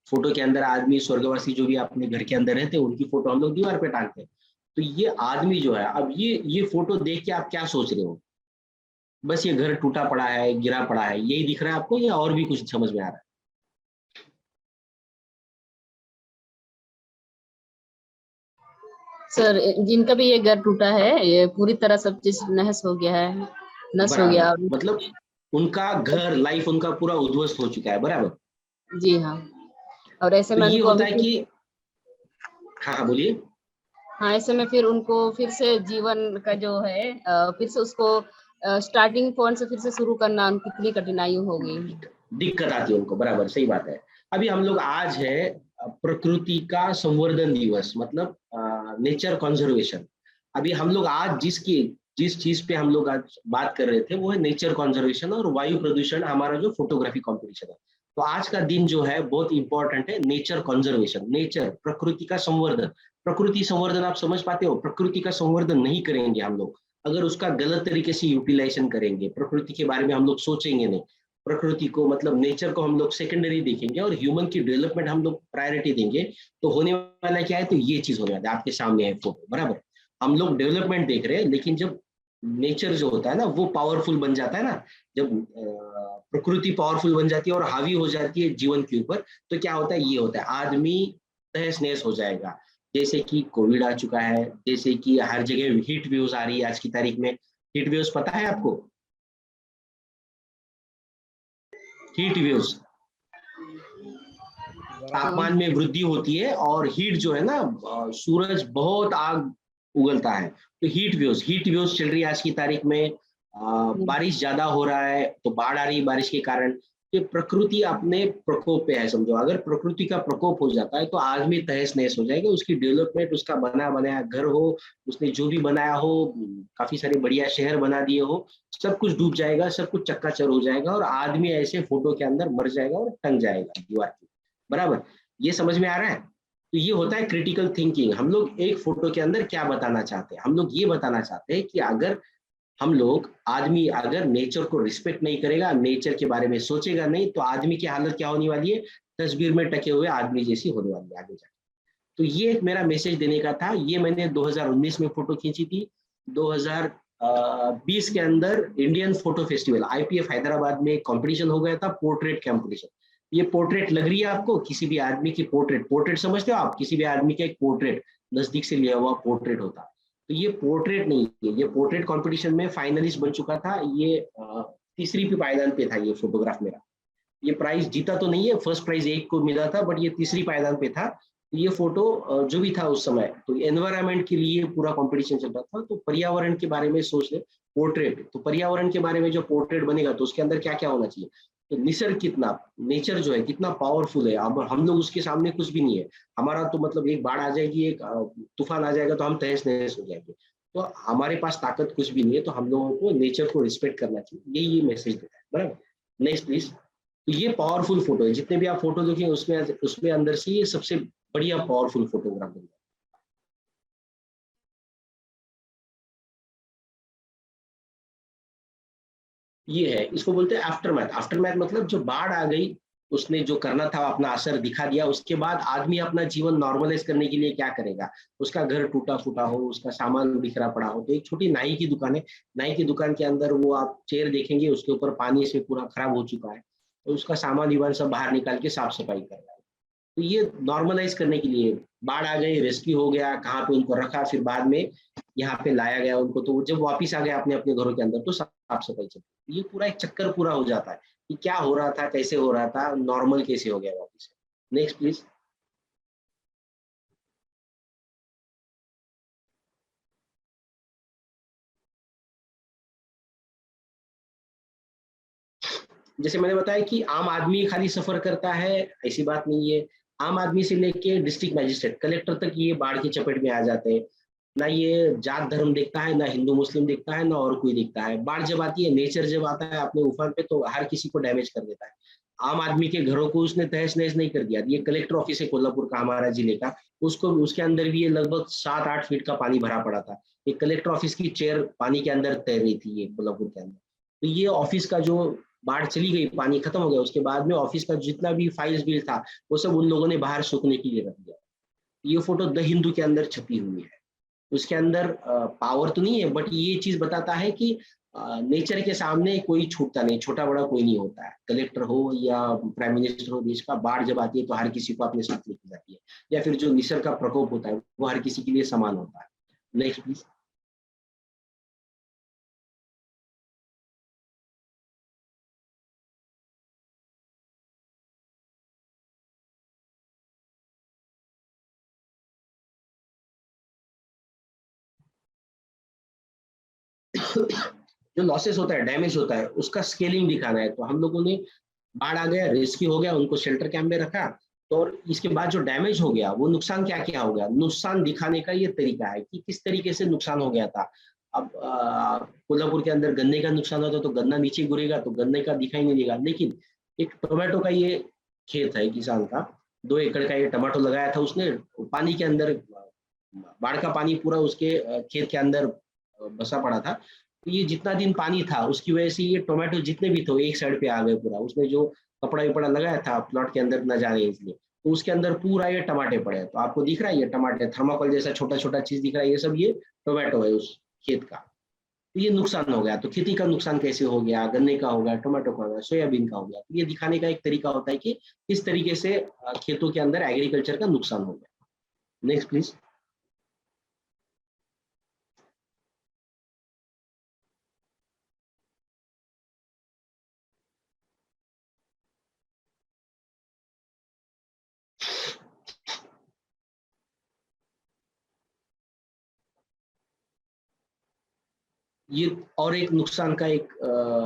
फोटो के अंदर आदमी स्वर्गवासी जो भी अपने घर के अंदर रहते हैं उनकी फोटो हम लोग दीवार पे टांगते हैं। तो ये आदमी जो है, अब ये फोटो देख के आप क्या सोच रहे हो? बस ये घर टूटा पड़ा है, गिरा पड़ा है, यही दिख रहा है आपको, या और भी कुछ समझ में आ रहा है? सर जिनका भी ये घर टूटा है, ये पूरी तरह सब चीज नहस हो गया है, नस हो गया। मतलब उनका घर, लाइफ उनका पूरा उद्ध्वस्त हो चुका है, बराबर। जी हाँ। और ऐसे तो में ये उनको होता है कि हाँ बोलिए। हाँ, ऐसे में फिर उनको फिर से जीवन का जो है फिर से उसको स्टार्टिंग पॉइंट से फिर से शुरू करना उनको कितनी कठिनाई होगी, दिक्कत आती है उनको, बराबर, सही बात है। अभी हम लोग आज है प्रकृति का संवर्धन दिवस, मतलब नेचर कंजर्वेशन। अभी हम लोग आज जिस चीज पे हम लोग आज बात कर रहे थे वो है नेचर कंजर्वेशन और वायु प्रदूषण, हमारा जो फोटोग्राफी कॉम्पिटिशन है। तो आज का दिन जो है बहुत इंपॉर्टेंट है, नेचर कंजर्वेशन, नेचर प्रकृति का संवर्धन। प्रकृति संवर्धन आप समझ पाते हो? प्रकृति का संवर्धन नहीं करेंगे हम लोग अगर उसका गलत तरीके से यूटिलाइजेशन करेंगे, प्रकृति के बारे में हम लोग सोचेंगे नहीं, प्रकृति को मतलब नेचर को हम लोग सेकेंडरी देखेंगे और ह्यूमन की डेवलपमेंट हम लोग प्रायोरिटी देंगे, तो होने वाला क्या है? तो ये चीज होने वाला है, आपके सामने है फोटो, बराबर। हम लोग डेवलपमेंट देख रहे हैं, लेकिन जब नेचर जो होता है ना वो पावरफुल बन जाता है ना, जब प्रकृति पावरफुल बन जाती है और हावी हो जाती है जीवन के ऊपर, तो क्या होता है? ये होता है आदमी तहस नहस हो जाएगा। जैसे कि कोविड आ चुका है, जैसे कि हर जगह हीट वेव्स आ रही है आज की तारीख में। हीट वेव्स पता है आपको? हीट वेव्स, तापमान में वृद्धि होती है और हीट जो है ना, सूरज बहुत आग उगलता है, तो हीट वेव्स चल रही है आज की तारीख में। बारिश ज्यादा हो रहा है तो बाढ़ आ रही है बारिश के कारण। ये प्रकृति अपने प्रकोप पे है, समझो। अगर प्रकृति का प्रकोप हो जाता है तो आदमी तहस नहस हो जाएगा, उसकी डेवलपमेंट, उसका बना बनाया घर हो, उसने जो भी बनाया हो, काफी सारे बढ़िया शहर बना दिए हो, सब कुछ डूब जाएगा, सब कुछ चक्काचौर हो जाएगा और आदमी ऐसे फोटो के अंदर मर जाएगा और टंग जाएगा दीवार की, बराबर। ये समझ में आ रहा है? तो ये होता है क्रिटिकल थिंकिंग। हम लोग एक फोटो के अंदर क्या बताना चाहते हैं? हम लोग ये बताना चाहते हैं कि अगर हम लोग, आदमी अगर नेचर को रिस्पेक्ट नहीं करेगा, नेचर के बारे में सोचेगा नहीं, तो आदमी की हालत क्या होने वाली है? तस्वीर में टके हुए आदमी जैसी होने वाली है आगे जाके। तो ये एक मेरा मैसेज देने का था। ये मैंने 2019 में फोटो खींची थी। 2020 के अंदर Indian photo festival IPF Hyderabad में कंपटीशन हो गया था, पोर्ट्रेट कंपटीशन। ये पोर्ट्रेट लग रही है आपको? किसी भी आदमी की पोर्ट्रेट समझते हो आप? किसी भी आदमी का एक पोर्ट्रेट, नजदीक से लिया हुआ पोर्ट्रेट होता है। तो ये पोर्ट्रेट नहीं है, ये पोर्ट्रेट कंपटीशन में फाइनलिस्ट बन चुका था। ये तीसरी पायदान पे था ये फोटोग्राफ मेरा। ये प्राइज जीता तो नहीं है, फर्स्ट प्राइज एक को मिला था, बट ये तीसरी पायदान पे था। ये फोटो जो भी था उस समय, तो एनवायरमेंट के लिए पूरा कंपटीशन चल रहा था। तो पर्यावरण के बारे में सोच ले, पोर्ट्रेट, तो पर्यावरण के बारे में जो पोर्ट्रेट बनेगा तो उसके अंदर क्या क्या होना चाहिए? तो निसर्ग कितना, नेचर जो है कितना पावरफुल है, अब हम लोग उसके सामने कुछ भी नहीं है। हमारा तो मतलब एक बाढ़ आ जाएगी, एक तूफान आ जाएगा तो हम तहस नहस हो जाएंगे। तो हमारे पास ताकत कुछ भी नहीं है, तो हम लोगों को नेचर को रिस्पेक्ट करना चाहिए, ये मैसेज देता है, बराबर। Next please. तो ये पावरफुल फोटो है, जितने भी आप फोटो देखें उसमें अंदर से ये सबसे बढ़िया पावरफुल फोटोग्राफ बन गया। ये है, इसको बोलते हैं आफ्टरमैथ। आफ्टरमैथ मतलब जो बाढ़ आ गई, उसने जो करना था अपना असर दिखा दिया, उसके बाद आदमी अपना जीवन नॉर्मलाइज करने के लिए क्या करेगा? उसका घर टूटा फूटा हो, उसका सामान बिखरा पड़ा हो, तो एक छोटी नाई की दुकान है, नाई की दुकान के अंदर वो आप चेयर देखेंगे, उसके ऊपर पानी से पूरा खराब हो चुका है, तो उसका सामान विमान सब बाहर निकाल के साफ सफाई कर रहा है। तो ये नॉर्मलाइज करने के लिए बाढ़ आ गई, रेस्क्यू हो गया, कहाँ पे उनको रखा, फिर बाद में यहाँ पे लाया गया उनको, तो जब वापिस आ गया अपने अपने घरों के अंदर तो साफ सफाई चलती। ये पूरा एक चक्कर पूरा हो जाता है कि क्या हो रहा था, कैसे हो रहा था, नॉर्मल कैसे हो गया वापिस। Next please. जैसे मैंने बताया कि आम आदमी खाली सफर करता है, ऐसी बात नहीं है। आम आदमी से लेके डिस्ट्रिक्ट मैजिस्ट्रेट, कलेक्टर तक ये बाढ़ की चपेट में आ जाते हैं। ना ये जात धर्म देखता है, ना हिंदू मुस्लिम देखता है, ना और कोई देखता है। बाढ़ जब आती है, नेचर जब आता है अपने ऊपर पे, तो हर किसी को डैमेज कर देता है। आम आदमी के घरों को उसने तहस नहस नहीं कर दिया। ये कलेक्टर ऑफिस है कोल्हापुर का, हमारा जिले का, उसको उसके अंदर भी ये लगभग 7-8 फीट का पानी भरा पड़ा था। ये कलेक्टर ऑफिस की चेयर पानी के अंदर तैर रही थी, ये कोल्हापुर के अंदर। तो ये ऑफिस का जो बाढ़ चली गई, पानी खत्म हो गया, उसके बाद में ऑफिस का जितना भी फाइल्स बिल था वो सब उन लोगों ने बाहर सूखने के लिए रख दिया। ये फोटो द हिंदू के अंदर छपी हुई है। उसके अंदर पावर तो नहीं है, बट ये चीज बताता है कि नेचर के सामने कोई छूटता नहीं, छोटा बड़ा कोई नहीं होता है। कलेक्टर हो या प्राइम मिनिस्टर हो देश का, बाढ़ जब आती है तो हर किसी को अपने साथ लेके जाती है, या फिर जो निसर्ग का प्रकोप होता है वो हर किसी के लिए समान होता है। Next please. जो लॉसेस होता है, डैमेज होता है, उसका स्केलिंग दिखाना है। तो हम लोगों ने, बाढ़ आ गया, रेस्क्यू हो गया, उनको शेल्टर कैंप में रखा, तो और इसके बाद जो डैमेज हो गया वो नुकसान क्या क्या हो गया, नुकसान दिखाने का ये तरीका है कि किस तरीके से नुकसान हो गया था। अब कोल्हापुर के अंदर गन्ने का नुकसान होता तो गन्ना नीचे गिरेगा तो गन्ने का दिखाई नहीं देगा। लेकिन एक टोमेटो का ये खेत है किसान का, 2 एकड़ का ये टमाटो लगाया था उसने, पानी के अंदर बाढ़ का पानी पूरा उसके खेत के अंदर बसा पड़ा था। तो ये जितना दिन पानी था उसकी वजह से ये टोमेटो जितने भी थे एक साइड पे आ गए पूरा। उसने जो कपड़ा वपड़ा लगाया था प्लॉट के अंदर न जाने इसलिए, तो उसके अंदर पूरा ये टमाटे पड़े हैं। तो आपको दिख रहा है ये टमाटे, थर्माकोल जैसा छोटा छोटा चीज दिख रहा है, ये सब ये टोमेटो है उस खेत का। तो ये नुकसान हो गया। तो खेती का नुकसान कैसे हो गया, गन्ने का हो गया, टोमेटो का हो गया, सोयाबीन का हो गया। तो ये दिखाने का एक तरीका होता है कि किस तरीके से खेतों के अंदर एग्रीकल्चर का नुकसान हो गया। Next please. ये और एक नुकसान का एक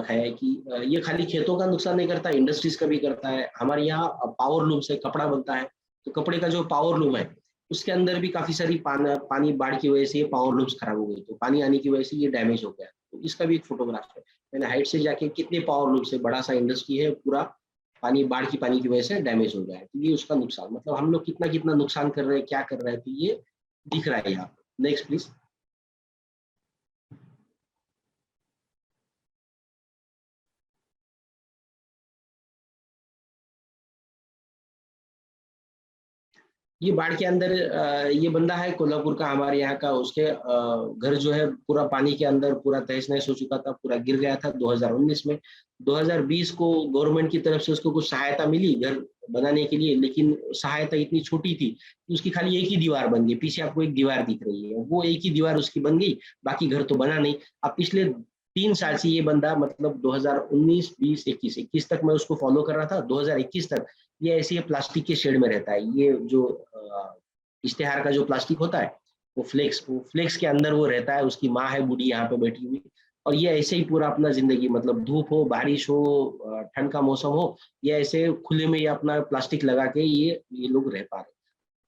है कि ये खाली खेतों का नुकसान नहीं करता, इंडस्ट्रीज का भी करता है। हमारे यहाँ पावर लूम से कपड़ा बनता है, तो कपड़े का जो पावर लूम है उसके अंदर भी काफी सारी पानी बाढ़ की वजह से ये पावर लूम्स खराब हो गई, तो पानी आने की वजह से ये डैमेज हो गया। तो इसका भी एक फोटोग्राफ है, मैंने हाइट से जाके कितने पावर लूम से, बड़ा सा इंडस्ट्री है पूरा, पानी बाढ़ की पानी की वजह से डैमेज हो गया है। तो ये उसका नुकसान, मतलब हम लोग कितना कितना नुकसान कर रहे हैं, क्या कर रहे हैं, तो ये दिख रहा है यहाँ। Next please. ये बाढ़ के अंदर ये बंदा है कोल्हापुर का, हमारे यहाँ का, उसके घर जो है पूरा पानी के अंदर पूरा तहस नहस हो चुका था, पूरा गिर गया था 2019 में। 2020 को गवर्नमेंट की तरफ से उसको कुछ सहायता मिली घर बनाने के लिए, लेकिन सहायता इतनी छोटी थी कि उसकी खाली एक ही दीवार बन गई। पीछे आपको एक दीवार दिख रही है, वो एक ही दीवार उसकी बन गई, बाकी घर तो बना नहीं। अब पिछले 3 साल से ये बंदा, मतलब 2019, 20, 21 तक मैं उसको फॉलो कर रहा था, 2021 तक ये ऐसे प्लास्टिक के शेड में रहता है। ये जो इश्तेहार का जो प्लास्टिक होता है वो फ्लेक्स के अंदर वो रहता है। उसकी माँ है बूढ़ी यहाँ पे बैठी हुई, और ये ऐसे ही पूरा अपना जिंदगी, मतलब धूप हो, बारिश हो, ठंड का मौसम हो, ये ऐसे खुले में ये अपना प्लास्टिक लगा के ये लोग रह पा रहे।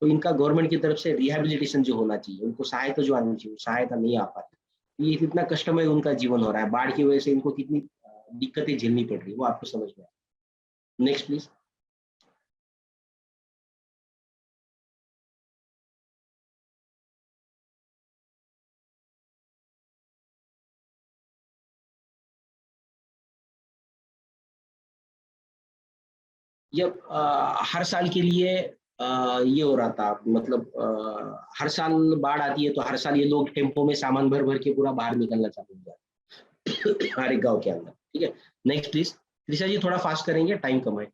तो इनका गवर्नमेंट की तरफ से रिहेबिलिटेशन जो होना चाहिए, उनको सहायता जो आनी चाहिए, सहायता नहीं आ पाती। ये कितना कष्टमय उनका जीवन हो रहा है, बाढ़ की वजह से इनको कितनी दिक्कतें झेलनी पड़ रही है, वो आपको समझ में आए। Next please. ये हर साल के लिए ये हो रहा था, मतलब हर साल बाढ़ आती है तो हर साल ये लोग टेम्पो में सामान भर भर के पूरा बाहर निकलना चालू हो जाता है हर एक गाँव के अंदर। ठीक है, नेक्स्ट प्लीज। त्रिशा जी थोड़ा फास्ट करेंगे, टाइम कम है।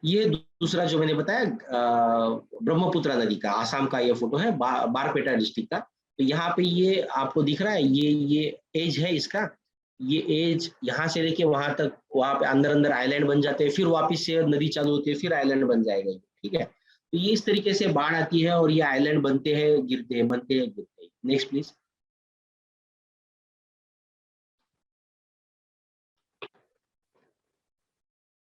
ये दूसरा जो मैंने बताया ब्रह्मपुत्रा नदी का, आसाम का ये फोटो है, बारपेटा डिस्ट्रिक्ट का। तो यहाँ पे ये आपको दिख रहा है, ये एज है इसका। ये एज यहाँ से लेके वहां तक, वहां पे अंदर अंदर आइलैंड बन जाते हैं, फिर वापस से नदी चालू होती है, फिर आइलैंड बन जाएगा। ठीक है, तो ये इस तरीके से बाढ़ आती है और ये आइलैंड बनते हैं, गिरते हैं, बनते हैं, गिरते हैं। Next please.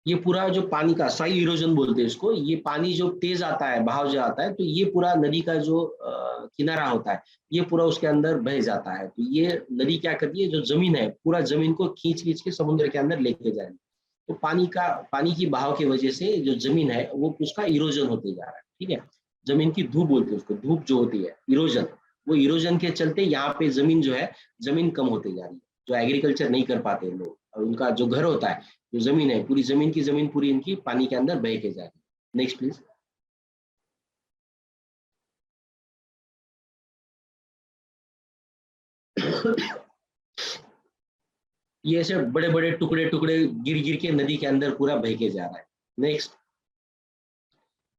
ये पूरा जो पानी का सॉइल इरोजन बोलते हैं इसको, ये पानी जो तेज आता है, बहाव जो आता है, तो ये पूरा नदी का जो किनारा होता है ये पूरा उसके अंदर बह जाता है। तो ये नदी क्या करती है, जो जमीन है पूरा जमीन को खींच खींच के समुद्र के अंदर लेके जाएगी। तो पानी की बहाव की वजह से जो जमीन है वो उसका इरोजन होते जा रहा है। ठीक है, जमीन की धूप बोलते हैं उसको, धूप जो होती है इरोजन, वो इरोजन के चलते यहाँ पे जमीन जो है जमीन कम होती जा रही है। जो एग्रीकल्चर नहीं कर पाते लोग, और उनका जो घर होता है, जो जमीन है, पूरी जमीन की जमीन पूरी इनकी पानी के अंदर बह के जा रही है। Next please. ये ऐसे बड़े बड़े टुकड़े टुकड़े गिर गिर के नदी के अंदर पूरा बह के जा रहा है। नेक्स्ट।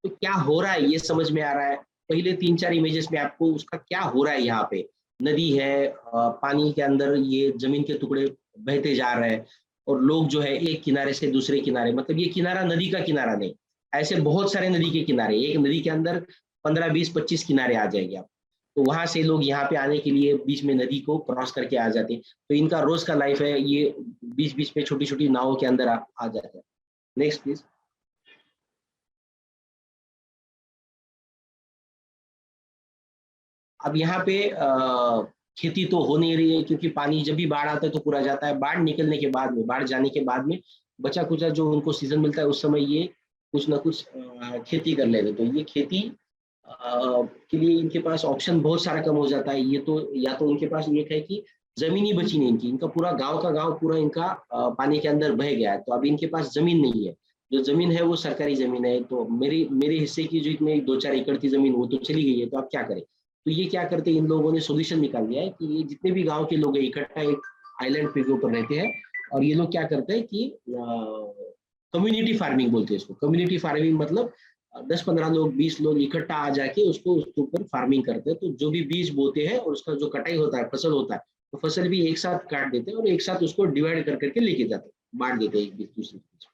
तो क्या हो रहा है ये समझ में आ रहा है। पहले 3-4 इमेजेस में आपको उसका क्या हो रहा है। यहाँ पे नदी है, पानी के अंदर ये जमीन के टुकड़े बहते जा रहे हैं, और लोग जो है एक किनारे से दूसरे किनारे, मतलब ये किनारा नदी का किनारा नहीं, ऐसे बहुत सारे नदी के किनारे, एक नदी के अंदर 15, 20, 25 किनारे आ जाएंगे आप। तो वहां से लोग यहाँ पे आने के लिए बीच में नदी को क्रॉस करके आ जाते हैं। तो इनका रोज का लाइफ है, ये बीच बीच में छोटी छोटी नावों के अंदर आ जाते हैं। Next please. अब यहाँ पे खेती तो हो नहीं रही है, क्योंकि पानी जब भी बाढ़ आता है तो पूरा जाता है। बाढ़ निकलने के बाद में, बाढ़ जाने के बाद में बचा कुचा जो उनको सीजन मिलता है उस समय ये कुछ ना कुछ खेती कर लेते। तो ये खेती के लिए इनके पास ऑप्शन बहुत सारा कम हो जाता है। ये तो या तो उनके पास एक है कि जमीन ही बची नहीं इनकी, इनका पूरा गांव का गांव पूरा इनका पानी के अंदर बह गया है। तो अभी इनके पास जमीन नहीं है, जो जमीन है वो सरकारी जमीन है। तो मेरे हिस्से की जो इतने 2-4 एकड़ की जमीन वो तो चली गई है, तो आप क्या करें। तो ये क्या करते हैं, इन लोगों ने सोल्यूशन निकाल दिया है कि ये जितने भी गांव के लोग हैं इकट्ठा एक आइलैंड पे के ऊपर रहते हैं, और ये लोग क्या करते हैं कि कम्युनिटी फार्मिंग बोलते हैं इसको। कम्युनिटी फार्मिंग मतलब 10-15 लोग, 20 लोग इकट्ठा आ जाके उसके ऊपर फार्मिंग करते हैं। तो जो भी बीज बोते हैं और उसका जो कटाई होता है, फसल होता है, तो फसल भी एक साथ काट देते हैं और एक साथ उसको डिवाइड कर करके लेके जाते हैं, बांट देते हैं एक बीज दूसरे बीज।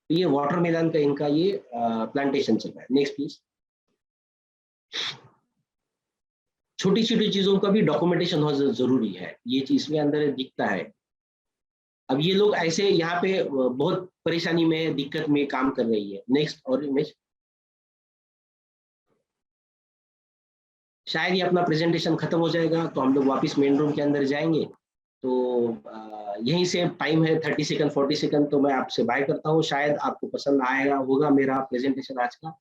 तो ये वाटरमेलन का इनका ये प्लांटेशन चल रहा है। Next please. छोटी छोटी चीजों का भी डॉक्यूमेंटेशन बहुत जरूरी है, ये चीज इसमें अंदर दिखता है। अब ये लोग ऐसे यहाँ पे बहुत परेशानी में, दिक्कत में काम कर रही है। नेक्स्ट और इमेज। शायद ये अपना प्रेजेंटेशन खत्म हो जाएगा तो हम लोग वापस मेन रूम के अंदर जाएंगे। तो यहीं से टाइम है 30 सेकंड 40 सेकंड, तो मैं आपसे बाय करता हूँ। शायद आपको पसंद आएगा होगा मेरा प्रेजेंटेशन आज का।